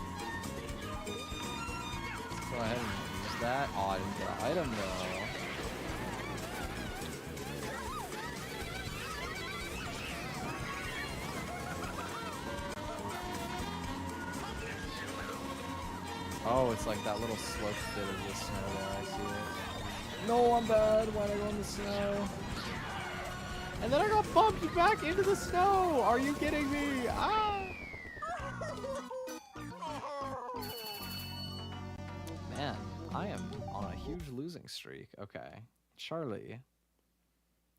Let's go ahead and use that. Oh, I didn't get an item though. Oh, it's like that little slope bit of the snow there, I see it. No, I'm bad. Why'd I go in the snow? And then I got bumped back into the snow! Are you kidding me? Ah! Man, I am on a huge losing streak. Okay. Charlie.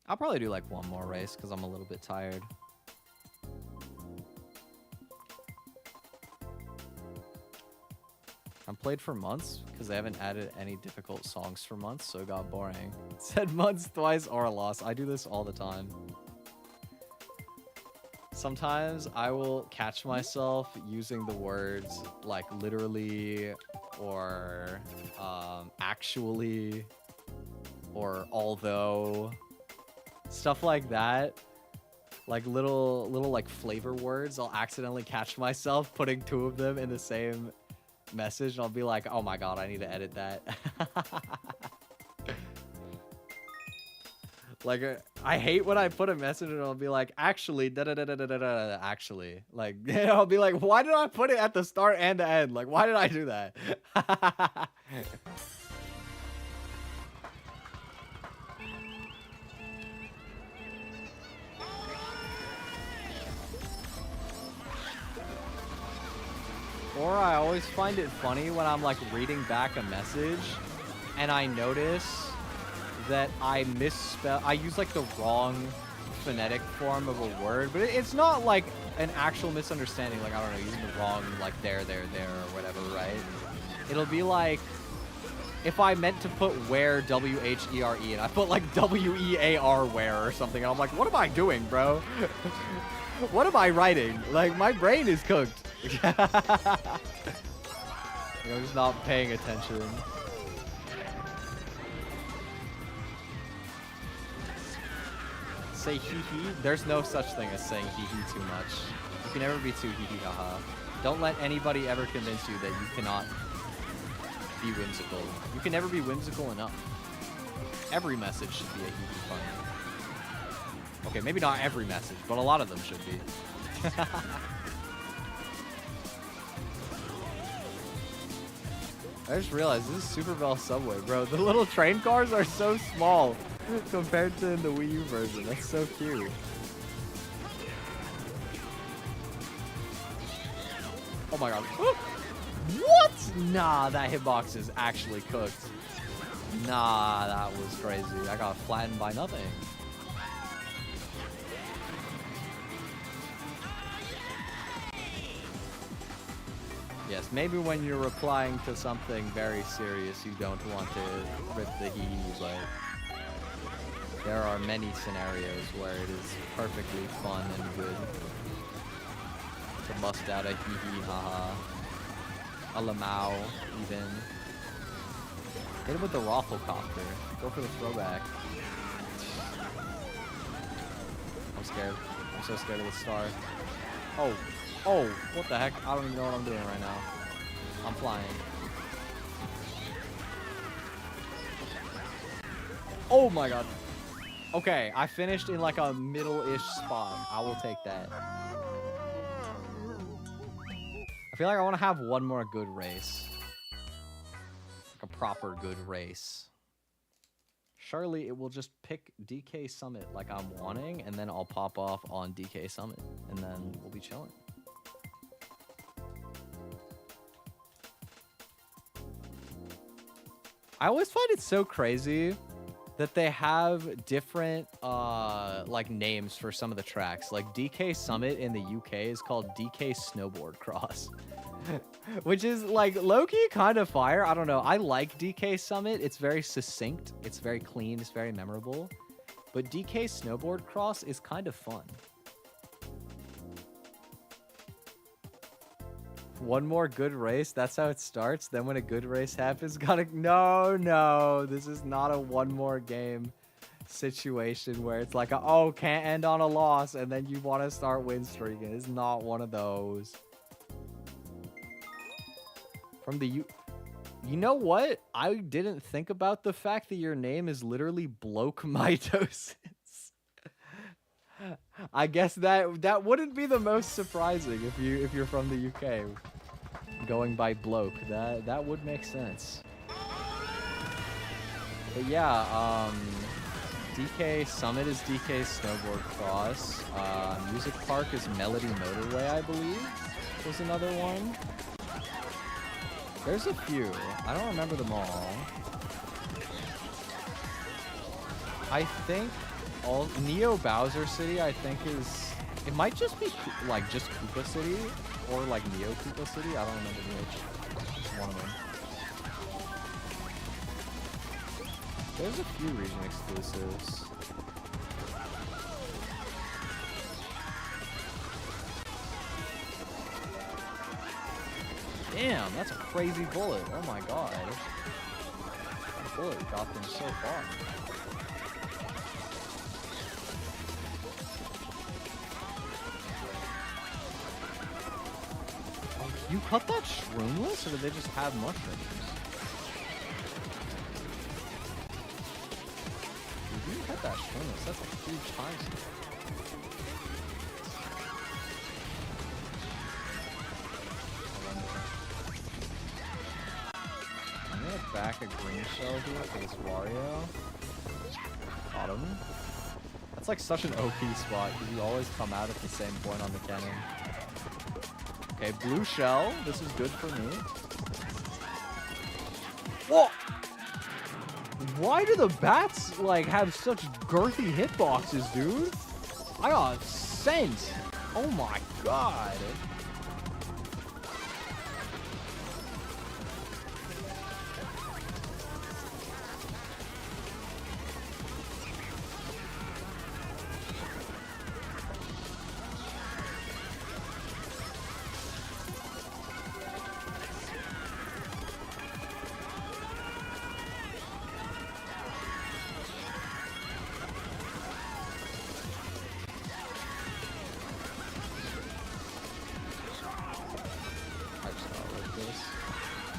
I'll probably do like one more race because I'm a little bit tired. I've played for months because they haven't added any difficult songs for months, so it got boring. It said months twice or a loss. I do this all the time. Sometimes I will catch myself using the words like literally or actually or although. Stuff like that. Like little like flavor words. I'll accidentally catch myself putting two of them in the same message and I'll be like, oh my god, I need to edit that. Like I hate when I put a message and I'll be like, actually da da da da da da da, actually, like I'll be like, why did I put it at the start and the end? Like, why did I do that? Or I always find it funny when I'm like reading back a message and I notice that I misspell, I use like the wrong phonetic form of a word, but it's not like an actual misunderstanding, like I don't know, using the wrong like there or whatever, right? It'll be like if I meant to put where, W-H-E-R-E, and I put like W-E-A-R where or something, and I'm like, what am I doing, bro? What am I writing? Like, my brain is cooked. I'm just not paying attention. Say hee-hee? There's no such thing as saying hee-hee too much. You can never be too hee-hee haha. Don't let anybody ever convince you that you cannot be whimsical. You can never be whimsical enough. Every message should be a hee-hee fun. Okay, maybe not every message, but a lot of them should be. I just realized this is Super Bell Subway, bro. The little train cars are so small compared to the Wii U version. That's so cute. Oh my god. What? Nah, that hitbox is actually cooked. Nah, that was crazy. I got flattened by nothing. Yes, maybe when you're replying to something very serious, you don't want to rip the hee-hee, but there are many scenarios where it is perfectly fun and good to bust out a hee-hee haha, a lamau even. Hit him with the Rafflecopter. Go for the throwback. I'm scared. I'm so scared of the star. Oh. Oh, what the heck? I don't even know what I'm doing right now. I'm flying. Oh my god. Okay, I finished in like a middle-ish spot. I will take that. I feel like I want to have one more good race. Like a proper good race. Surely it will just pick DK Summit like I'm wanting, and then I'll pop off on DK Summit, and then we'll be chilling. I always find it so crazy that they have different like names for some of the tracks. Like DK Summit in the UK is called DK Snowboard Cross. Which is like low-key kind of fire. I don't know. I like DK Summit. It's very succinct. It's very clean. It's very memorable. But DK Snowboard Cross is kind of fun. One more good race. That's how it starts. Then when a good race happens, gotta... No. This is not a one more game situation where it's like, oh, can't end on a loss. And then you want to start win streaking. It's not one of those. From the you know what? I didn't think about the fact that your name is literally Bloke Mitosis. I guess that wouldn't be the most surprising if you're from the UK. Going by Bloke. That would make sense. But yeah, DK Summit is DK Snowboard Cross. Music Park is Melody Motorway, I believe, was another one. There's a few. I don't remember them all. I think all Neo Bowser City, I think is... It might just be like just Koopa City or like Neo Koopa City. I don't remember which. It's one of them. There's a few region exclusives. Damn, that's a crazy bullet. Oh my god. That bullet got them so far. Oh, you cut that shroomless, or did they just have mushrooms? Dude, you cut that shroomless. That's a huge time skip. Back a green shell here for this Wario. Got him. That's like such an OP spot because you always come out at the same point on the cannon. Okay, blue shell. This is good for me. Whoa! Why do the bats like have such girthy hitboxes, dude? I got sent. Oh my god.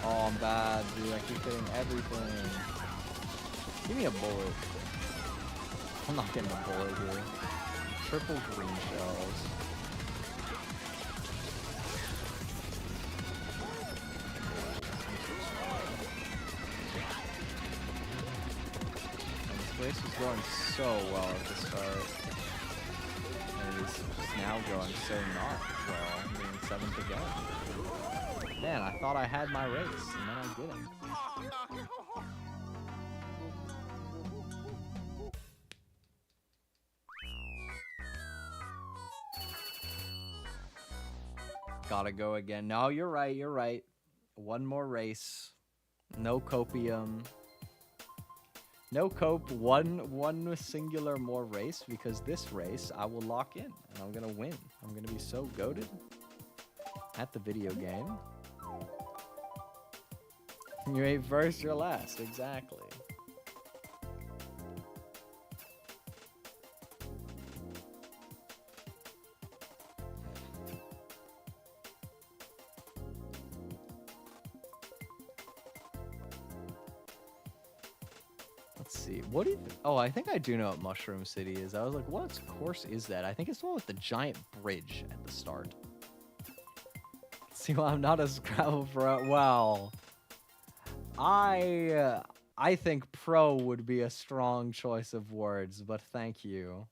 Oh, I'm bad, dude. I keep hitting everything. Give me a bullet. I'm not getting a bullet here. Triple green shells. And this race was going so well at the start. And it's just now going so not well. I'm getting 7th again. Man, I thought I had my race, and then I didn't. Gotta go again. No, you're right, you're right. One more race. No copium. No cope, one singular more race, because this race I will lock in, and I'm gonna win. I'm gonna be so goated at the video game. You ain't first, you're last. Exactly. Let's see. What do you oh, I think I do know what Mushroom City is. I was like, what course is that? I think it's the one with the giant bridge at the start. See, well, I'm not a Scrabble pro. Well, I think pro would be a strong choice of words, but thank you.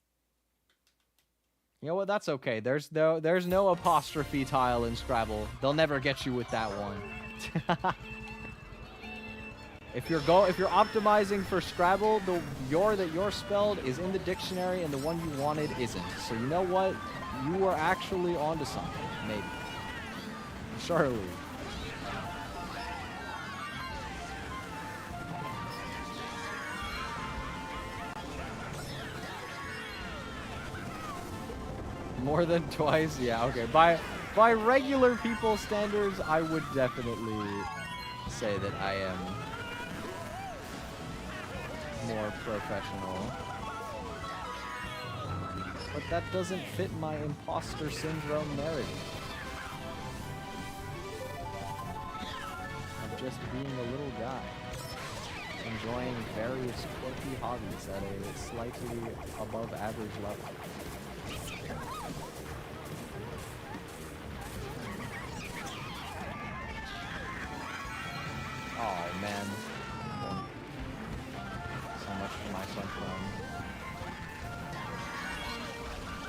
You know what? That's okay. There's no apostrophe tile in Scrabble. They'll never get you with that one. If you're optimizing for Scrabble, the your that you're spelled is in the dictionary and the one you wanted isn't. So you know what? You are actually onto something. Maybe. Surely. More than twice? Yeah, okay. By regular people standards, I would definitely say that I am more professional. But that doesn't fit my imposter syndrome narrative. Of just being a little guy, enjoying various quirky hobbies at a slightly above average level. Oh man. So much for my syndrome.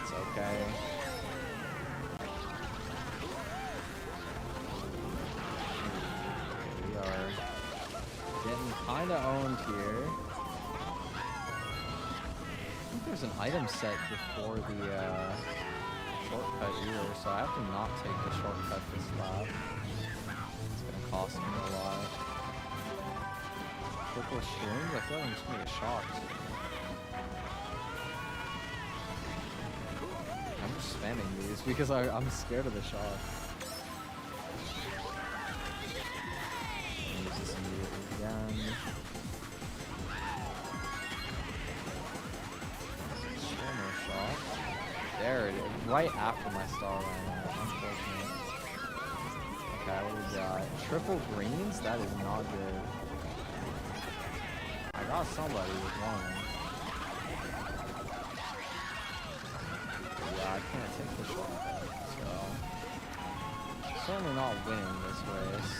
It's okay. We are getting kinda owned here. I think there's an item set before the shortcut here, so I have to not take the shortcut this lap. It's gonna cost me a lot. Purple shrooms? I feel like I'm just gonna get shocked. I'm just spamming these because I'm scared of the shock. Use this immediately again. Shock. There it is. Right after my star ran out. Unfortunate. Okay, what do we got? Triple greens? That is not good. I got somebody with one. Yeah, I can't take the shortcut, so certainly not winning this race.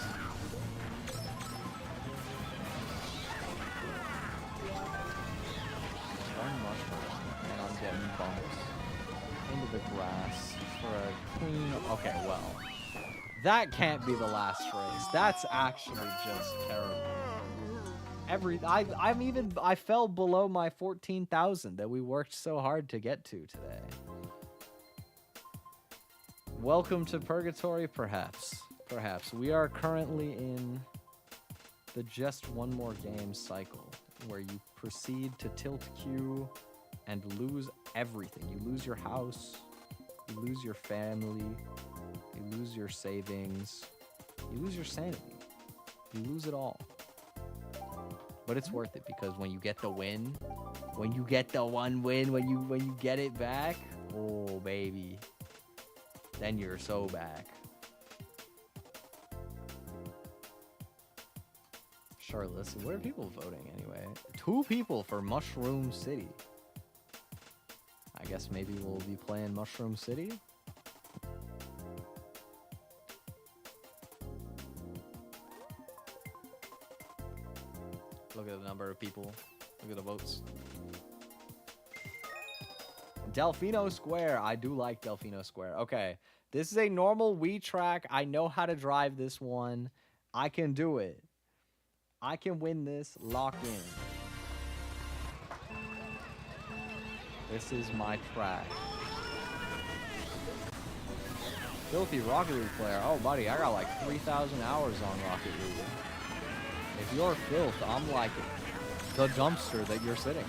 One mushroom, and I'm getting bumped into the grass for a queen. Okay, well, that can't be the last race. That's actually just terrible. I fell below my 14,000 that we worked so hard to get to today. Welcome to Purgatory, perhaps. Perhaps. We are currently in the just one more game cycle, where you proceed to tilt Q and lose everything. You lose your house, you lose your family, you lose your savings, you lose your sanity. You lose it all. But it's worth it, because when you get the win, when you get the one win, when you get it back, oh baby, then you're so back. Sure, listen, what are people voting anyway? 2 people for Mushroom City. I guess maybe we'll be playing Mushroom City. Look at the number of people. Look at the votes. Delfino Square. I do like Delfino Square. Okay. This is a normal Wii track. I know how to drive this one. I can do it. I can win this. Lock in. This is my track. Filthy Rocket League player. Oh, buddy, I got like 3,000 hours on Rocket League. If you're filth, I'm like the dumpster that you're sitting in.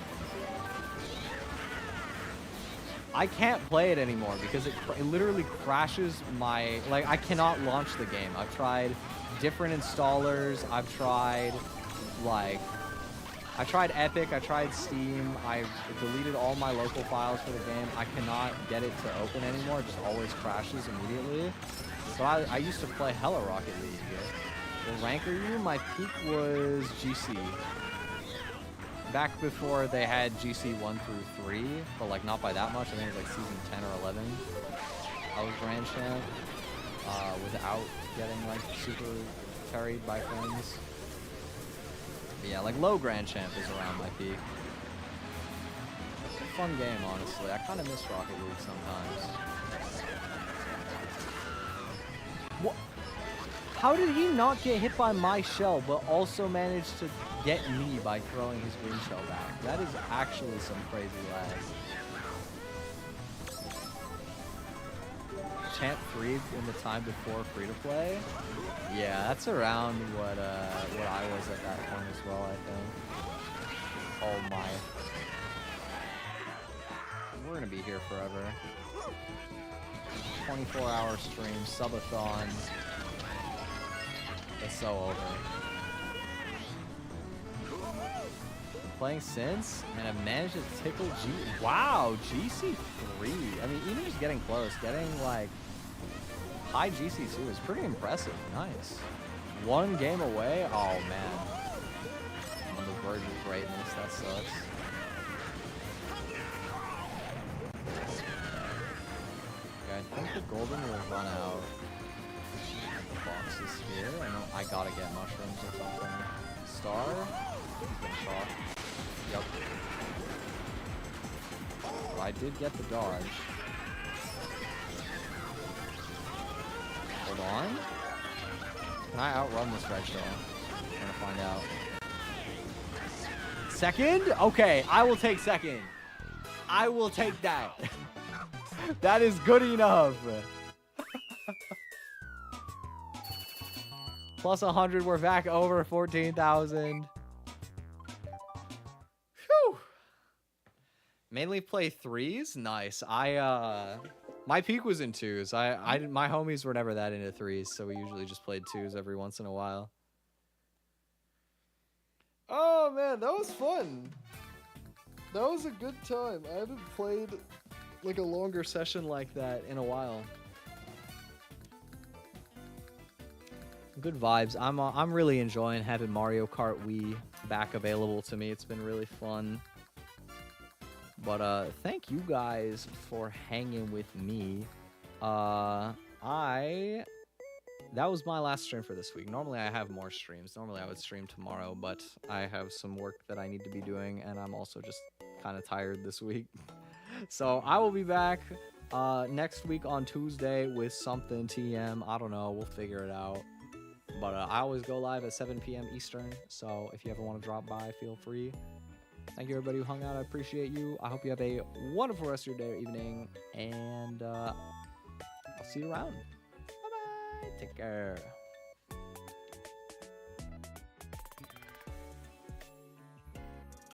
I can't play it anymore because it literally crashes my... Like, I cannot launch the game. I've tried different installers. I've tried, like... I tried Epic. I tried Steam. I deleted all my local files for the game. I cannot get it to open anymore. It just always crashes immediately. So I used to play hella Rocket League. The rank review, my peak was GC. back before they had GC 1 through 3, but like not by that much. I think it was like season 10 or 11. I was Grand Champ without getting like super carried by friends. But yeah, like low Grand Champ is around my peak. It's a fun game, honestly. I kind of miss Rocket League sometimes. What? How did he not get hit by my shell, but also manage to get me by throwing his green shell back? That is actually some crazy lag. Champ 3 in the time before free-to-play? Yeah, that's around what I was at that point as well, I think. Oh my. We're gonna be here forever. 24-hour stream, subathon. It's so over. Playing since, and I've managed to tickle G. Wow, GC3. I mean, even just getting close, getting like high GC2 is pretty impressive. Nice. One game away. Oh man, I'm on the verge of greatness. That sucks. Okay, I think the golden will run out. Boxes here. I know I gotta get mushrooms or something. Star. Shot. Yep. Well, I did get the dodge. Hold on. Can I outrun this red shell? I'm gonna find out. Second? Okay, I will take second. I will take that. That is good enough. Plus 100, we're back over 14,000. Whew. Mainly play 3s? Nice. My peak was in 2s. My homies were never that into 3s, so we usually just played 2s every once in a while. Oh man, that was fun. That was a good time. I haven't played like a longer session like that in a while. Good vibes. I'm really enjoying having Mario Kart Wii back available to me. It's been really fun. But thank you guys for hanging with me. That was my last stream for this week. Normally I have more streams. Normally I would stream tomorrow, but I have some work that I need to be doing, and I'm also just kind of tired this week. So I will be back next week on Tuesday with something TM. I don't know. We'll figure it out. But I always go live at 7 p.m. Eastern, so if you ever want to drop by, feel free. Thank you, everybody who hung out. I appreciate you. I hope you have a wonderful rest of your day or evening, and I'll see you around. Bye-bye. Take care.